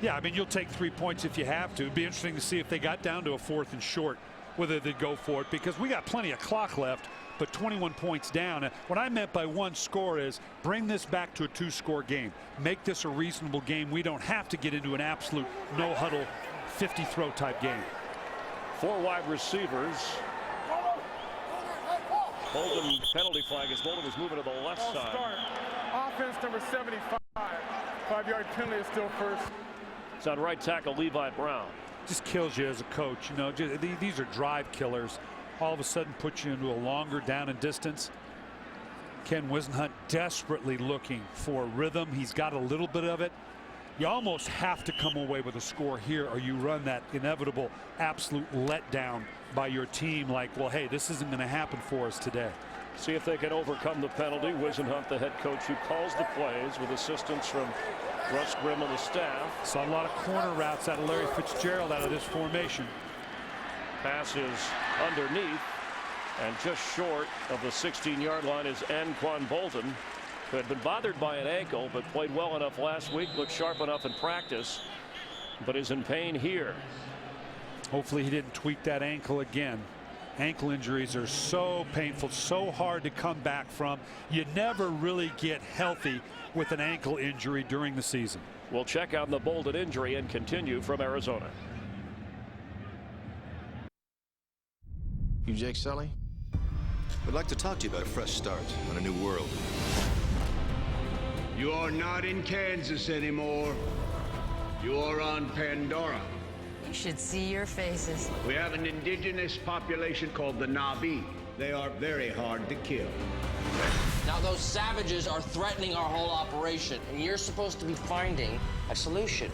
Yeah, I mean, you'll take 3 points if you have to. It'd be interesting to see if they got down to a 4th and short, whether they'd go for it, because we got plenty of clock left, but 21 points down. And what I meant by 1 score is bring this back to a 2-score game. Make this a reasonable game. We don't have to get into an absolute no-huddle 50-throw type game. 4 wide receivers. Bolden penalty flag as Bolden was moving to the left side. Start. Offense number 75. 5-yard penalty is still first. It's on right tackle Levi Brown. Just kills you as a coach. You know, these are drive killers. All of a sudden puts you into a longer down and distance. Ken Wisenhunt desperately looking for rhythm. He's got a little bit of it. You almost have to come away with a score here, or you run that inevitable absolute letdown by your team, like, well, hey, this isn't going to happen for us today. See if they can overcome the penalty. Wisenhunt, the head coach, who calls the plays with assistance from Russ Grimm and the staff. Saw a lot of corner routes out of Larry Fitzgerald out of this formation. Pass is underneath, and just short of the 16-yard line is Anquan Bolden, who had been bothered by an ankle but played well enough last week, looked sharp enough in practice, but is in pain here. Hopefully he didn't tweak that ankle again. Ankle injuries are so painful, so hard to come back from. You never really get healthy with an ankle injury during the season. We'll check on the Bolden injury and continue from Arizona. You Jake Sully? We'd like to talk to you about a fresh start on a new world. You are not in Kansas anymore. You are on Pandora. You should see your faces. We have an indigenous population called the Na'vi. They are very hard to kill. Now those savages are threatening our whole operation, and you're supposed to be finding a solution.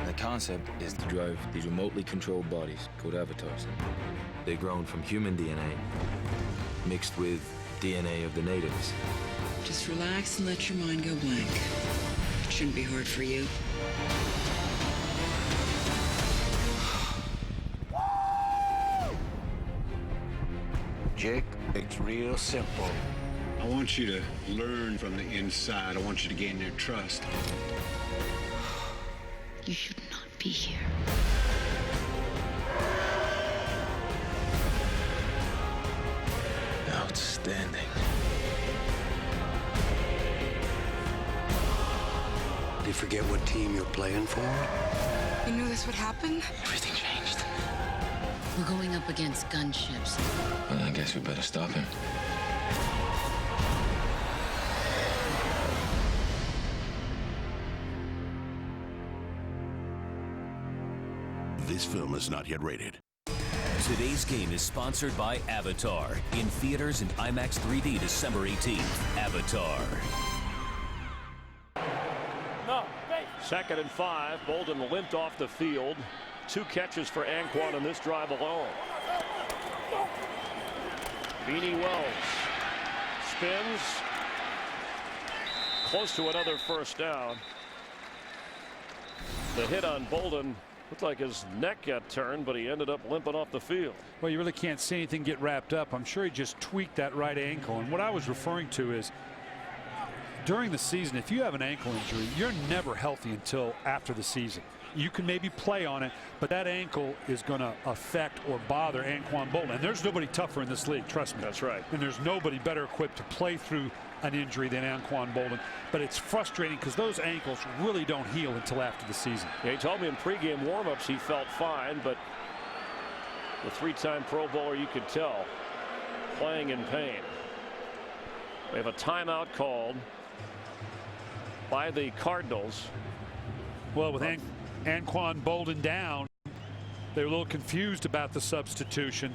The concept is to drive these remotely controlled bodies called avatars. They're grown from human DNA mixed with DNA of the natives. Just relax and let your mind go blank. It shouldn't be hard for you. Jake, it's real simple. I want you to learn from the inside. I want you to gain their trust. You should not be here. Outstanding. Did you forget what team you're playing for? You knew this would happen? Everything changed. We're going up against gunships. Well, I guess we better stop him. This film is not yet rated. Today's game is sponsored by Avatar, in theaters and IMAX 3D December 18th. Avatar. No, 2nd and 5. Bolden limped off the field. 2 catches for Anquan in this drive alone. Beanie Wells spins. Close to another first down. The hit on Bolden looked like his neck got turned, but he ended up limping off the field. Well, you really can't see anything get wrapped up. I'm sure he just tweaked that right ankle. And what I was referring to is during the season, if you have an ankle injury, you're never healthy until after the season. you can maybe play on it, but that ankle is going to affect or bother Anquan Bolden. And there's nobody tougher in this league, trust me. That's right. And there's nobody better equipped to play through an injury than Anquan Bolden. But it's frustrating because those ankles really don't heal until after the season. Yeah, he told me in pregame warmups he felt fine, but the three-time Pro Bowler, you could tell, playing in pain. We have a timeout called by the Cardinals. Well, with Anquan Bolden down, they were a little confused about the substitution.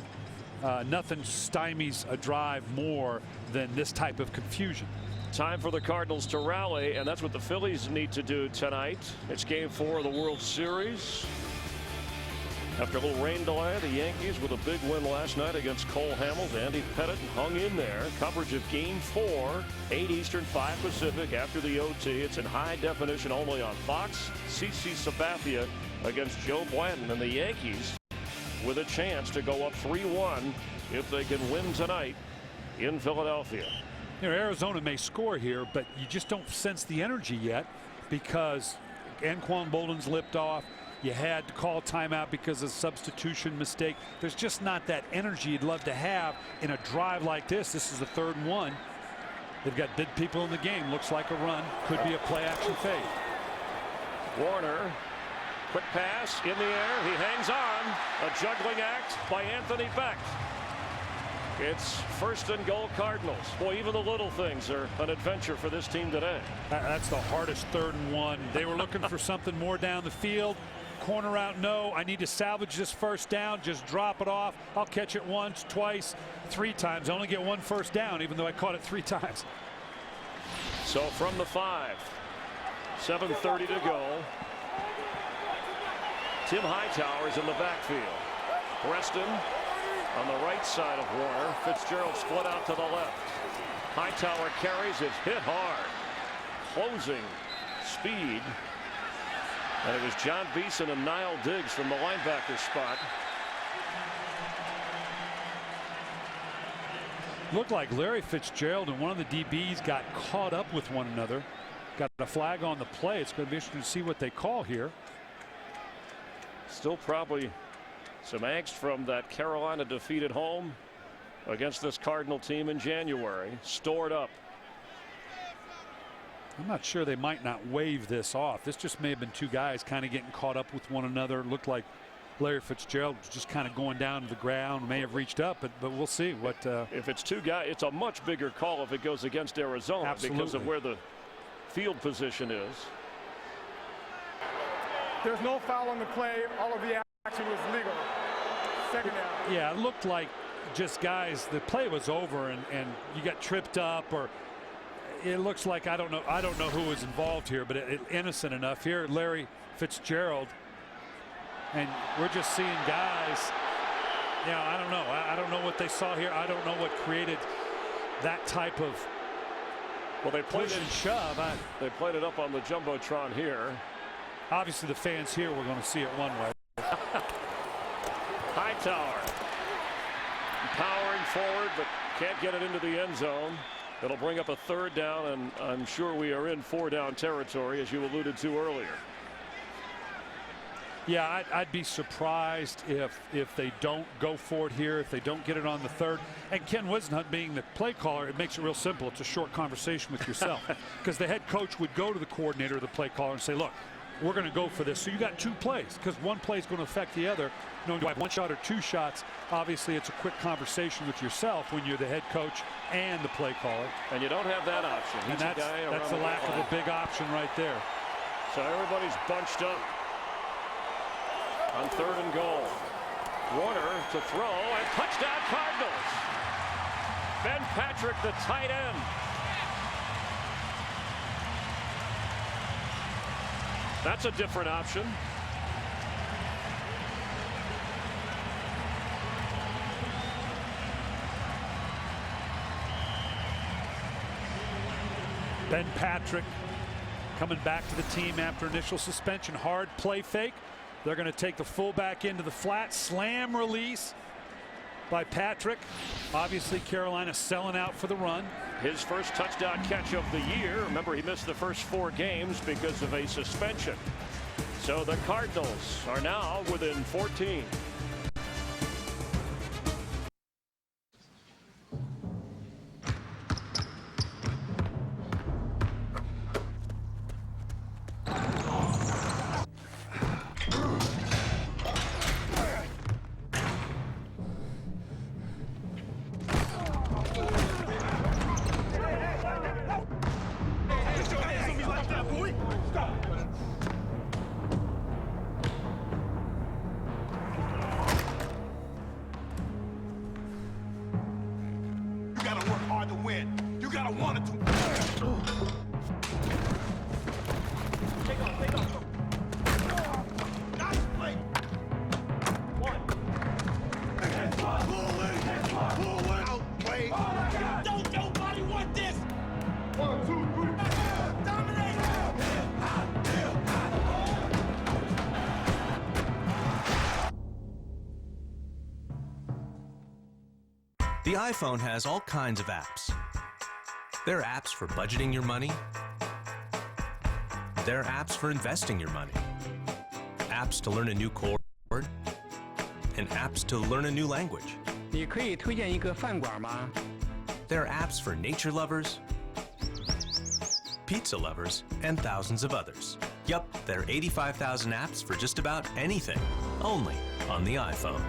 Nothing stymies a drive more than this type of confusion. Time for the Cardinals to rally, and that's what the Phillies need to do tonight. It's Game 4 of the World Series. After a little rain delay, the Yankees with a big win last night against Cole Hamels. Andy Pettit hung in there. Coverage of Game 4, 8 Eastern, 5 Pacific after the OT. It's in high definition only on Fox. CC Sabathia against Joe Blanton, and the Yankees with a chance to go up 3-1 if they can win tonight in Philadelphia. You know, Arizona may score here, but you just don't sense the energy yet because Anquan Bolden's lipped off. You had to call timeout because of substitution mistake. There's just not that energy you'd love to have in a drive like this. This is the 3rd and 1. They've got dead people in the game. Looks like a run. Could be a play action fake. Warner, quick pass in the air. He hangs on. A juggling act by Anthony Beck. It's 1st and goal Cardinals. Boy, even the little things are an adventure for this team today. That's the hardest 3rd and 1. They were looking for something more down the field. Corner out, no. I need to salvage this 1st down. Just drop it off. I'll catch it once, twice, 3 times. I only get 1 first down, even though I caught it 3 times. So from the 5, 7:30 to go. Tim Hightower's in the backfield. Preston on the right side of Warner. Fitzgerald split out to the left. Hightower carries it, hit hard. Closing speed. And it was John Beeson and Niall Diggs from the linebacker spot. Looked like Larry Fitzgerald and one of the DBs got caught up with one another. Got a flag on the play. It's going to be interesting to see what they call here. Still probably some angst from that Carolina defeat at home against this Cardinal team in January. Stored up. I'm not sure they might not wave this off. This just may have been 2 guys kind of getting caught up with one another. Looked like Larry Fitzgerald was just kind of going down to the ground. May have reached up, but we'll see what. If it's 2 guys, it's a much bigger call if it goes against Arizona. Absolutely. Because of where the field position is. There's no foul on the play. All of the action was legal. 2nd down. Yeah, it looked like just guys. The play was over, and you got tripped up, or it looks like I don't know who was involved here, but it innocent enough here. Larry Fitzgerald, and we're just seeing guys. Yeah, I don't know. I don't know what they saw here. I don't know what created that type of. Well, they played push and shove. They played it up on the jumbotron here. Obviously, the fans here were going to see it one way. Hightower powering forward, but can't get it into the end zone. It'll bring up a 3rd down, and I'm sure we are in 4-down territory, as you alluded to earlier. Yeah, I'd be surprised if they don't go for it here, if they don't get it on the 3rd. And Ken Wisenhunt being the play caller, it makes it real simple. It's a short conversation with yourself. Because the head coach would go to the coordinator or the play caller and say, look, we're going to go for this. So you got 2 plays, because one play is going to affect the other. You know, do I have 1 shot or 2 shots? Obviously, it's a quick conversation with yourself when you're the head coach and the play caller. And you don't have that option. And that's the lack of a big option right there. So everybody's bunched up on 3rd and goal. Warner to throw, and touchdown Cardinals. Ben Patrick, the tight end. That's a different option. Ben Patrick coming back to the team after initial suspension. Hard play fake. They're going to take the fullback into the flat. Slam release by Patrick. Obviously, Carolina selling out for the run. His first touchdown catch of the year. Remember, he missed the first 4 games because of a suspension. So the Cardinals are now within 14. The iPhone has all kinds of apps. There are apps for budgeting your money. There are apps for investing your money. Apps to learn a new chord. And apps to learn a new language. 你可以推荐一个饭馆吗? There are apps for nature lovers, pizza lovers, and thousands of others. Yup, there are 85,000 apps for just about anything, only on the iPhone.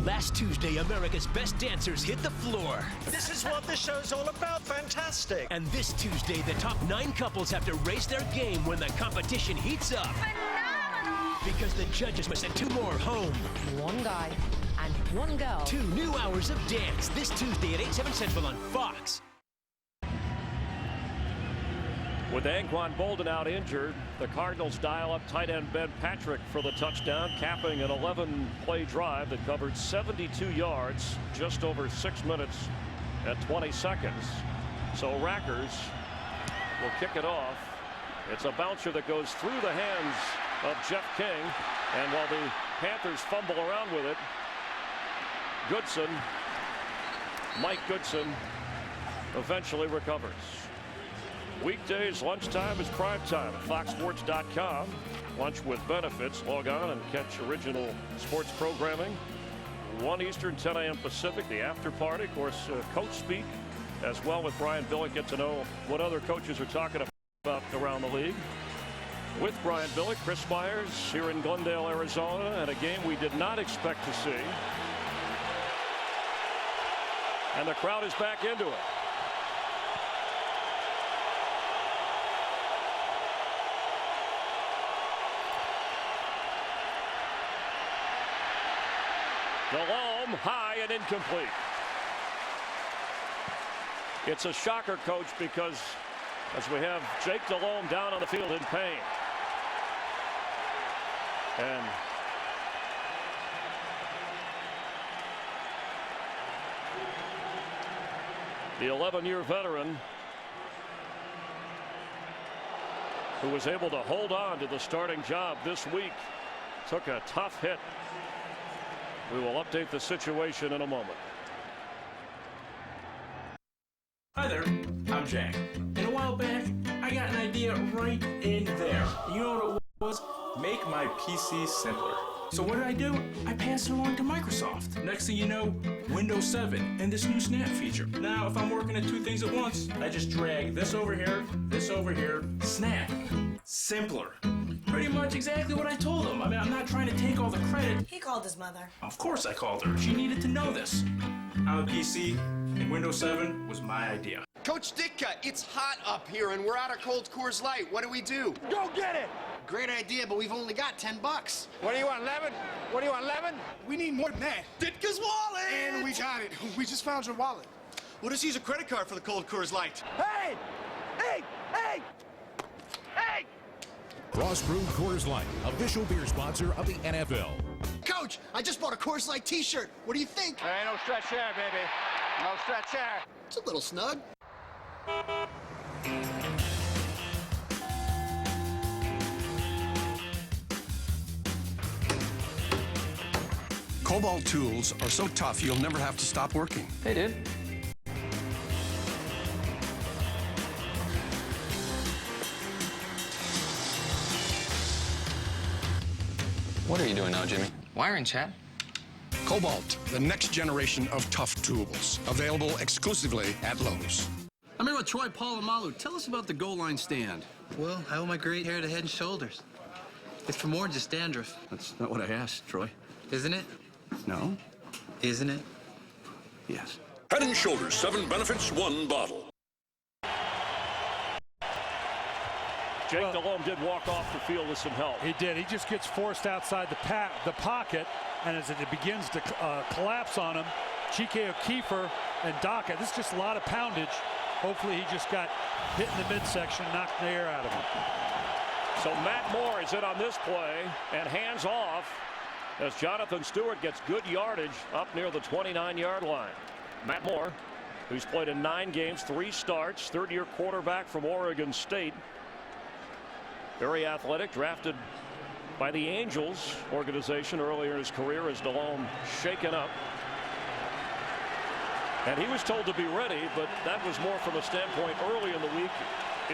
Last Tuesday, America's best dancers hit the floor. This is what the show's all about. Fantastic. And this Tuesday, the top 9 couples have to raise their game when the competition heats up. Phenomenal! Because the judges must send 2 more home. One guy and one girl. 2 new hours of dance this Tuesday at 8/7 Central on Fox. With Anquan Bolden out injured, the Cardinals dial up tight end Ben Patrick for the touchdown, capping an 11-play drive that covered 72 yards, just over 6 minutes and 20 seconds. So Rackers will kick it off. It's a bouncer that goes through the hands of Jeff King, and while the Panthers fumble around with it, Mike Goodson eventually recovers. Weekdays, lunchtime is prime time at foxsports.com. Lunch with benefits. Log on and catch original sports programming. 1 Eastern, 10 a.m. Pacific, the after party. Of course, coach speak as well with Brian Billick. Get to know what other coaches are talking about around the league. With Brian Billick, Chris Myers here in Glendale, Arizona, and a game we did not expect to see. And the crowd is back into it. Delhomme high and incomplete. It's a shocker, coach, because as we have Jake Delhomme down on the field in pain. And the 11-year veteran who was able to hold on to the starting job this week took a tough hit. We will update the situation in a moment. Hi there, I'm Jack. And a while back, I got an idea right in there. You know what it was? Make my PC simpler. So what did I do? I passed it along to Microsoft. Next thing you know, Windows 7 and this new Snap feature. Now, if I'm working at 2 things at once, I just drag this over here, Snap. Simpler. Pretty much exactly what I told him. I mean, I'm not trying to take all the credit. He called his mother. Of course I called her. She needed to know this. On a PC, and Windows 7 was my idea. Coach Ditka, it's hot up here and we're out of cold Coors Light. What do? Go get it! Great idea, but we've only got $10. What do you want, 11? What do you want, 11? We need more than that. Ditka's wallet! And we got it. We just found your wallet. We'll just use a credit card for the cold Coors Light. Hey! Hey! Hey! Hey! Cross-brewed Coors Light, official beer sponsor of the NFL. Coach, I just bought a Coors Light t-shirt. What do you think? There ain't no stretch there, baby. No stretch there. It's a little snug. Cobalt tools are so tough you'll never have to stop working. Hey, dude. What are you doing now, Jimmy? Wiring, Chad. Cobalt, the next generation of tough tools. Available exclusively at Lowe's. I'm here with Troy Polamalu. Tell us about the goal line stand. Well, I owe my great hair to Head & Shoulders. It's for more than just dandruff. That's not what I asked, Troy. Isn't it? No. Isn't it? Yes. Head & Shoulders, 7 benefits, 1 bottle. Jake Delhomme did walk off the field with some help. He did. He just gets forced outside the pocket, and as it begins to collapse on him, WK08 and Dockett. This is just a lot of poundage. Hopefully he just got hit in the midsection, knocked the air out of him. So Matt Moore is in on this play and hands off as Jonathan Stewart gets good yardage up near the 29-yard line. Matt Moore, who's played in 9 games, 3 starts, third-year quarterback from Oregon State. Very athletic, drafted by the Angels organization earlier in his career as Delhomme shaken up. And he was told to be ready, but that was more from a standpoint early in the week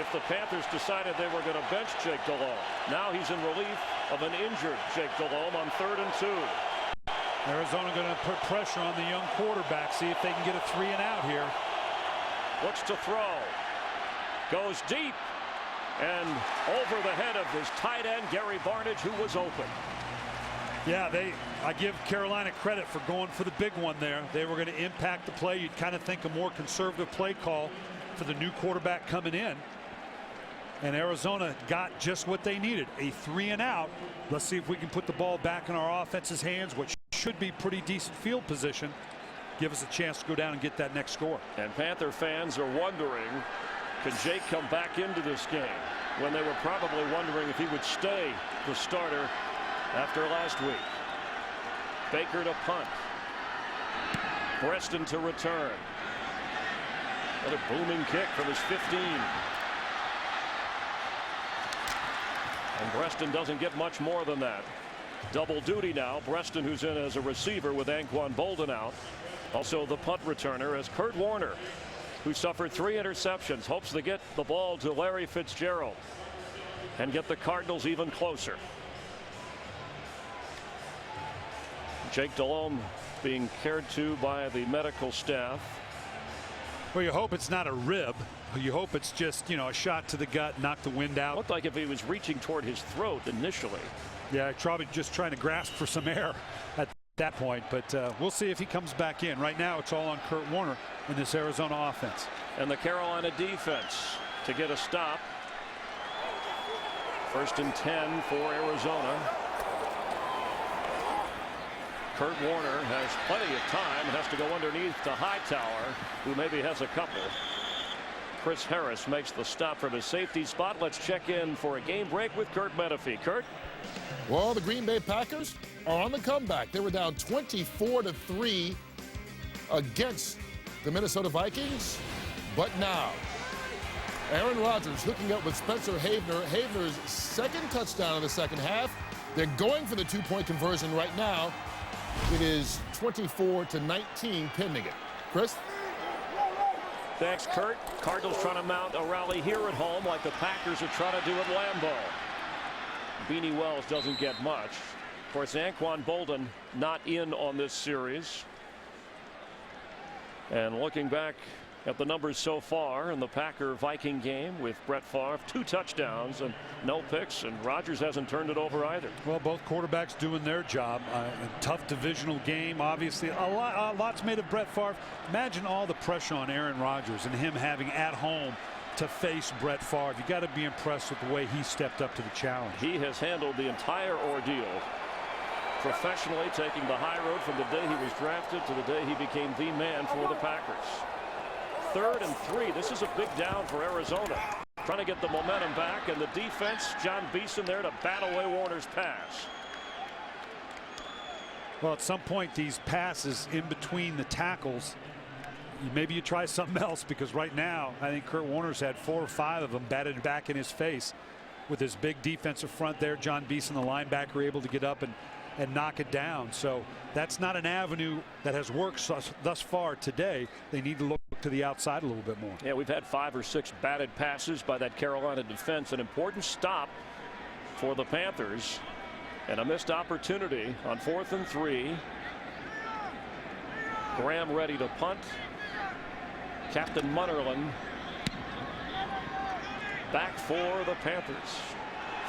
if the Panthers decided they were going to bench Jake Delhomme. Now he's in relief of an injured Jake Delhomme on 3rd and 2. Arizona going to put pressure on the young quarterback, see if they can get a 3-and-out here. Looks to throw. Goes deep. And over the head of his tight end, Gary Barnidge, who was open. Yeah, I give Carolina credit for going for the big one there. They were going to impact the play. You'd kind of think a more conservative play call for the new quarterback coming in. And Arizona got just what they needed, a 3-and-out. Let's see if we can put the ball back in our offense's hands, which should be pretty decent field position. Give us a chance to go down and get that next score. And Panther fans are wondering, can Jake come back into this game when they were probably wondering if he would stay the starter after last week? Baker to punt. Preston to return. Another booming kick from his 15. And Preston doesn't get much more than that. Double duty now. Preston, who's in as a receiver with Anquan Bolden out. Also the punt returner as Kurt Warner, who suffered 3 interceptions, hopes to get the ball to Larry Fitzgerald and get the Cardinals even closer. Jake Delhomme being cared to by the medical staff. Well, you hope it's not a rib. You hope it's just, you know, a shot to the gut, knock the wind out. Looked like if he was reaching toward his throat initially. Yeah, probably just trying to grasp for some air at that point, but we'll see if he comes back in. Right now it's all on Kurt Warner in this Arizona offense. And the Carolina defense to get a stop. 1st and 10 for Arizona. Kurt Warner has plenty of time and has to go underneath to Hightower, who maybe has a couple. Chris Harris makes the stop from his safety spot. Let's check in for a game break with Kurt Menefee. Kurt? Well, the Green Bay Packers are on the comeback. They were down 24-3 against the Minnesota Vikings. But now, Aaron Rodgers hooking up with Spencer Havner. Havner's 2nd touchdown in the 2nd half. They're going for the 2-point conversion right now. It is 24-19 pending it. Chris? Thanks, Kurt. Cardinals trying to mount a rally here at home like the Packers are trying to do at Lambeau. Beanie Wells doesn't get much. Of course, Anquan Bolden not in on this series. And looking back at the numbers so far in the Packer-Viking game with Brett Favre, 2 touchdowns and no picks, and Rodgers hasn't turned it over either. Well, both quarterbacks doing their job. A tough divisional game, obviously. A lot's made of Brett Favre. Imagine all the pressure on Aaron Rodgers and him having at home to face Brett Favre. You got to be impressed with the way he stepped up to the challenge. He has handled the entire ordeal professionally, taking the high road from the day he was drafted to the day he became the man for the Packers. 3rd and 3. This is a big down for Arizona. Trying to get the momentum back, and the defense, John Beeson there to bat away Warner's pass. Well, at some point, these passes in between the tackles, maybe you try something else, because right now I think Kurt Warner's had 4 or 5 of them batted back in his face with his big defensive front there. John Beeson, the linebacker, able to get up and knock it down. So that's not an avenue that has worked thus far today. They need to look to the outside a little bit more. Yeah, we've had 5 or 6 batted passes by that Carolina defense. An important stop for the Panthers. And a missed opportunity on 4th and 3. Graham ready to punt. Captain Munnerlyn back for the Panthers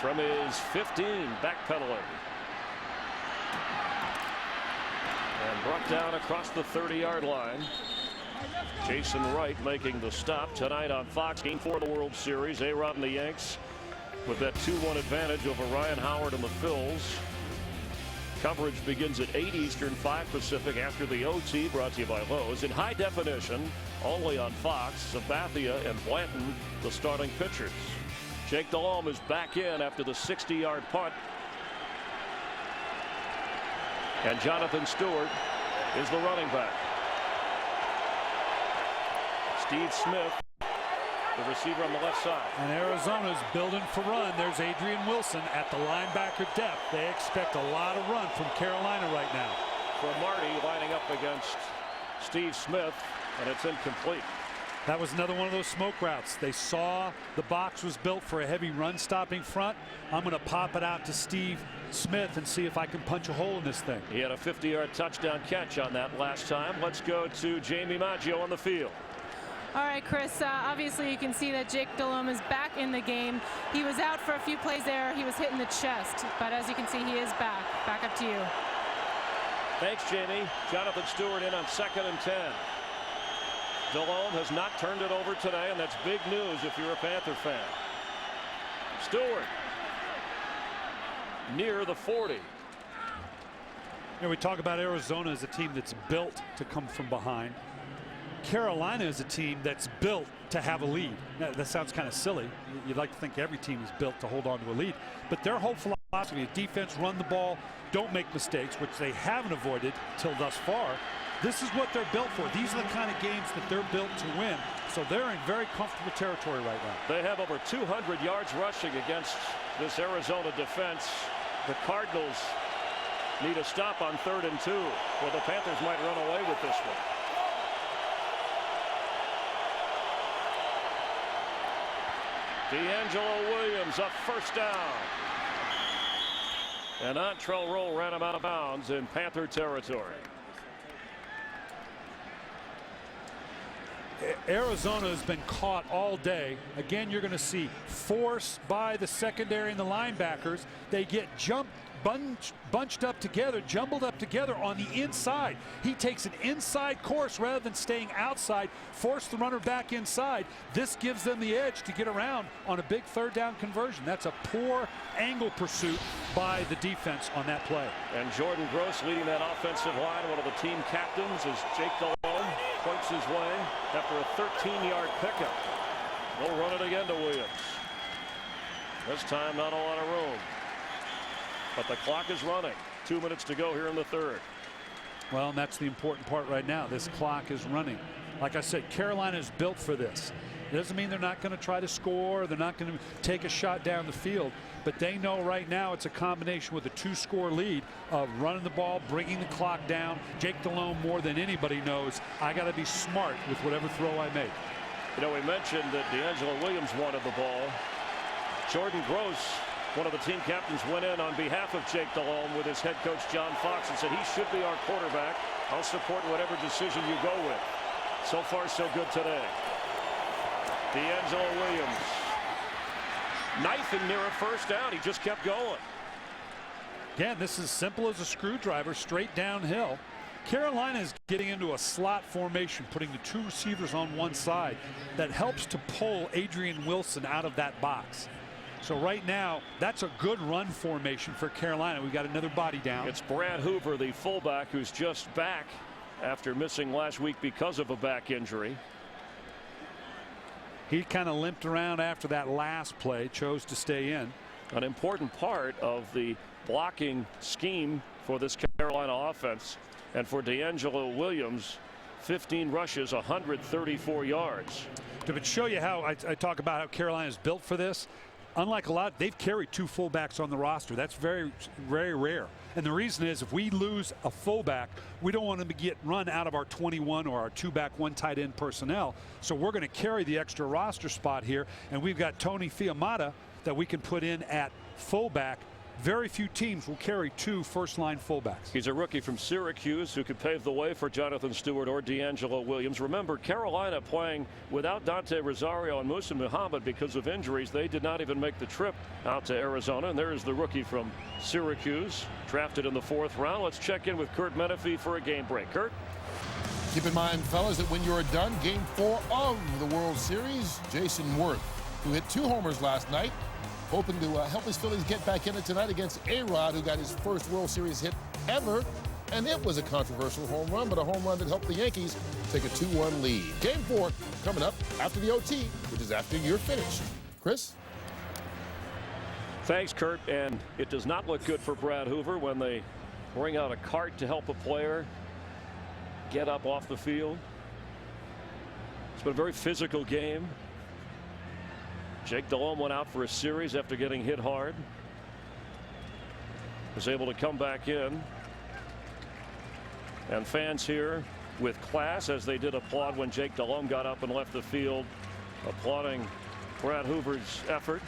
from his 15, backpedaling. And brought down across the 30-yard line. Jason Wright making the stop tonight on Fox. Game 4 of the World Series. A-Rod and the Yanks with that 2-1 advantage over Ryan Howard and the Phils. Coverage begins at 8 Eastern, 5 Pacific after the OT, brought to you by Lowe's. In high definition, only on Fox, Sabathia and Blanton, the starting pitchers. Jake Delhomme is back in after the 60-yard punt. And Jonathan Stewart is the running back. Steve Smith, the receiver on the left side. And Arizona's building for run. There's Adrian Wilson at the linebacker depth. They expect a lot of run from Carolina right now. Cromartie lining up against Steve Smith, and it's incomplete. That was another one of those smoke routes. They saw the box was built for a heavy run stopping front. I'm going to pop it out to Steve Smith and see if I can punch a hole in this thing. He had a 50-yard touchdown catch on that last time. Let's go to Jamie Maggio on the field. All right, Chris, obviously you can see that Jake Delhomme is back in the game. He was out for a few plays there. He was hit in the chest, but as you can see, he is back. Back up to you. Thanks, Jamie. Jonathan Stewart in on 2nd and 10. Delhomme has not turned it over today, and that's big news if you're a Panther fan. Stewart near the 40. You know, we talk about Arizona as a team that's built to come from behind. Carolina is a team that's built to have a lead. Now, that sounds kind of silly. You'd like to think every team is built to hold on to a lead, but their whole philosophy is defense, run the ball, don't make mistakes, which they haven't avoided till thus far. This is what they're built for. These are the kind of games that they're built to win. So they're in very comfortable territory right now. They have over 200 yards rushing against this Arizona defense. The Cardinals need a stop on 3rd and 2, where the Panthers might run away with this one. D'Angelo Williams, a first down. And Antrell Roll ran him out of bounds in Panther territory. Arizona has been caught all day. Again, you're going to see force by the secondary and the linebackers. They get bunched up together, jumbled up together on the inside. He takes an inside course rather than staying outside, force the runner back inside. This gives them the edge to get around on a big 3rd down conversion. That's a poor angle pursuit by the defense on that play. And Jordan Gross leading that offensive line. One of the team captains is Jake Delhomme. Points his way after a 13-yard pickup. They'll run it again to Williams. This time not a lot of room. But the clock is running. 2 minutes to go here in the 3rd. Well, and that's the important part right now. This clock is running. Like I said, Carolina is built for this. It doesn't mean they're not going to try to score. They're not going to take a shot down the field. But they know right now it's a combination with a 2-score lead of running the ball, bringing the clock down. Jake Delhomme, more than anybody knows, I got to be smart with whatever throw I make. You know, we mentioned that D'Angelo Williams wanted the ball. Jordan Gross, one of the team captains, went in on behalf of Jake Delhomme with his head coach John Fox and said he should be our quarterback. I'll support whatever decision you go with. So far, so good today. D'Angelo Williams knifing near a first down. He just kept going. Again, this is simple as a screwdriver, straight downhill. Carolina is getting into a slot formation, putting the 2 receivers on one side. That helps to pull Adrian Wilson out of that box. So right now, that's a good run formation for Carolina. We've got another body down. It's Brad Hoover, the fullback, who's just back after missing last week because of a back injury. He kind of limped around after that last play, chose to stay in. An important part of the blocking scheme for this Carolina offense. And for D'Angelo Williams, 15 rushes, 134 yards. To show you how I talk about how Carolina is built for this, unlike a lot, they've carried 2 fullbacks on the roster. That's very, very rare. And the reason is if we lose a fullback, we don't want them to get run out of our 21 or our 2-back, 1 tight end personnel. So we're going to carry the extra roster spot here. And we've got Tony Fiamata that we can put in at fullback. very few teams will carry 2 first-line fullbacks. He's a rookie from Syracuse who could pave the way for Jonathan Stewart or D'Angelo Williams. Remember, Carolina playing without Dante Rosario and Musa Muhammad because of injuries. They did not even make the trip out to Arizona. And there is the rookie from Syracuse, drafted in the 4th round. Let's check in with Kurt Menefee for a game break. Kurt? Keep in mind, fellas, that when you're done, Game 4 of the World Series, Jason Worth, who hit 2 homers last night, hoping to help his Phillies get back in it tonight against A-Rod, who got his first World Series hit ever. And it was a controversial home run, but a home run that helped the Yankees take a 2-1 lead. Game 4 coming up after the OT, which is after you're finished. Chris? Thanks, Kurt. And it does not look good for Brad Hoover when they bring out a cart to help a player get up off the field. It's been a very physical game. Jake Delhomme went out for a series after getting hit hard. Was able to come back in. And fans here with class, as they did applaud when Jake Delhomme got up and left the field, applauding Brad Hoover's effort.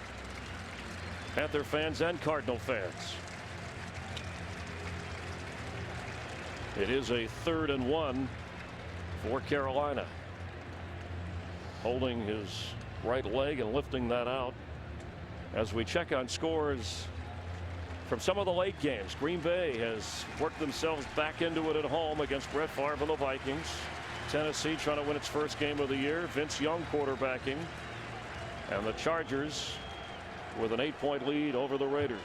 Panther fans and Cardinal fans. It is a 3rd and 1 for Carolina. Holding his right leg and lifting that out. As we check on scores from some of the late games, Green Bay has worked themselves back into it at home against Brett Favre and the Vikings. Tennessee trying to win its first game of the year. Vince Young quarterbacking. And the Chargers with an 8-point lead over the Raiders.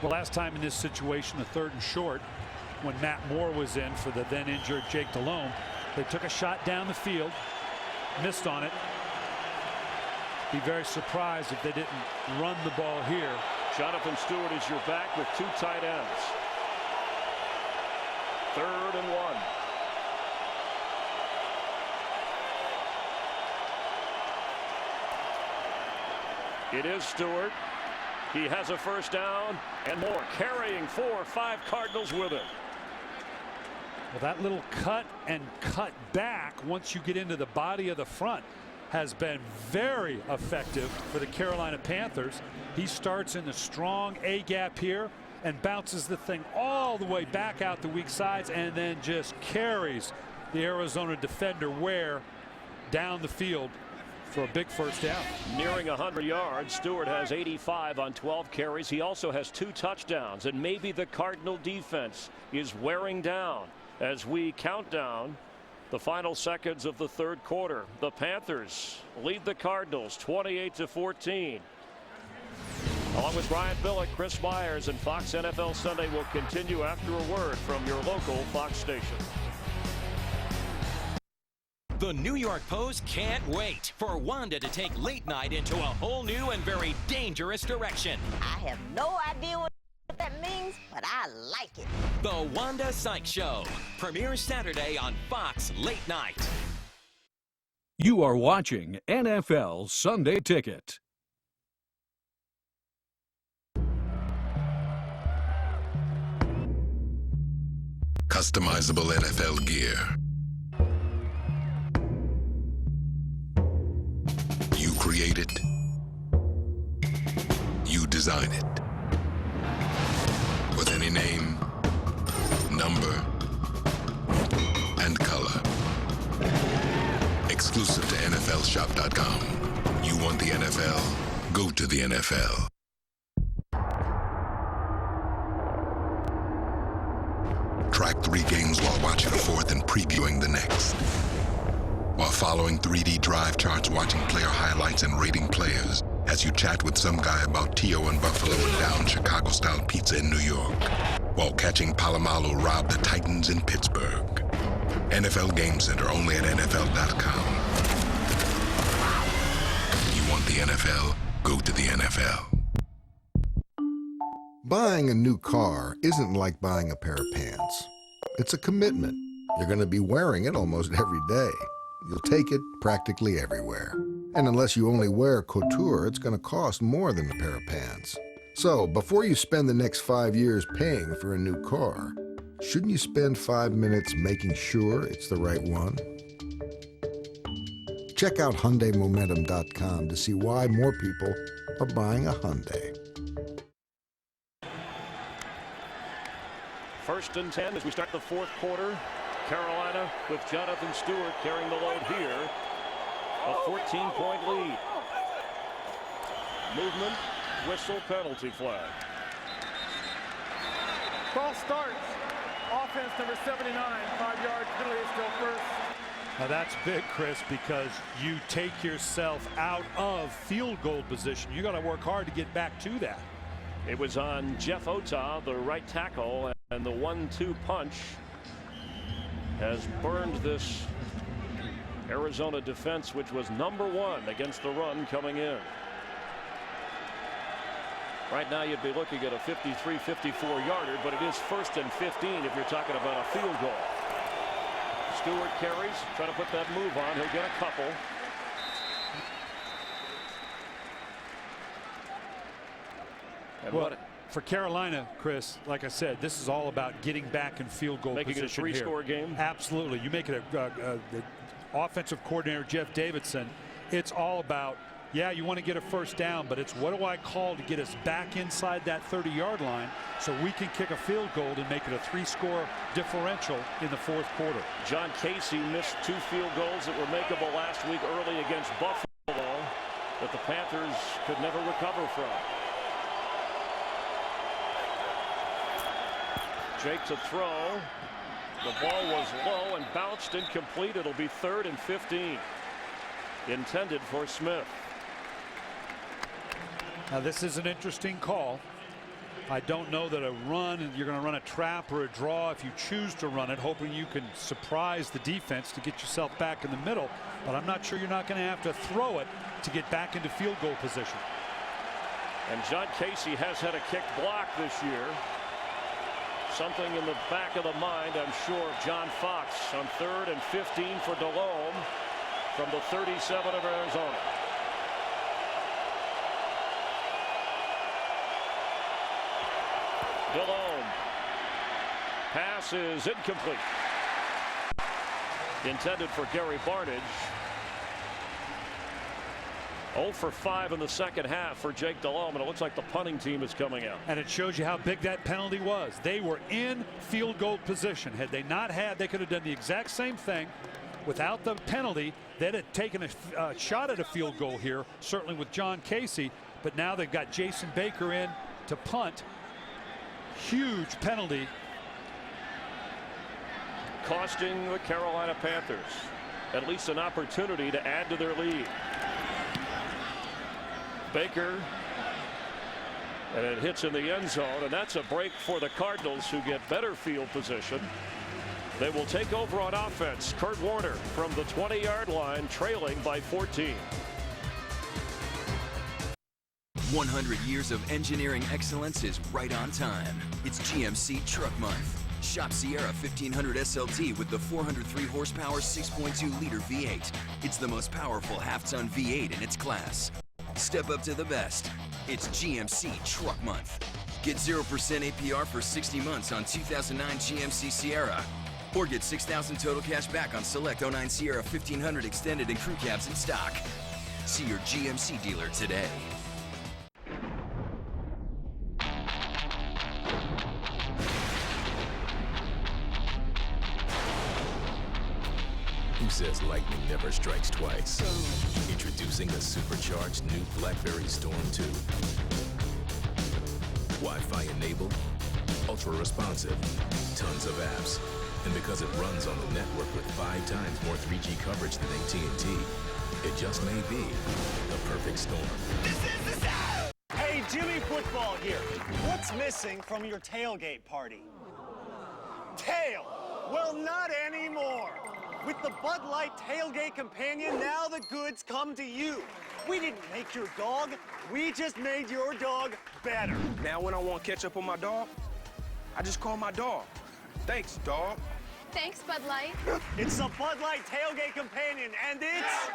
The last time in this situation, the 3rd and short, when Matt Moore was in for the then injured Jake Delhomme, they took a shot down the field, missed on it. Be very surprised if they didn't run the ball here. Jonathan Stewart is your back with 2 tight ends. 3rd and 1. It is Stewart. He has a first down, and Moore carrying 4 or 5 Cardinals with him. Well, that little cut and cut back once you get into the body of the front has been very effective for the Carolina Panthers. He starts in the strong A gap here and bounces the thing all the way back out the weak sides and then just carries the Arizona defender Ware down the field for a big first down. Nearing 100 yards. Stewart has 85 on 12 carries. He also has 2 touchdowns, and maybe the Cardinal defense is wearing down as we count down the final seconds of the 3rd quarter. The Panthers lead the Cardinals 28-14. Along with Brian Billick, Chris Myers, and Fox NFL Sunday will continue after a word from your local Fox station. The New York Post can't wait for Wanda to take late night into a whole new and very dangerous direction. I have no idea what that means, but I like it. The Wanda Sykes Show premieres Saturday on Fox Late Night. You are watching NFL Sunday Ticket. Customizable NFL gear. You create it. You design it. With any name, number, and color. Exclusive to NFLshop.com. You want the NFL? Go to the NFL. Track 3 games while watching a 4th and previewing the next. While following 3D drive charts, watching player highlights and rating players as you chat with some guy about Tio and Buffalo and down Chicago-style pizza in New York. While catching Palomalu rob the Titans in Pittsburgh. NFL Game Center only at NFL.com. You want the NFL? Go to the NFL. Buying a new car isn't like buying a pair of pants. It's a commitment. You're going to be wearing it almost every day. You'll take it practically everywhere. And unless you only wear couture, it's going to cost more than a pair of pants. So, before you spend the next 5 years paying for a new car, shouldn't you spend 5 minutes making sure it's the right one? Check out HyundaiMomentum.com to see why more people are buying a Hyundai. 1st and 10 as we start the 4th quarter. Carolina with Jonathan Stewart carrying the load here. A 14-point lead. Movement, whistle, penalty flag. Ball starts. Offense number 79, 5-yard penalty, still first. Now that's big, Chris, because you take yourself out of field goal position. You got to work hard to get back to that. It was on Jeff Ota, the right tackle, and the 1-2 punch has burned this Arizona defense, which was #1 against the run coming in. Right now you'd be looking at a 53, 54-yarder, but it is 1st and 15 if you're talking about a field goal. Stewart carries, trying to put that move on. He'll get a couple. And well, for Carolina, Chris, like I said, this is all about getting back in field goal making position. Making it a 3-score game? Absolutely. You make it the offensive coordinator, Jeff Davidson, it's all about, yeah, you want to get a 1st down, but it's what do I call to get us back inside that 30-yard line so we can kick a field goal and make it a 3-score differential in the 4th quarter. John Casey missed 2 field goals that were makeable last week early against Buffalo that the Panthers could never recover from. Jake to throw. The ball was low and bounced incomplete. It'll be 3rd and 15. Intended for Smith. Now this is an interesting call. I don't know that a run, you're going to run a trap or a draw if you choose to run it, hoping you can surprise the defense to get yourself back in the middle. But I'm not sure you're not going to have to throw it to get back into field goal position. And John Casey has had a kick block this year. Something in the back of the mind, I'm sure, of John Fox on 3rd and 15 for Delhomme from the 37 of Arizona. Delhomme. Pass is incomplete. Intended for Gary Barnidge. 0 for 5 in the 2nd half for Jake Delhomme, and it looks like the punting team is coming out. And it shows you how big that penalty was. They were in field goal position. Had they not had, they could have done the exact same thing. Without the penalty, they'd have taken a shot at a field goal here, certainly with John Casey. But now they've got Jason Baker in to punt. Huge penalty. Costing the Carolina Panthers at least an opportunity to add to their lead. Baker, and it hits in the end zone, and that's a break for the Cardinals, who get better field position. They will take over on offense. Kurt Warner from the 20-yard line, trailing by 14. 100 years of engineering excellence is right on time. It's GMC Truck Month. Shop Sierra 1500 SLT with the 403 horsepower 6.2-liter V8. It's the most powerful half-ton V8 in its class. Step up to the best. It's GMC Truck Month. Get 0% APR for 60 months on 2009 GMC Sierra. Or get $6,000 total cash back on select 09 Sierra 1500 extended and crew cabs in stock. See your GMC dealer today. Who says lightning never strikes twice? Introducing the supercharged new BlackBerry Storm 2. Wi-Fi enabled, ultra responsive, tons of apps. And because it runs on the network with 5 times more 3G coverage than AT&T, it just may be the perfect storm. This is the sound! Hey, Jimmy Football here. What's missing from your tailgate party? Tail! Well, not anymore. With the Bud Light Tailgate Companion, now the goods come to you. We didn't make your dog, we just made your dog better. Now when I want ketchup on my dog, I just call my dog. Thanks, dog. Thanks, Bud Light. It's the Bud Light Tailgate Companion, and it's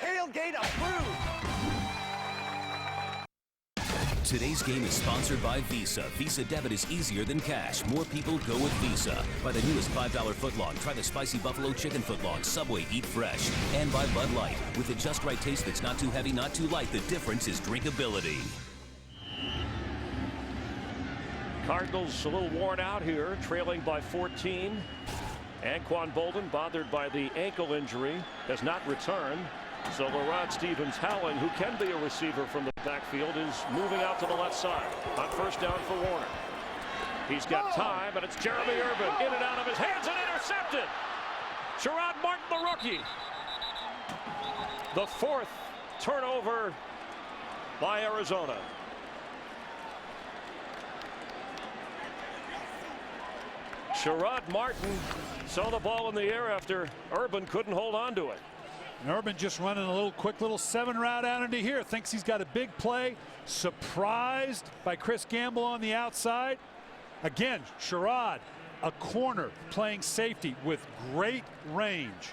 tailgate approved. Today's game is sponsored by Visa. Visa debit is easier than cash. More people go with Visa. By the newest $5 footlong. Try the spicy buffalo chicken footlong. Subway, eat fresh. And by Bud Light. With the just right taste that's not too heavy, not too light, the difference is drinkability. Cardinals a little worn out here, trailing by 14. Anquan Bolden, bothered by the ankle injury, has not returned. So LaRod Stevens-Howling, who can be a receiver from the backfield, is moving out to the left side on first down for Warner. He's got time, and it's Jeremy Urban in and out of his hands and intercepted. Sherrod Martin, the rookie. The fourth turnover by Arizona. Sherrod Martin saw the ball in the air after Urban couldn't hold on to it. And Urban just running a quick little 7 route out into here. Thinks he's got a big play. Surprised by Chris Gamble on the outside. Again, Sherrod, a corner, playing safety with great range.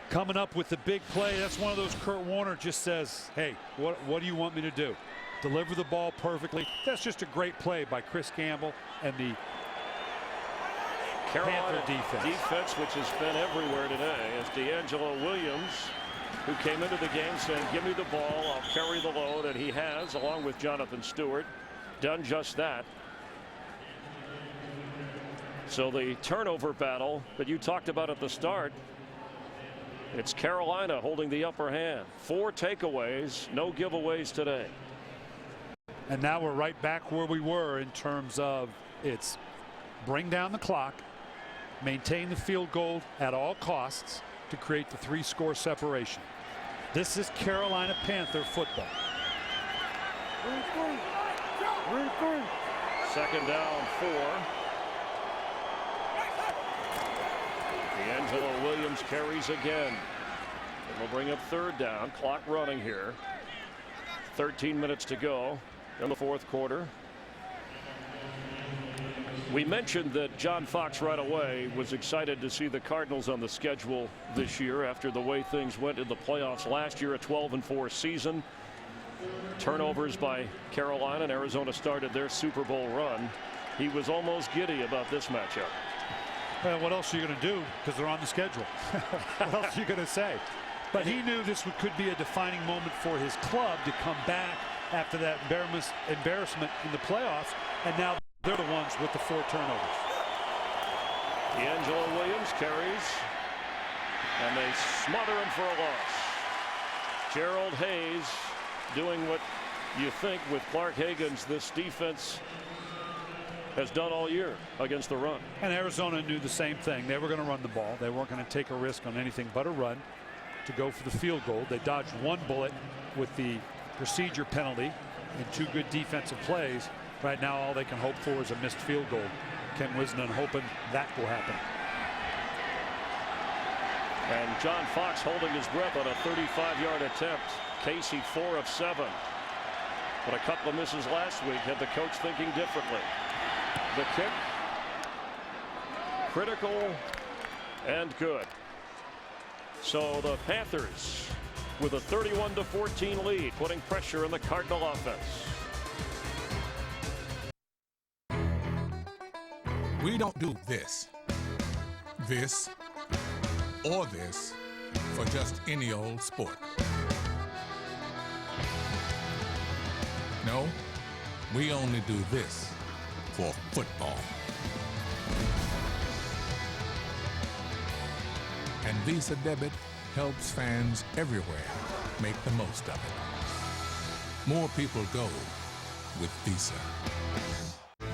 Coming up with the big play. That's one of those Kurt Warner just says, hey, what do you want me to do? Deliver the ball perfectly. That's just a great play by Chris Gamble and the Carolina Panther defense, which has been everywhere today, is D'Angelo Williams, who came into the game saying, give me the ball, I'll carry the load, and he has, along with Jonathan Stewart, done just that. So the turnover battle that you talked about at the start, it's Carolina holding the upper hand. 4 takeaways, no giveaways today. And now we're right back where we were in terms of it's bring down the clock, maintain the field goal at all costs to create the 3-score separation. This is Carolina Panther football. Second down 4. D'Angelo Williams carries again. And we'll bring up third down. Clock running here. 13 minutes to go in the fourth quarter. We mentioned that John Fox right away was excited to see the Cardinals on the schedule this year after the way things went in the playoffs last year, a 12-4 season. Turnovers by Carolina, and Arizona started their Super Bowl run. He was almost giddy about this matchup. Well, what else are you going to do? Because they're on the schedule. What else are you going to say? But he knew this could be a defining moment for his club to come back after that embarrassment in the playoffs, and now they're the ones with the 4 turnovers. D'Angelo Williams carries, and they smother him for a loss. Gerald Hayes doing what you think with Clark Hagan's this defense has done all year against the run. And Arizona knew the same thing. They were going to run the ball. They weren't going to take a risk on anything but a run to go for the field goal. They dodged 1 bullet with the procedure penalty and 2 good defensive plays. Right now all they can hope for is a missed field goal. Ken Wisnan hoping that will happen. And John Fox holding his breath on a 35-yard attempt. Casey 4 of 7. But a couple of misses last week had the coach thinking differently. The kick, critical and good. So the Panthers with a 31-14 lead, putting pressure on the Cardinal offense. We don't do this, or this for just any old sport. No, we only do this for football. And Visa Debit helps fans everywhere make the most of it. More people go with Visa.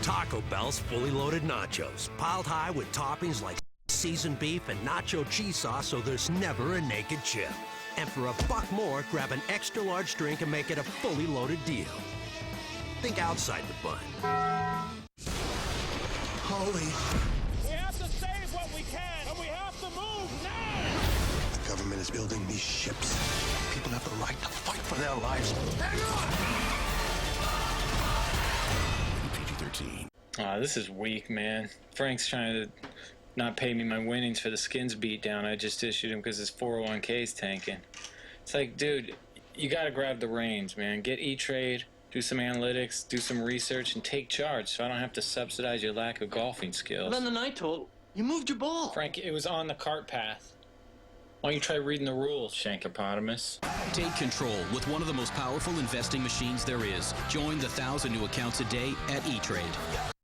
Taco Bell's fully loaded nachos, piled high with toppings like seasoned beef and nacho cheese sauce, so there's never a naked chip. And for $1 more, grab an extra large drink and make it a fully loaded deal. Think outside the bun. Holy. We have to save what we can, and we have to move now! The government is building these ships. People have the right to fight for their lives. PG-13. This is weak, man. Frank's trying to not pay me my winnings for the Skins beatdown I just issued him because his 401k's tanking. It's like, dude, You got to grab the reins, man. Get E-Trade, do some analytics, do some research, and take charge so I don't have to subsidize your lack of golfing skills. But on the night toll, you moved your ball. Frank, it was on the cart path. Why don't you try reading the rules, Shankopotamus? Take control with one of the most powerful investing machines there is. Join the 1,000 new accounts a day at E-Trade.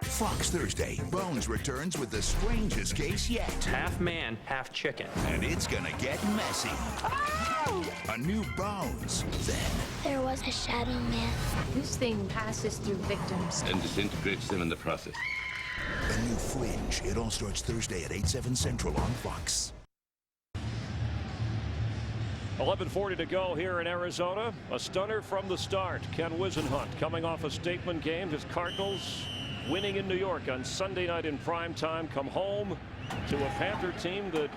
Fox Thursday, Bones returns with the strangest case yet. Half man, half chicken. And it's gonna get messy. Oh! A new Bones. Then there was a shadow man. This thing passes through victims and disintegrates them in the process. A new Fringe. It all starts Thursday at 8/7 Central on Fox. 11:40 to go here in Arizona. A stunner from the start. Ken Wisenhunt coming off a statement game. His Cardinals winning in New York on Sunday night in prime time. Come home to a Panther team that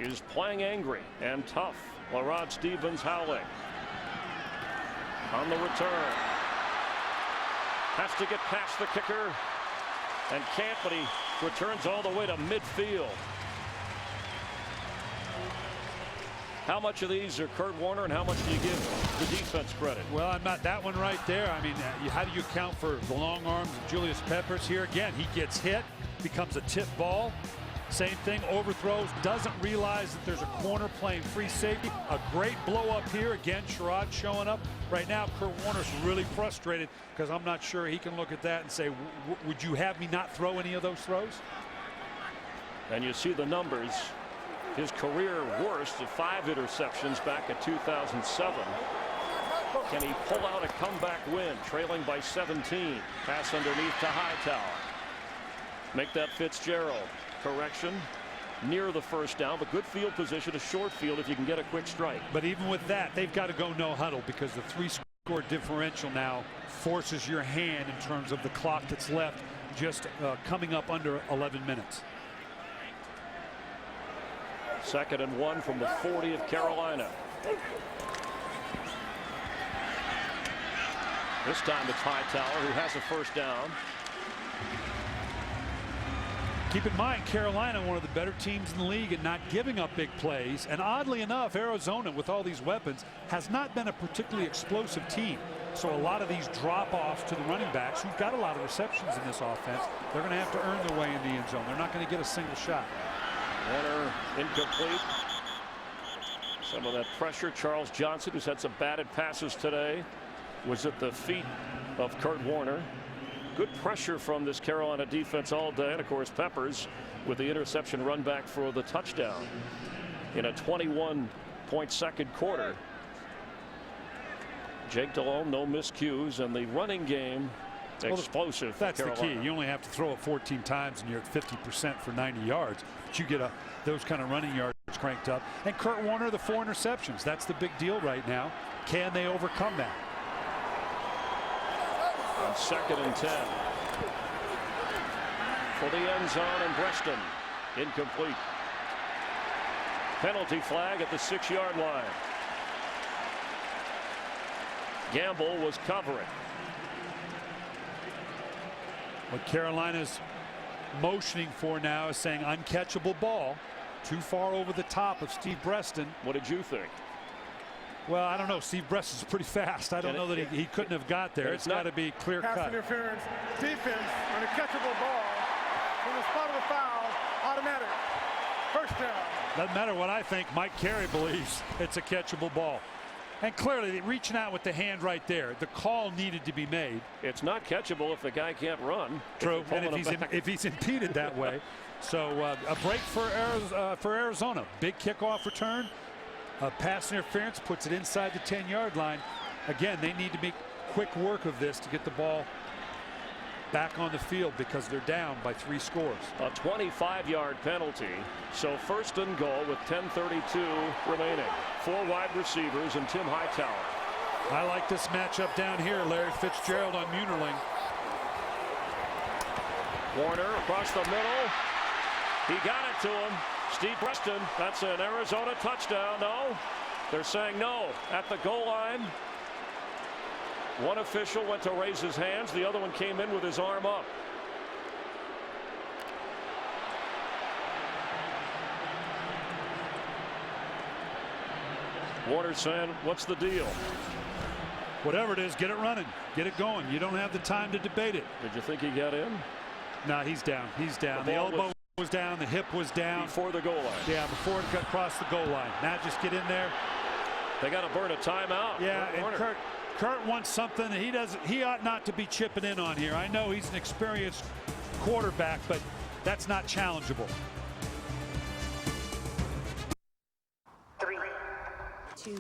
is playing angry and tough. LaRod Stevens howling. On the return. Has to get past the kicker. And can't, but he returns all the way to midfield. How much of these are Kurt Warner and how much do you give the defense credit? Well, I'm not that one right there. I mean, how do you account for the long arms of Julius Peppers here? Again, he gets hit, becomes a tip ball. Same thing, overthrows, doesn't realize that there's a corner playing free safety. A great blow up here. Again, Sherrod showing up. Right now, Kurt Warner's really frustrated because I'm not sure he can look at that and say, would you have me not throw any of those throws? And you see the numbers. His career worst of 5 interceptions back in 2007. Can he pull out a comeback win, trailing by 17? Pass underneath to Hightower. Make that Fitzgerald. Correction near the first down, but good field position, a short field if you can get a quick strike. But even with that, they've got to go no huddle because the 3-score differential now forces your hand in terms of the clock that's left, just coming up under 11 minutes. 2nd and 1 from the 40 of Carolina. This time it's Hightower who has a first down. Keep in mind, Carolina, one of the better teams in the league at not giving up big plays. And oddly enough, Arizona, with all these weapons, has not been a particularly explosive team. So a lot of these drop-offs to the running backs, who've got a lot of receptions in this offense, they're going to have to earn their way in the end zone. They're not going to get a single shot. Warner incomplete. Some of that pressure. Charles Johnson, who's had some batted passes today, was at the feet of Kurt Warner. Good pressure from this Carolina defense all day. And of course, Peppers with the interception run back for the touchdown in a 21-point second quarter. Jake Delhomme, no miscues, and the running game explosive. That's the key. You only have to throw it 14 times and you're at 50% for 90 yards. But you get those kind of running yards cranked up. And Kurt Warner, the 4 interceptions. That's the big deal right now. Can they overcome that? On 2nd and 10. For the end zone and Preston. Incomplete. Penalty flag at the 6-yard line. Gamble was covering. What Carolina's motioning for now is saying uncatchable ball. Too far over the top of Steve Preston. What did you think? Well, I don't know. Steve Preston's pretty fast. I don't know that he couldn't have got there. It's got to be clear cut. Pass interference, defense on a catchable ball from the spot of the foul, automatic. First down. Doesn't matter what I think. Mike Carey believes it's a catchable ball. And clearly, reaching out with the hand right there. The call needed to be made. It's not catchable if the guy can't run. True, and if he's impeded that way. So a break for Arizona. Big kickoff return. Pass interference puts it inside the 10-yard line. Again, they need to make quick work of this to get the ball back on the field because they're down by 3 scores. A 25-yard penalty. So 1st and goal with 10:32 remaining. 4 wide receivers and Tim Hightower. I like this matchup down here. Larry Fitzgerald on Munerling. Warner across the middle. He got it to him. Steve Preston. That's an Arizona touchdown. No, they're saying no at the goal line. One official went to raise his hands. The other one came in with his arm up. Warner saying, what's the deal? whatever it is, get it running, get it going. You don't have the time to debate it. Did you think he got in? No, he's down. He's down. The elbow was down. The hip was down. Before the goal line. Yeah, before it got across the goal line. Now just get in there. They got to burn a timeout. Yeah, and Kurt wants something that he doesn't. He ought not to be chipping in on here. I know he's an experienced quarterback, but that's not challengeable. 3, 2,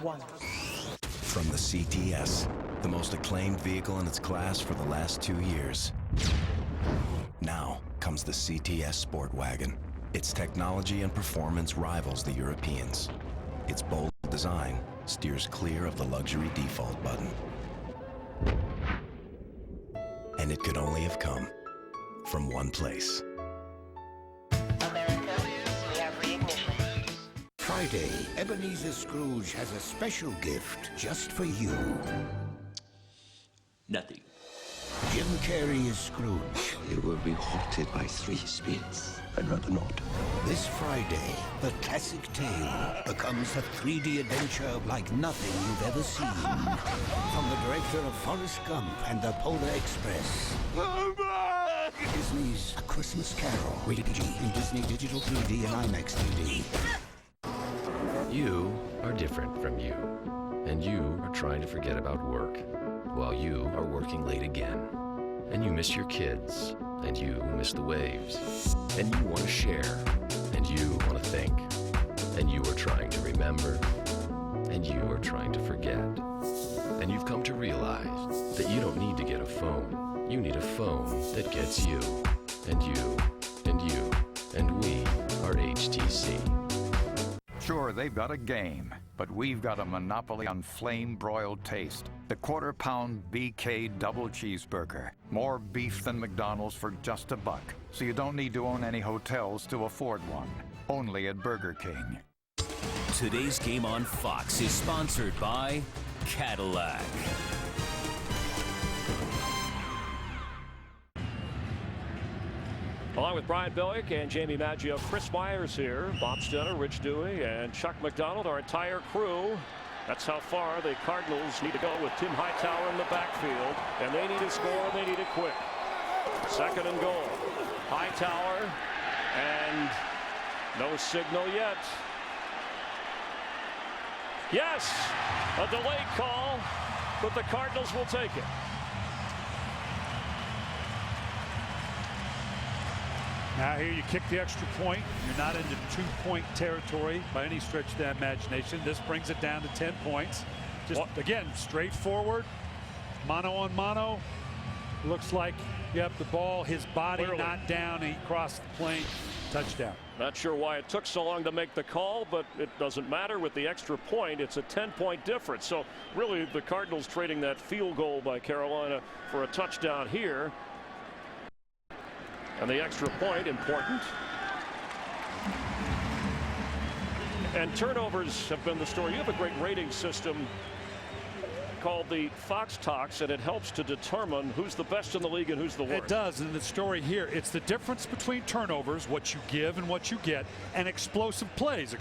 1. From the CTS, the most acclaimed vehicle in its class for the last 2 years. Now comes the CTS Sport Wagon. Its technology and performance rivals the Europeans. Its bold design steers clear of the luxury default button. And it could only have come from one place. America, we have reignition. Friday, Ebenezer Scrooge has a special gift just for you. Nothing. Jim Carrey is Scrooge. You will be haunted by 3 spirits. I'd rather not. This Friday, the classic tale becomes a 3D adventure like nothing you've ever seen. From the director of Forrest Gump and the Polar Express. Disney's A Christmas Carol. Rated PG in Disney Digital 3D and IMAX 3D. You are different from you. And you are trying to forget about work, while you are working late again. And you miss your kids, and you miss the waves. And you want to share, and you want to think. And you are trying to remember, and you are trying to forget. And you've come to realize that you don't need to get a phone. You need a phone that gets you, and you, and you, and we are HTC. Sure, they've got a game, but we've got a monopoly on flame-broiled taste. The quarter-pound BK double cheeseburger. More beef than McDonald's for just $1. So you don't need to own any hotels to afford one. Only at Burger King. Today's game on Fox is sponsored by Cadillac. Along with Brian Billick and Jamie Maggio, Chris Myers here, Bob Stenner, Rich Dewey, and Chuck McDonald, our entire crew. That's how far the Cardinals need to go with Tim Hightower in the backfield. And they need a score, and they need it quick. 2nd and goal. Hightower, and no signal yet. Yes, a delayed call, but the Cardinals will take it. Now here you kick the extra point. You're not into 2-point territory by any stretch of the imagination. This brings it down to 10 points. Just again, straightforward, mano on mano. Looks like you have the ball, his body not down, he crossed the plane, touchdown. Not sure why it took so long to make the call, but it doesn't matter. With the extra point, it's a 10-point difference. So really the Cardinals trading that field goal by Carolina for a touchdown here. And the extra point important. And turnovers have been the story. You have a great rating system called the Fox Talks, and it helps to determine who's the best in the league and who's the worst. It does, and the story here, it's the difference between turnovers, what you give and what you get, and explosive plays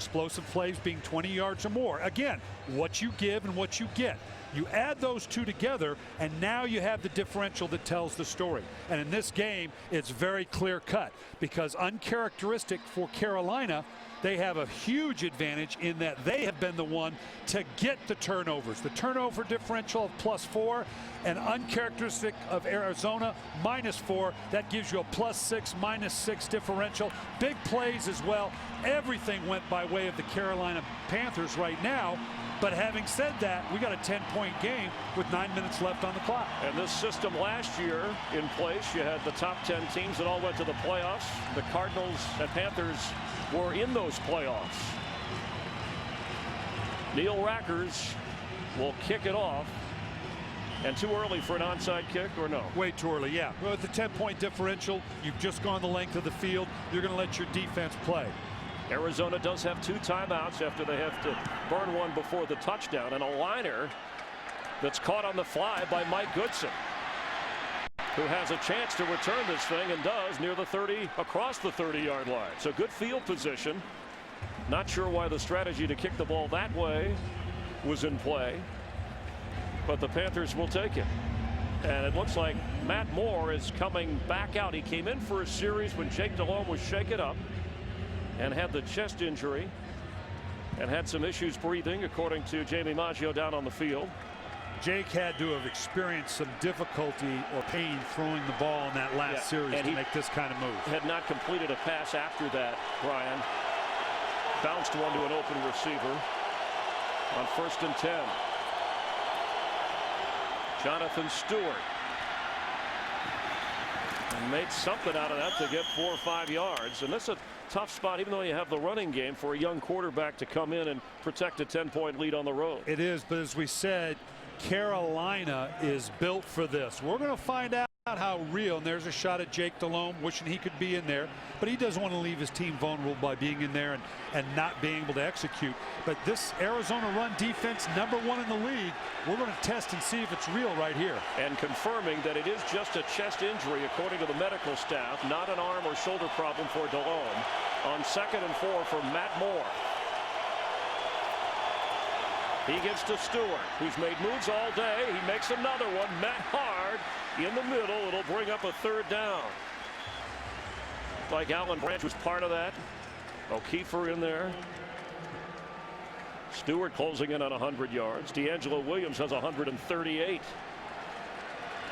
being 20 yards or more. Again, what you give and what you get. You add those two together, and now you have the differential that tells the story. And in this game, it's very clear cut, because uncharacteristic for Carolina, they have a huge advantage in that they have been the one to get the turnovers. The turnover differential of +4, and uncharacteristic of Arizona -4. That gives you a +6, -6 differential. Big plays as well. Everything went by way of the Carolina Panthers right now. But having said that, we got a 10-point game with 9 minutes left on the clock. And this system last year in place, you had the top 10 teams that all went to the playoffs. The Cardinals and Panthers were in those playoffs. Neil Rackers will kick it off. And too early for an onside kick, or no? Way too early, yeah. Well, with the 10-point differential, you've just gone the length of the field. You're going to let your defense play. Arizona does have 2 timeouts after they have to burn one before the touchdown, and a liner that's caught on the fly by Mike Goodson, who has a chance to return this thing, and does, near the 30, across the 30-yard line. So good field position. Not sure why the strategy to kick the ball that way was in play. but the Panthers will take it. And it looks like Matt Moore is coming back out. He came in for a series when Jake Delhomme was shaken up and had the chest injury and had some issues breathing, according to Jamie Maggio down on the field. Jake had to have experienced some difficulty or pain throwing the ball in that last series to make this kind of move. Had not completed a pass after that, Brian. Bounced one to an open receiver on 1st and 10. Jonathan Stewart. And made something out of that to get 4 or 5 yards. And this is a tough spot, even though you have the running game, for a young quarterback to come in and protect a 10-point lead on the road. It is, but as we said, Carolina is built for this. We're going to find out how real, and there's a shot at Jake Delhomme, wishing he could be in there, but he doesn't want to leave his team vulnerable by being in there and not being able to execute. But this Arizona run defense, #1 in the league, we're going to test and see if it's real right here. And confirming that it is just a chest injury, according to the medical staff, not an arm or shoulder problem for Delhomme. On 2nd and 4 for Matt Moore. He gives to Stewart, who's made moves all day. He makes another one. Matt hard in the middle. It'll bring up a 3rd down. Like Alan Branch was part of that. O'Keefer in there. Stewart closing in on 100 yards. D'Angelo Williams has 138.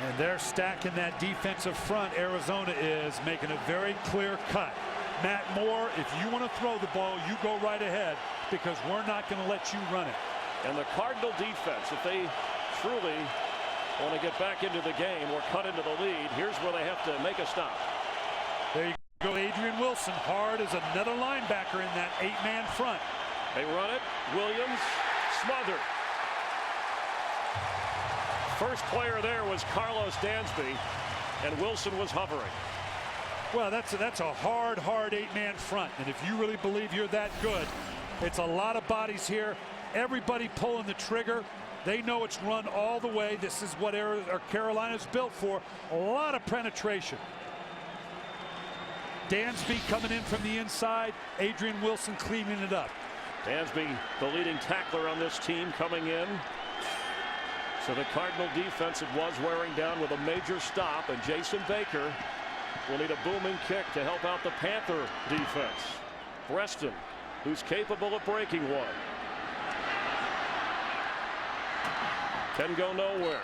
And they're stacking that defensive front. Arizona is making a very clear cut. Matt Moore, if you want to throw the ball, you go right ahead, because we're not going to let you run it. And the Cardinal defense, if they truly want to get back into the game or cut into the lead, here's where they have to make a stop. There you go, Adrian Wilson, hard as another linebacker in that 8-man front. They run it. Williams smothered. First player there was Carlos Dansby, and Wilson was hovering. Well, that's a hard 8-man front, and if you really believe you're that good, it's a lot of bodies here. Everybody pulling the trigger. They know it's run all the way. This is what Carolina's built for. A lot of penetration. Dansby coming in from the inside. Adrian Wilson cleaning it up. Dansby, the leading tackler on this team, coming in. So the Cardinal defense, it was wearing down with a major stop, and Jason Baker will need a booming kick to help out the Panther defense. Preston, who's capable of breaking one. Can go nowhere.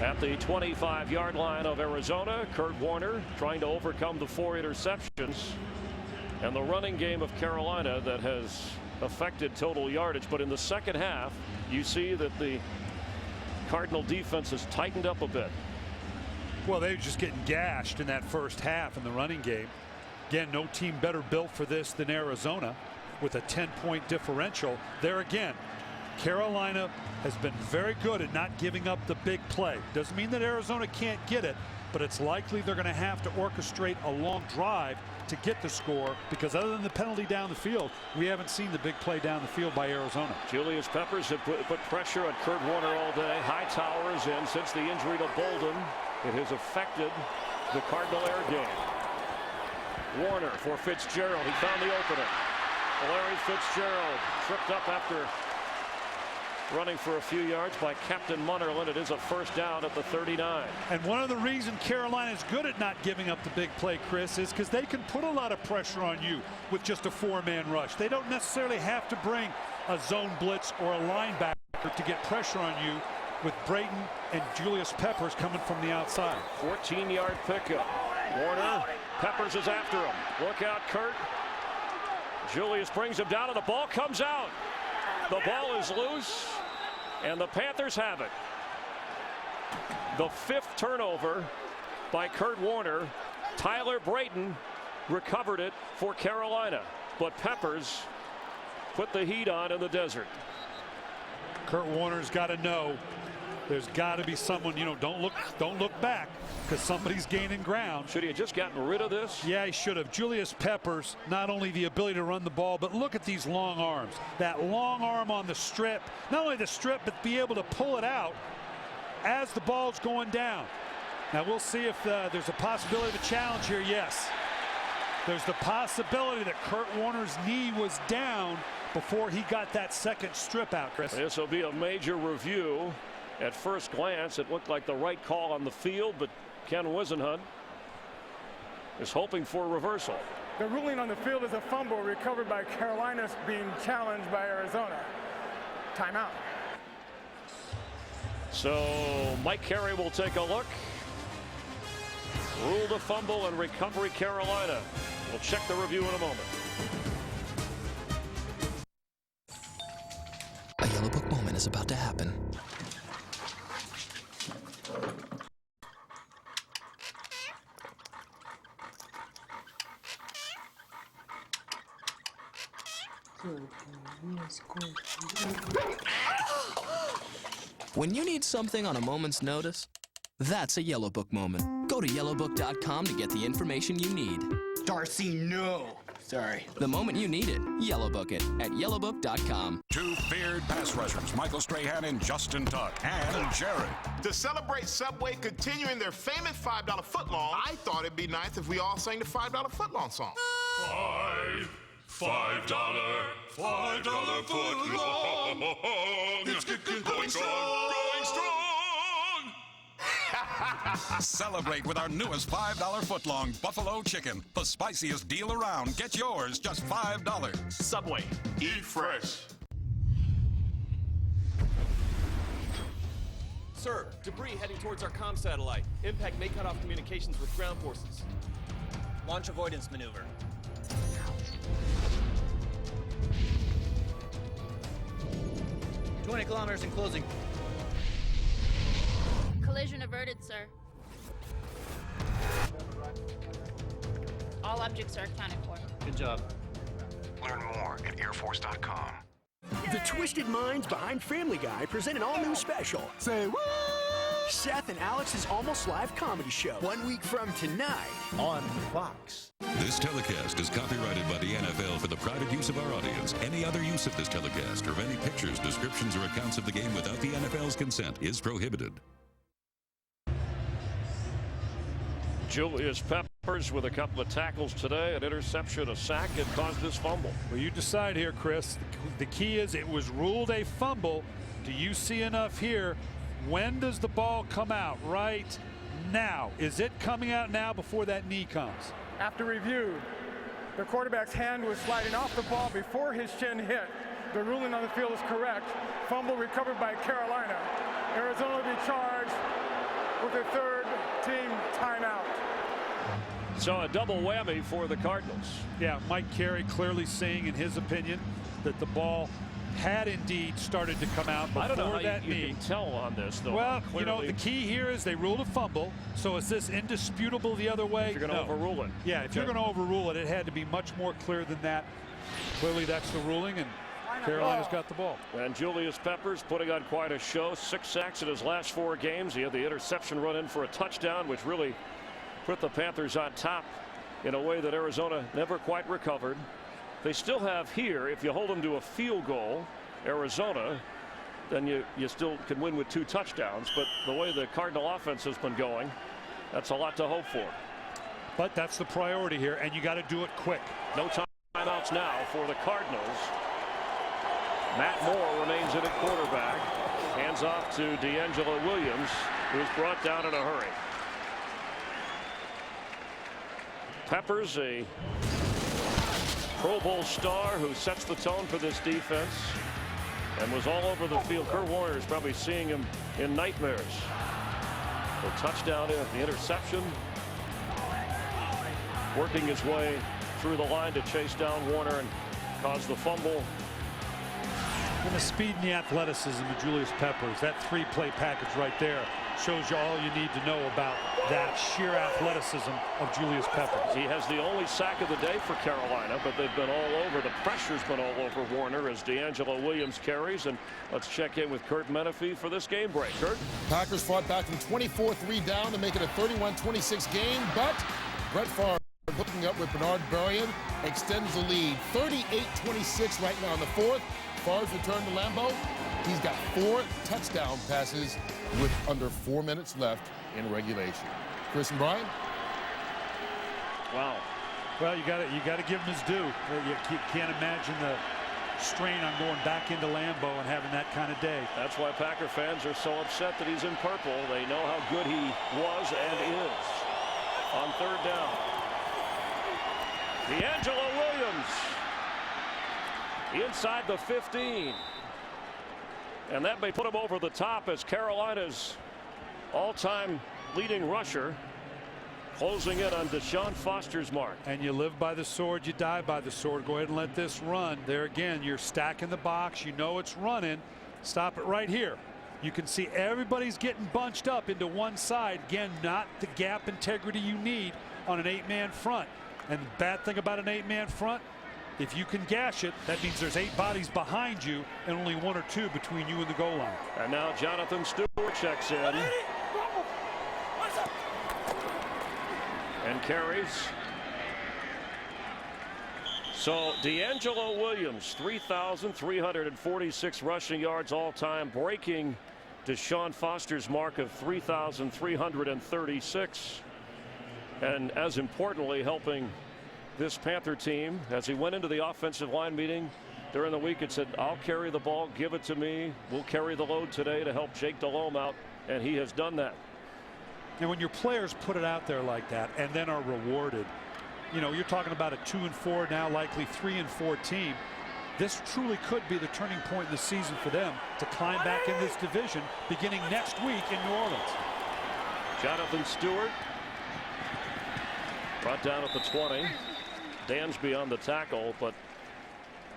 At the 25-yard line of Arizona, Kurt Warner trying to overcome the 4 interceptions and the running game of Carolina that has affected total yardage. But in the second half, you see that the Cardinal defense has tightened up a bit. Well, they were just getting gashed in that first half in the running game. Again, no team better built for this than Arizona, with a 10-point differential. There again, Carolina has been very good at not giving up the big play. Doesn't mean that Arizona can't get it, but it's likely they're going to have to orchestrate a long drive to get the score, because other than the penalty down the field, we haven't seen the big play down the field by Arizona. Julius Peppers have put pressure on Kurt Warner all day. Hightower is in since the injury to Bolden. It has affected the Cardinal air game. Warner for Fitzgerald. He found the opening. Larry Fitzgerald tripped up after running for a few yards by Captain Munnerlyn. It is a 1st down at the 39. And one of the reasons Carolina is good at not giving up the big play, Chris, is because they can put a lot of pressure on you with just a 4-man rush. They don't necessarily have to bring a zone blitz or a linebacker to get pressure on you, with Brayton and Julius Peppers coming from the outside. 14-yard pickup. Warner, Peppers is after him. Look out, Kurt. Julius brings him down, and the ball comes out. The ball is loose, and the Panthers have it. The 5th turnover by Kurt Warner. Tyler Brayton recovered it for Carolina, but Peppers put the heat on in the desert. Kurt Warner's got to know there's got to be someone, don't look back, because somebody's gaining ground. Should he have just gotten rid of this? Yeah, he should have. Julius Peppers, not only the ability to run the ball, but look at these long arms. That long arm on the strip, not only the strip, but be able to pull it out as the ball's going down. Now we'll see if there's a possibility of a challenge here. Yes. There's the possibility that Kurt Warner's knee was down before he got that second strip out, Chris. This will be a major review. At first glance, it looked like the right call on the field, but Ken Wisenhunt is hoping for a reversal. The ruling on the field is a fumble recovered by Carolina being challenged by Arizona. Timeout. So Mike Carey will take a look. Ruled a fumble and recovery Carolina. We'll check the review in a moment. A Yellow Book moment is about to happen. When you need something on a moment's notice, that's a Yellow Book moment. Go to yellowbook.com to get the information you need. Darcy, no. Sorry. The moment you need it, Yellow Book it at yellowbook.com. Two feared pass rushers, Michael Strahan and Justin Tuck, and Jared. To celebrate Subway continuing their famous $5 footlong, I thought it'd be nice if we all sang the $5 footlong song. $5 footlong. It's going strong, going strong. Celebrate with our newest $5 footlong buffalo chicken. The spiciest deal around. Get yours, just $5. Subway. Eat fresh. Sir, debris heading towards our comm satellite. Impact may cut off communications with ground forces. Launch avoidance maneuver. "20 kilometers in closing." Collision averted, sir. All objects are accounted for. Good job. Learn more at airforce.com. The twisted minds behind Family Guy present an all-new special. Say what? Seth and Alex's Almost Live comedy show. 1 week from tonight on Fox. This telecast is copyrighted by the NFL for the private use of our audience. Any other use of this telecast or of any pictures, descriptions, or accounts of the game without the NFL's consent is prohibited. Julius Peppers with a couple of tackles today, an interception, a sack, and caused this fumble. Well, you decide here, Chris. The key is it was ruled a fumble. Do you see enough here? When does the ball come out? Right now. Is it coming out now before that knee comes? After review, the quarterback's hand was sliding off the ball before his shin hit. The ruling on the field is correct. Fumble recovered by Carolina. Arizona will be charged with a third-team timeout. So a double whammy for the Cardinals. Yeah, Mike Carey clearly saying in his opinion that the ball had indeed started to come out before I don't know how that you knee. can tell on this, though. Well, you know, the key here is they ruled a fumble. So is this indisputable the other way? If you're going to overrule it. Yeah, if you're going to overrule it, it had to be much more clear than that. Clearly that's the ruling, and Carolina's got the ball. And Julius Peppers putting on quite a show. 6 sacks in his last 4 games. He had the interception run in for a touchdown, which really put the Panthers on top in a way that Arizona never quite recovered. They still have here, if you hold them to a field goal, Arizona, then you still can win with 2 touchdowns. But the way the Cardinal offense has been going, that's a lot to hope for. But that's the priority here, and you got to do it quick. No timeouts now for the Cardinals. Matt Moore remains in at quarterback. Hands off to D'Angelo Williams, who's brought down in a hurry. Peppers, a Pro Bowl star who sets the tone for this defense and was all over the field. Kurt Warner is probably seeing him in nightmares. The touchdown, the interception, working his way through the line to chase down Warner and cause the fumble. And the speed and the athleticism of Julius Peppers, that 3-play package right there shows you all you need to know about that sheer athleticism of Julius Peppers. He has the only sack of the day for Carolina, but they've been all over. The pressure's been all over Warner as D'Angelo Williams carries. And let's check in with Kurt Menefee for this game break. Kurt? Packers fought back from 24-3 down to make it a 31-26 game, but Brett Favre hooking up with Bernard Berrien extends the lead. 38-26 right now in the 4th. Favre's return to Lambeau. He's got 4 touchdown passes with under 4 minutes left in regulation. Chris and Brian? Wow. Well, you got to give him his due. You can't imagine the strain on going back into Lambeau and having that kind of day. That's why Packer fans are so upset that he's in purple. They know how good he was and is. On third down, D'Angelo Williams inside the 15. And that may put him over the top as Carolina's all-time leading rusher closing in on Deshaun Foster's mark. And you live by the sword, you die by the sword. Go ahead and let this run. There again, you're stacking the box. You know it's running. Stop it right here. You can see everybody's getting bunched up into one side. Again, not the gap integrity you need on an 8-man front. And the bad thing about an 8-man front, if you can gash it, that means there's 8 bodies behind you and only 1 or 2 between you and the goal line. And now Jonathan Stewart checks in and carries. So D'Angelo Williams, 3,346 rushing yards all time, breaking Deshaun Foster's mark of 3,336. And as importantly, helping this Panther team as he went into the offensive line meeting during the week. It said, I'll carry the ball, give it to me. We'll carry the load today to help Jake Delhomme out. And he has done that. And when your players put it out there like that and then are rewarded, you know, you're talking about a 2-4, now likely 3-4 team. This truly could be the turning point in the season for them to climb back in this division beginning next week in New Orleans. Jonathan Stewart brought down at the 20. Dansby on the tackle, but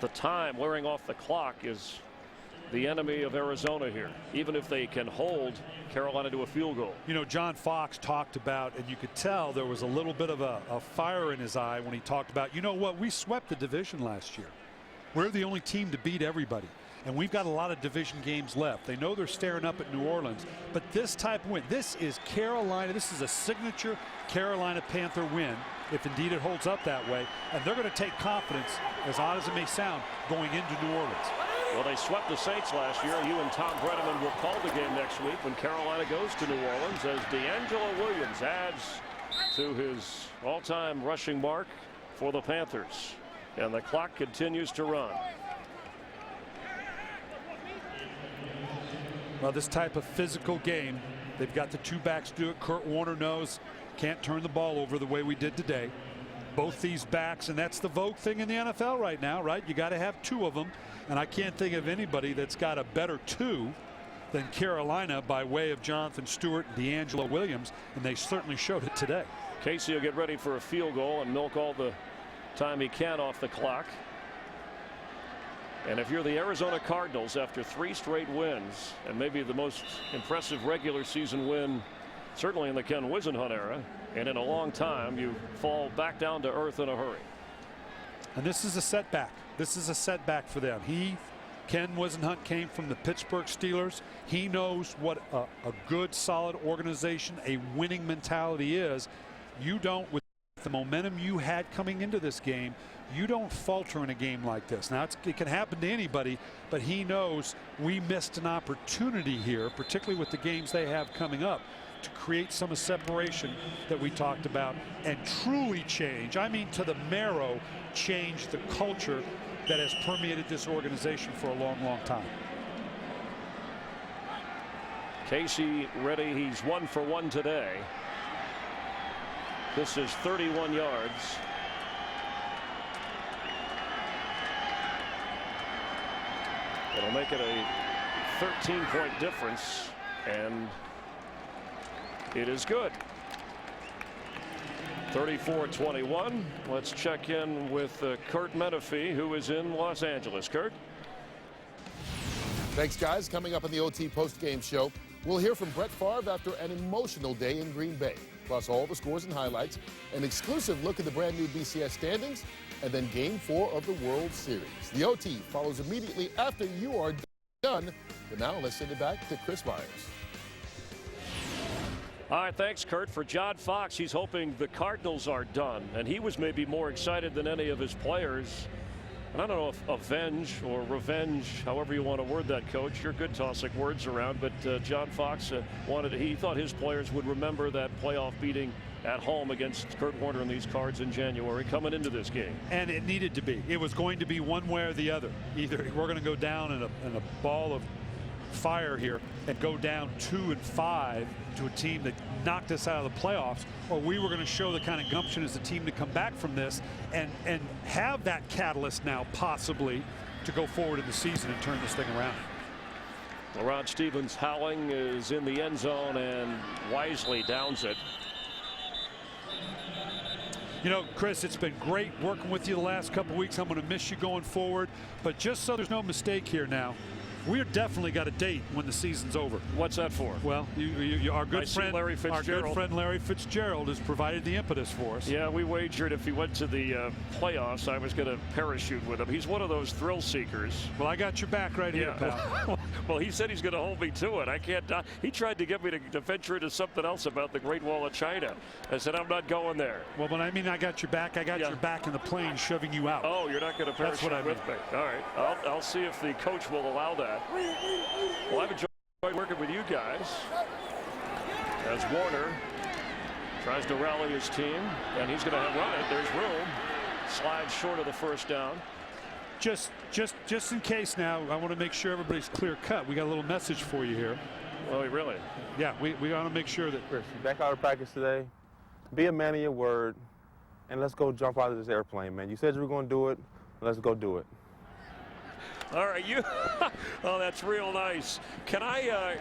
the time wearing off the clock is the enemy of Arizona here, even if they can hold Carolina to a field goal. You know, John Fox talked about, and you could tell there was a little bit of a fire in his eye when he talked about, you know what, we swept the division last year. We're the only team to beat everybody. And we've got a lot of division games left. They know they're staring up at New Orleans, but this type of win, this is Carolina. This is a signature Carolina Panther win, if indeed it holds up that way. And they're going to take confidence, as odd as it may sound, going into New Orleans. Well, they swept the Saints last year. You and Tom Brenneman will call the game next week when Carolina goes to New Orleans as D'Angelo Williams adds to his all-time rushing mark for the Panthers. And the clock continues to run. Well, this type of physical game, they've got the 2 backs do it. Kurt Warner knows can't turn the ball over the way we did today. Both these backs, and that's the vogue thing in the NFL right now, right? You got to have 2 of them. And I can't think of anybody that's got a better 2 than Carolina by way of Jonathan Stewart and D'Angelo Williams, and they certainly showed it today. Casey will get ready for a field goal and milk all the time he can off the clock. And if you're the Arizona Cardinals after 3 straight wins and maybe the most impressive regular season win certainly in the Ken Whisenhunt era and in a long time, you fall back down to earth in a hurry. And this is a setback. This is a setback for them. Ken Whisenhunt came from the Pittsburgh Steelers. He knows what a good, solid organization, a winning mentality is. You don't, with the momentum you had coming into this game, you don't falter in a game like this. Now, it can happen to anybody, but he knows we missed an opportunity here, particularly with the games they have coming up, to create some of separation that we talked about and truly change, I mean to the marrow, change the culture that has permeated this organization for a long, long time. Casey ready. He's 1 for 1 today. This is 31 yards. It'll make it a 13-point difference, and it is good. 34-21. Let's check in with Kurt Menefee, who is in Los Angeles. Kurt. Thanks, guys. Coming up on the OT postgame show, we'll hear from Brett Favre after an emotional day in Green Bay. Plus all the scores and highlights, an exclusive look at the brand new BCS standings, and then Game 4 of the World Series. The OT follows immediately after you are done. But now let's send it back to Chris Myers. All right, thanks, Kurt. For John Fox, he's hoping the Cardinals are done, and he was maybe more excited than any of his players And I don't know if avenge or revenge, however you want to word that, Coach. You're good tossing words around, but John Fox he thought his players would remember that playoff beating at home against Kurt Warner and these Cards in January coming into this game. And it needed to be. It was going to be one way or the other. Either we're going to go down in a ball of fire here and go down 2-5 to a team that knocked us out of the playoffs, or we were going to show the kind of gumption as a team to come back from this and have that catalyst now possibly to go forward in the season and turn this thing around. Rod Stevens howling is in the end zone and wisely downs it. You know, Chris, it's been great working with you the last couple weeks. I'm going to miss you going forward, but just so there's no mistake here now, we're definitely got a date when the season's over. What's that for? Well, our good friend Larry Fitzgerald has provided the impetus for us. Yeah, we wagered if he went to the playoffs, I was going to parachute with him. He's one of those thrill seekers. Well, I got your back right here, pal. Well, he said he's going to hold me to it. I can't. He tried to get me to venture into something else about the Great Wall of China. I said I'm not going there. Well, when I mean I got your back, I got your back in the plane shoving you out. Oh, you're not going to parachute with me. All right, I'll see if the coach will allow that. Well, I've enjoyed working with you guys. As Warner tries to rally his team, and he's going to run it. There's room. Slides short of the first down. Just in case now, I want to make sure everybody's clear cut. We got a little message for you here. Oh, really? Yeah, we want to make sure that. Back out of practice today. Be a man of your word, and let's go jump out of this airplane, man. You said you were going to do it. Let's go do it. All right, oh, that's real nice. Can I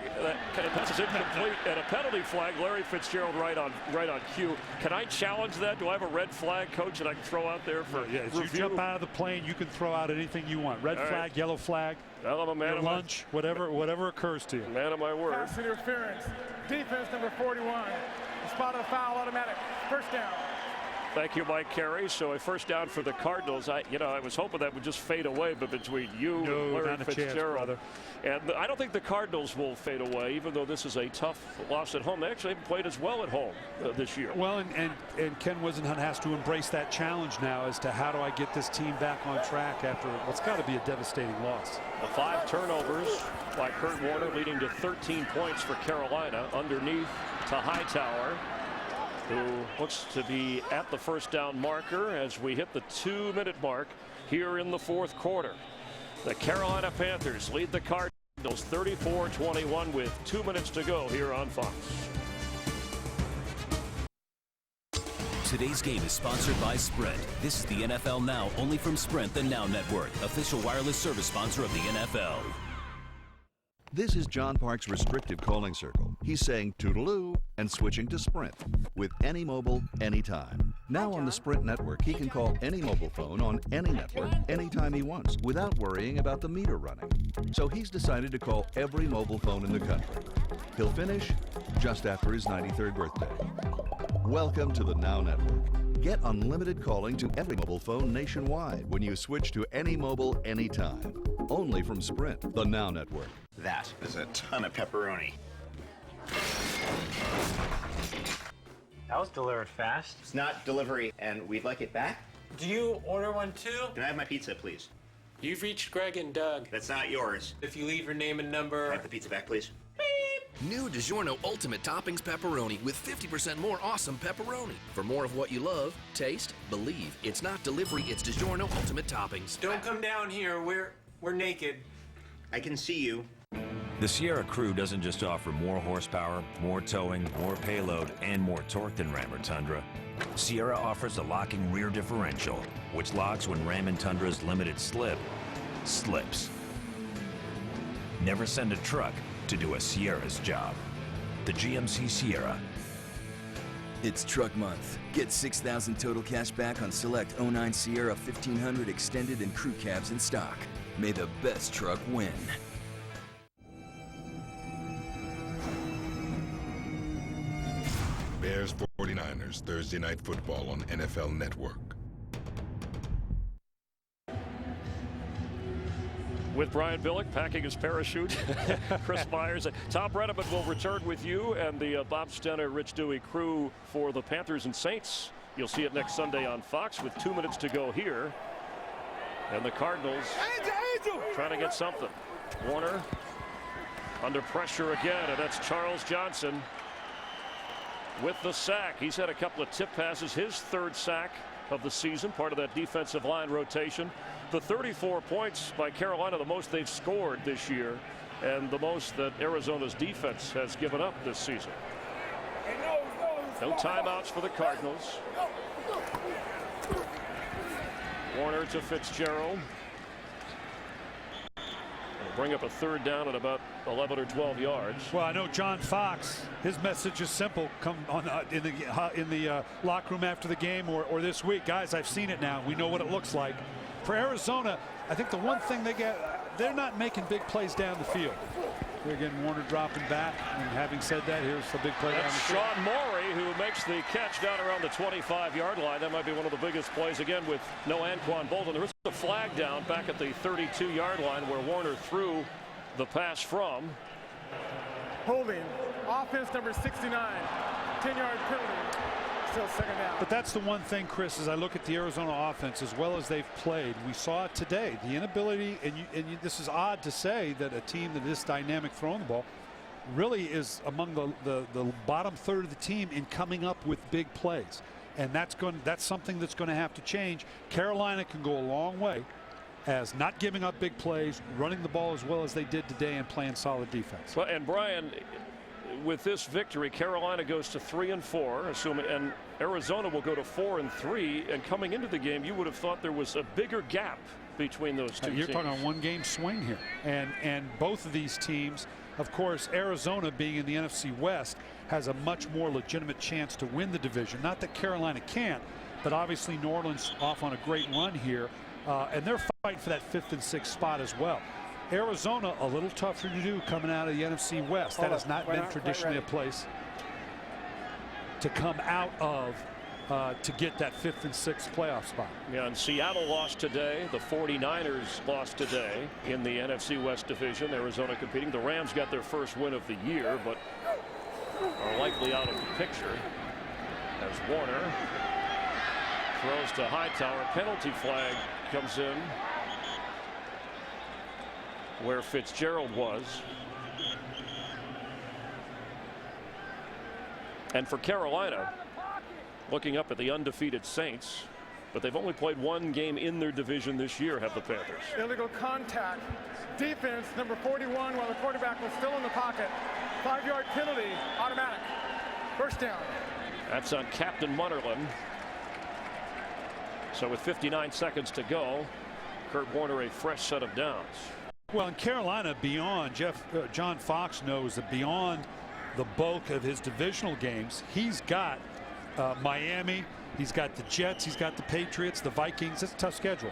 pass this incomplete and a penalty flag? Larry Fitzgerald right on cue. Can I challenge that? Do I have a red flag, Coach, that I can throw out there for yeah, as you jump out of the plane, you can throw out anything you want. Red flag, yellow flag, well, I'm a man of lunch, whatever occurs to you. Man of my word. Pass interference. Defense number 41. Spot a foul, automatic. First down. Thank you, Mike Carey. So a first down for the Cardinals. I was hoping that would just fade away, but between you and Larry Fitzgerald, and I don't think the Cardinals will fade away, even though this is a tough loss at home. They actually haven't played as well at home this year. Well, and Ken Whisenhunt has to embrace that challenge now as to how do I get this team back on track after what's got to be a devastating loss. The 5 turnovers by Kurt Warner leading to 13 points for Carolina underneath to Hightower, who looks to be at the first down marker as we hit the 2-minute mark here in the fourth quarter. The Carolina Panthers lead the Cardinals 34-21 with 2 minutes to go here on Fox. Today's game is sponsored by Sprint. This is the NFL Now, only from Sprint, the Now Network, official wireless service sponsor of the NFL. This is John Park's restrictive calling circle. He's saying toodaloo and switching to Sprint with any mobile, anytime. Now on the Sprint network, he can call any mobile phone on any network anytime he wants without worrying about the meter running. So he's decided to call every mobile phone in the country. He'll finish just after his 93rd birthday. Welcome to the Now Network. Get unlimited calling to every mobile phone nationwide when you switch to any mobile, anytime. Only from Sprint, the Now Network. That is a ton of pepperoni. That was delivered fast. It's not delivery, and we'd like it back. Do you order one too? Can I have my pizza, please? You've reached Greg and Doug. That's not yours. If you leave your name and number... Can I have the pizza back, please? New DiGiorno Ultimate Toppings Pepperoni with 50% more awesome pepperoni. For more of what you love, taste, believe. It's not delivery, it's DiGiorno Ultimate Toppings. Don't come down here. We're naked. I can see you. The Sierra Crew doesn't just offer more horsepower, more towing, more payload, and more torque than Ram or Tundra. Sierra offers a locking rear differential, which locks when Ram and Tundra's limited slip slips. Never send a truck to do a Sierra's job. The GMC Sierra. It's truck month. Get 6,000 total cash back on select 09 Sierra 1500 extended and crew cabs in stock. May the best truck win. Bears 49ers Thursday Night Football on NFL Network. With Brian Billick packing his parachute, Chris Myers, Tom Brenneman will return with you and the Bob Stenner, Rich Dewey crew for the Panthers and Saints. You'll see it next Sunday on Fox with 2 minutes to go here And the Cardinals trying to get something. Warner under pressure again, and that's Charles Johnson with the sack. He's had a couple of tip passes, his third sack of the season, part of that defensive line rotation. The 34 points by Carolina, the most they've scored this year, and the most that Arizona's defense has given up this season. No timeouts for the Cardinals. Warner to Fitzgerald. It'll bring up a third down at about 11 or 12 yards. Well, I know John Fox, his message is simple. Come on in the locker room after the game or this week. Guys, I've seen it now. We know what it looks like. For Arizona, I think the one thing they're not making big plays down the field. Here again, Warner dropping back. And having said that, here's a big play down the field. Sean Morey, who makes the catch down around the 25-yard line. That might be one of the biggest plays again with no Anquan Bolton. There was a flag down back at the 32-yard line where Warner threw the pass from. Holding. Offense number 69. 10-yard penalty. Still second down. But that's the one thing, Chris, as I look at the Arizona offense, as well as they've played, we saw it today. The inability, and this is odd to say that a team that is dynamic throwing the ball really is among the bottom third of the team in coming up with big plays. And that's something that's going to have to change. Carolina can go a long way as not giving up big plays, running the ball as well as they did today, and playing solid defense. Well, and Brian, with this victory, Carolina goes to 3-4, assuming, and Arizona will go to 4-3. And coming into the game, you would have thought there was a bigger gap between those two teams. You're talking a one-game swing here, and both of these teams, of course, Arizona being in the NFC West has a much more legitimate chance to win the division. Not that Carolina can't, but obviously New Orleans off on a great run here, and they're fighting for that 5th and 6th spot as well. Arizona a little tougher to do coming out of the NFC West. That has not been traditionally a place to come out of to get that 5th and 6th playoff spot. Yeah, and Seattle lost today. The 49ers lost today in the NFC West division. Arizona competing. The Rams got their first win of the year, but are likely out of the picture as Warner throws to Hightower. Penalty flag comes in where Fitzgerald was. And for Carolina, looking up at the undefeated Saints, but they've only played one game in their division this year, have the Panthers. Illegal contact. Defense number 41 while the quarterback was still in the pocket. 5-yard penalty, automatic. First down. That's on Captain Munnerlyn. So with 59 seconds to go, Kurt Warner a fresh set of downs. Well, in Carolina, beyond John Fox knows that beyond the bulk of his divisional games, he's got Miami, he's got the Jets, he's got the Patriots, the Vikings. It's a tough schedule.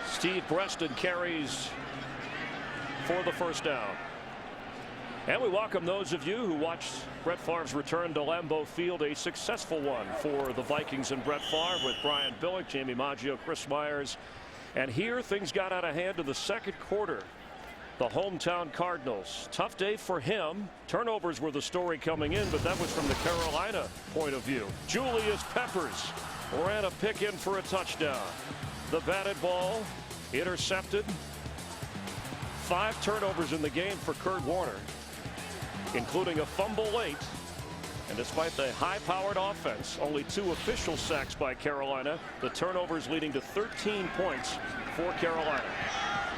Steve Breaston carries for the first down. And we welcome those of you who watched Brett Favre's return to Lambeau Field, a successful one for the Vikings and Brett Favre with Brian Billick, Jamie Maggio, Chris Myers. And here things got out of hand in the second quarter. The hometown Cardinals. Tough day for him. Turnovers were the story coming in, but that was from the Carolina point of view. Julius Peppers ran a pick in for a touchdown. The batted ball intercepted. 5 turnovers in the game for Kurt Warner, including a fumble late. And despite the high-powered offense, only 2 official sacks by Carolina. The turnovers leading to 13 points for Carolina.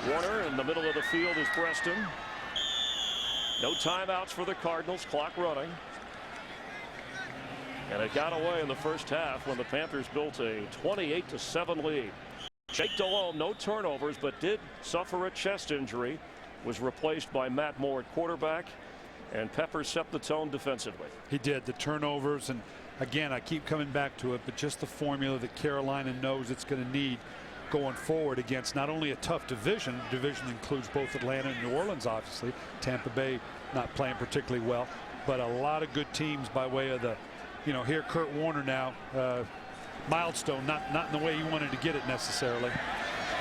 Warner in the middle of the field is Breaston. No timeouts for the Cardinals. Clock running. And it got away in the first half when the Panthers built a 28-7 lead. Jake Delhomme, no turnovers, but did suffer a chest injury. Was replaced by Matt Moore at quarterback. And Peppers set the tone defensively. He did. The turnovers, and again, I keep coming back to it, but just the formula that Carolina knows it's going to need going forward against not only a tough division. The division includes both Atlanta and New Orleans, obviously. Tampa Bay not playing particularly well, but a lot of good teams by way of the, here Kurt Warner now. Milestone, not in the way you wanted to get it necessarily.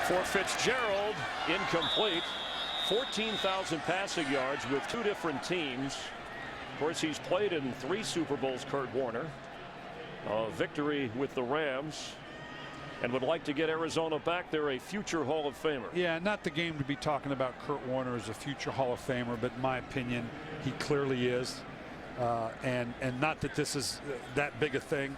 For Fitzgerald, incomplete. 14,000 passing yards with 2 different teams. Of course, he's played in 3 Super Bowls, Kurt Warner. Victory with the Rams, and would like to get Arizona back. They're a future Hall of Famer. Yeah, not the game to be talking about Kurt Warner as a future Hall of Famer, but in my opinion, he clearly is. And not that this is that big a thing,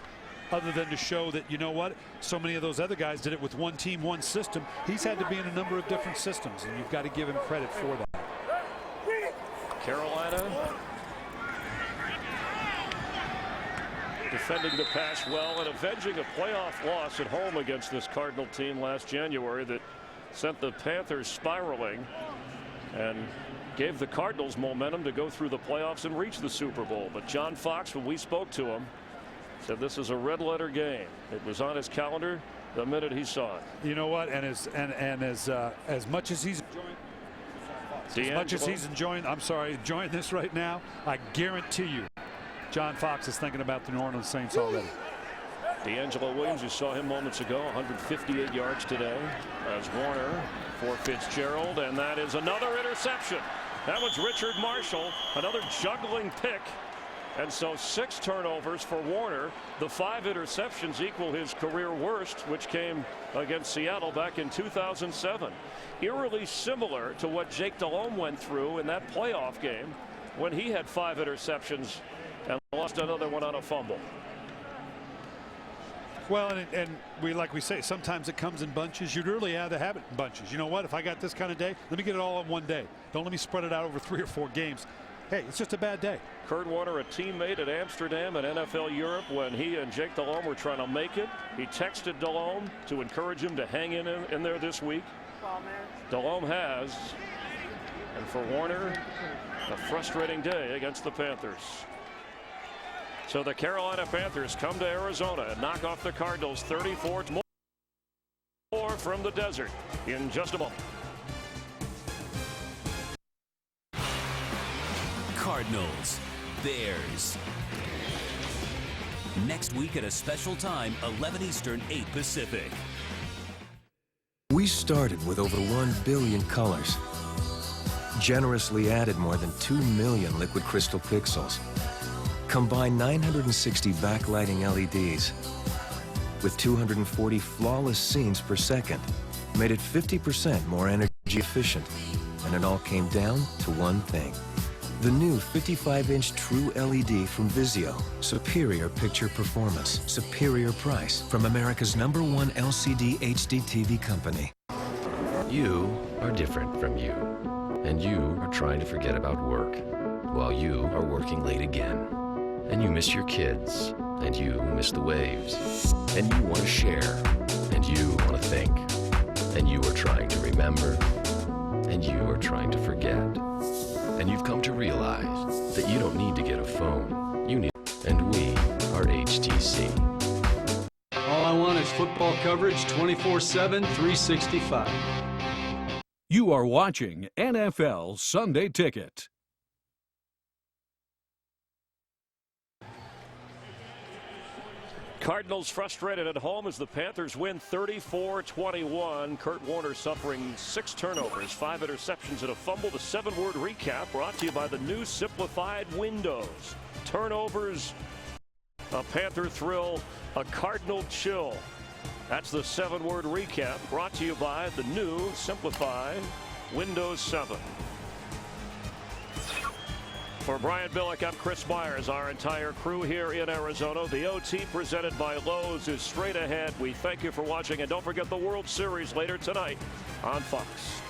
other than to show that, you know what, so many of those other guys did it with one team, one system. He's had to be in a number of different systems, and you've got to give him credit for that. Carolina defending the pass well and avenging a playoff loss at home against this Cardinal team last January that sent the Panthers spiraling and gave the Cardinals momentum to go through the playoffs and reach the Super Bowl. But John Fox, when we spoke to him, said this is a red letter game. It was on his calendar the minute he saw it. You know what, and as much as he's enjoying this right now, I guarantee you John Fox is thinking about the New Orleans Saints already. D'Angelo Williams, you saw him moments ago, 158 yards today as Warner for Fitzgerald, and that is another interception. That was Richard Marshall, another juggling pick. And so 6 turnovers for Warner. The 5 interceptions equal his career worst, which came against Seattle back in 2007. Eerily similar to what Jake Delhomme went through in that playoff game when he had 5 interceptions and lost another one on a fumble. Well, and like we say, sometimes it comes in bunches. You'd really rather have it in bunches. You know what? If I got this kind of day, let me get it all in one day. Don't let me spread it out over 3 or 4 games. Hey, it's just a bad day. Kurt Warner, a teammate at Amsterdam and NFL Europe when he and Jake Delhomme were trying to make it. He texted Delhomme to encourage him to hang in there this week. Delhomme has. And for Warner, a frustrating day against the Panthers. So the Carolina Panthers come to Arizona and knock off the Cardinals 34 more from the desert in just a moment. Cardinals, Bears. Next week at a special time, 11 Eastern, 8 Pacific. We started with over 1 billion colors. Generously added more than 2 million liquid crystal pixels. Combined 960 backlighting LEDs with 240 flawless scenes per second. Made it 50% more energy efficient. And it all came down to one thing. The new 55-inch True LED from Vizio. Superior picture performance. Superior price from America's #1 LCD HD TV company. You are different from you. And you are trying to forget about work. While you are working late again. And you miss your kids. And you miss the waves. And you want to share. And you want to think. And you are trying to remember. And you are trying to forget. And you've come to realize that you don't need to get a phone. You need, and we are HTC. All I want is football coverage 24/7, 365. You are watching NFL Sunday Ticket. Cardinals frustrated at home as the Panthers win 34-21. Kurt Warner suffering 6 turnovers, 5 interceptions, and a fumble. The 7-word recap brought to you by the new simplified windows. Turnovers, a Panther thrill, a Cardinal chill. That's the 7-word recap brought to you by the new simplified Windows 7. For Brian Billick, I'm Chris Myers. Our entire crew here in Arizona. The OT presented by Lowe's is straight ahead. We thank you for watching, and don't forget the World Series later tonight on Fox.